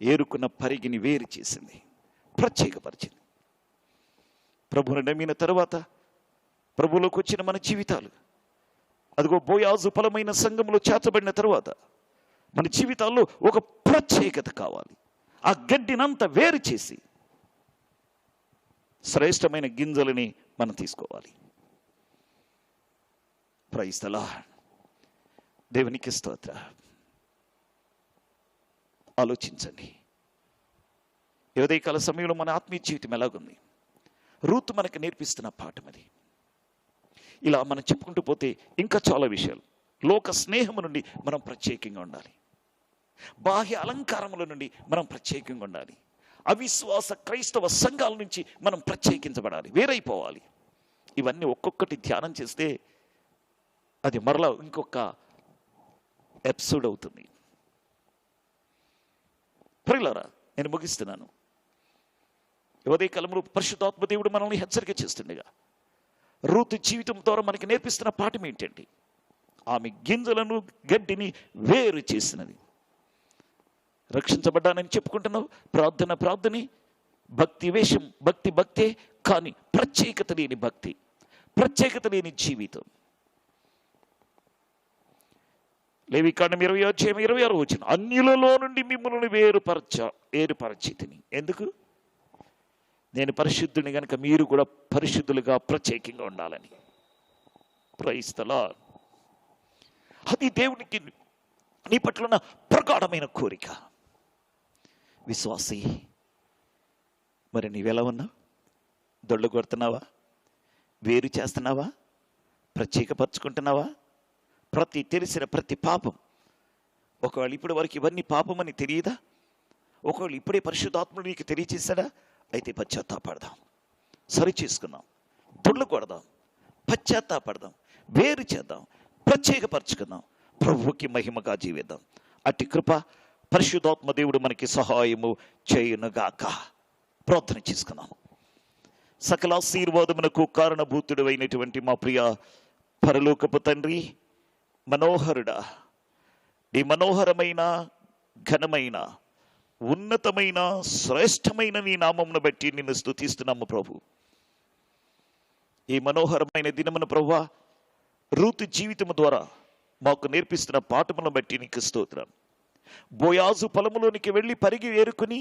ఏరుకున్న పరిగిని వేరు చేసింది, ప్రత్యేకపరిచింది. ప్రభువుని నమ్మిన తర్వాత ప్రభువులోకి వచ్చిన మన జీవితాలు, అదిగో బోయాజు ఫలమైన సంఘంలో చేర్చబడిన తర్వాత మన జీవితాల్లో ఒక ప్రత్యేకత కావాలి. ఆ గడ్డినంతా వేరు చేసి శ్రేష్టమైన గింజలని మనం తీసుకోవాలి. Praise the Lord. దేవునికి స్తోత్రం. ఆలోచించండి, ఈ ఉదయకాల సమయంలో మన ఆత్మీయ జీవితం ఎలాగుంది? రూత్ మనకు నేర్పిస్తున్న పాఠం అది. ఇలా మనం చెప్పుకుంటూ పోతే ఇంకా చాలా విషయాలు. లోక స్నేహము నుండి మనం ప్రత్యేకంగా ఉండాలి. బాహ్య అలంకారముల నుండి మనం ప్రత్యేకంగా ఉండాలి. అవిశ్వాస క్రైస్తవ సంఘాల నుంచి మనం ప్రత్యేకించబడాలి, వేరైపోవాలి. ఇవన్నీ ఒక్కొక్కటి ధ్యానం చేస్తే అది మరలా ఇంకొక ఎపిసోడ్ అవుతుంది. ప్రియులారా, నేను ముగిస్తున్నాను. ఉదయ కాలంలో పరిశుద్ధాత్మ దేవుడు మనల్ని హెచ్చరిక చేస్తుండగా రూతు జీవితం ద్వారా మనకి నేర్పిస్తున్న పాఠం ఏంటంటే, ఆమె గింజలను గడ్డిని వేరు చేసినది. రక్షించబడ్డానని చెప్పుకుంటున్నావు, ప్రార్థన ప్రార్థనే, భక్తి వేషం భక్తి భక్తే, కానీ ప్రత్యేకత లేని భక్తి, ప్రత్యేకత లేని జీవితం. లేవికాండం 20:26 అన్యులలో నుండి మిమ్మల్ని వేరుపరచితిని. ఎందుకు? నేను పరిశుద్ధుని కనుక మీరు కూడా పరిశుద్ధులుగా ప్రత్యేకంగా ఉండాలని. Praise the Lord. అది దేవునికి నీ పట్ల ఉన్న ప్రగాఢమైన కోరిక. విశ్వాసి, మరి నీవెలా ఉన్నావు? దొడ్లు కొడుతున్నావా? వేరు చేస్తున్నావా? ప్రత్యేకపరచుకుంటున్నావా? తెలిసిన ప్రతి పాపం, ఒకవేళ ఇప్పటి వరకు ఇవన్నీ పాపమని తెలియదా? ఒకవేళ ఇప్పుడే పరిశుద్ధాత్ముడు నీకు తెలియచేశాడా? అయితే పశ్చాత్తాపడదాం, సరి చేసుకుందాం, దొడ్లు కొడదాం, పశ్చాత్తాపడదాం, వేరు చేద్దాం, ప్రత్యేకపరచుకుందాం, ప్రభువుకి మహిమగా జీవిద్దాం. అట్టి కృప పరిశుద్ధాత్మ దేవుడు మనకి సహాయము చేయునుగాక. ప్రార్థన చేసుకుందాం. సకల ఆశీర్వాదమునకు కారణభూతుడు అయినటువంటి మా ప్రియ పరలోకపు తండ్రి, మనోహరుడా, నీ మనోహరమైన ఘనమైన ఉన్నతమైన శ్రేష్టమైన నీ నామమును బట్టి నిన్ను స్తుతిస్తున్నాము ప్రభు. ఈ మనోహరమైన దినమున ప్రభువా, రూతు జీవితము ద్వారా మాకు నేర్పిస్తున్న పాఠములను బట్టి నీకు స్తోత్రం. బోయాజు పొలములోనికి వెళ్ళి పరిగి ఏరుకుని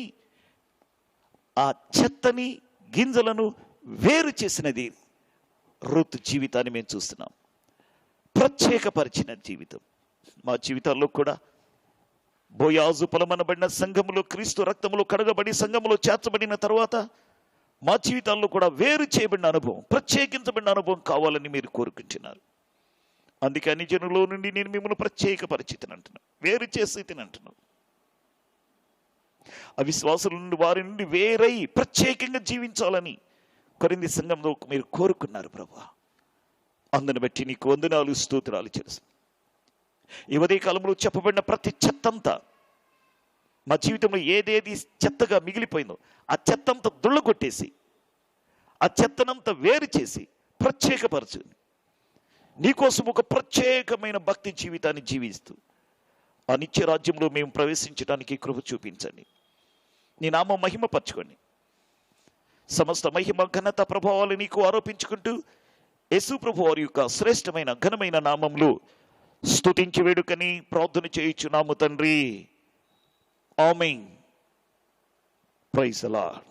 ఆ చెత్తని గింజలను వేరు చేసినది రూతు జీవితాన్ని మేము చూస్తున్నాం. ప్రత్యేకపరిచిన జీవితం మా జీవితాల్లో కూడా బోయాజు పొలమనబడిన సంఘములో క్రీస్తు రక్తములో కడగబడి సంఘములో చేర్చబడిన తర్వాత మా జీవితాల్లో కూడా వేరు చేయబడిన అనుభవం, ప్రత్యేకించబడిన అనుభవం కావాలని మీరు కోరుకుంటున్నారు. అందుకే అన్ని జనుల నుండి నేను మిమ్మల్ని ప్రత్యేకపరిచితిని అంటున్నాను, వేరు చేసి తినంటున్నాను. అవిశ్వాసుల నుండి వారి నుండి వేరై ప్రత్యేకంగా జీవించాలని కొరింథీ సంఘంలో మీరు కోరుకున్నారు ప్రభువా. అందుని బట్టి నీకు వందనాలు, స్తోత్రాలు చేస్తాను. ఈ ఉదయ కాలంలో చెప్పబడిన ప్రతి చెత్తంతా మా జీవితంలో ఏదేది చెత్తగా మిగిలిపోయిందో ఆ చెత్తంతా దుళ్ళగొట్టేసి ఆ చెత్తనంతా వేరు చేసి ప్రత్యేకపరచు. నీకోసం ఒక ప్రత్యేకమైన భక్తి జీవితాన్ని జీవిస్తూ ఆ నిత్య రాజ్యంలో మేము ప్రవేశించడానికి కృప చూపించండి. నీ నామం మహిమ పరచుకోండి. సమస్త మహిమ ఘనత ప్రభావాలు నీకు ఆరోపించుకుంటూ యేసు ప్రభు వారి యొక్క శ్రేష్టమైన ఘనమైన నామంలో స్తుతించి వేడుకని ప్రార్థన చేయుచున్నాము తండ్రి. ఆమేన్. Praise the lord.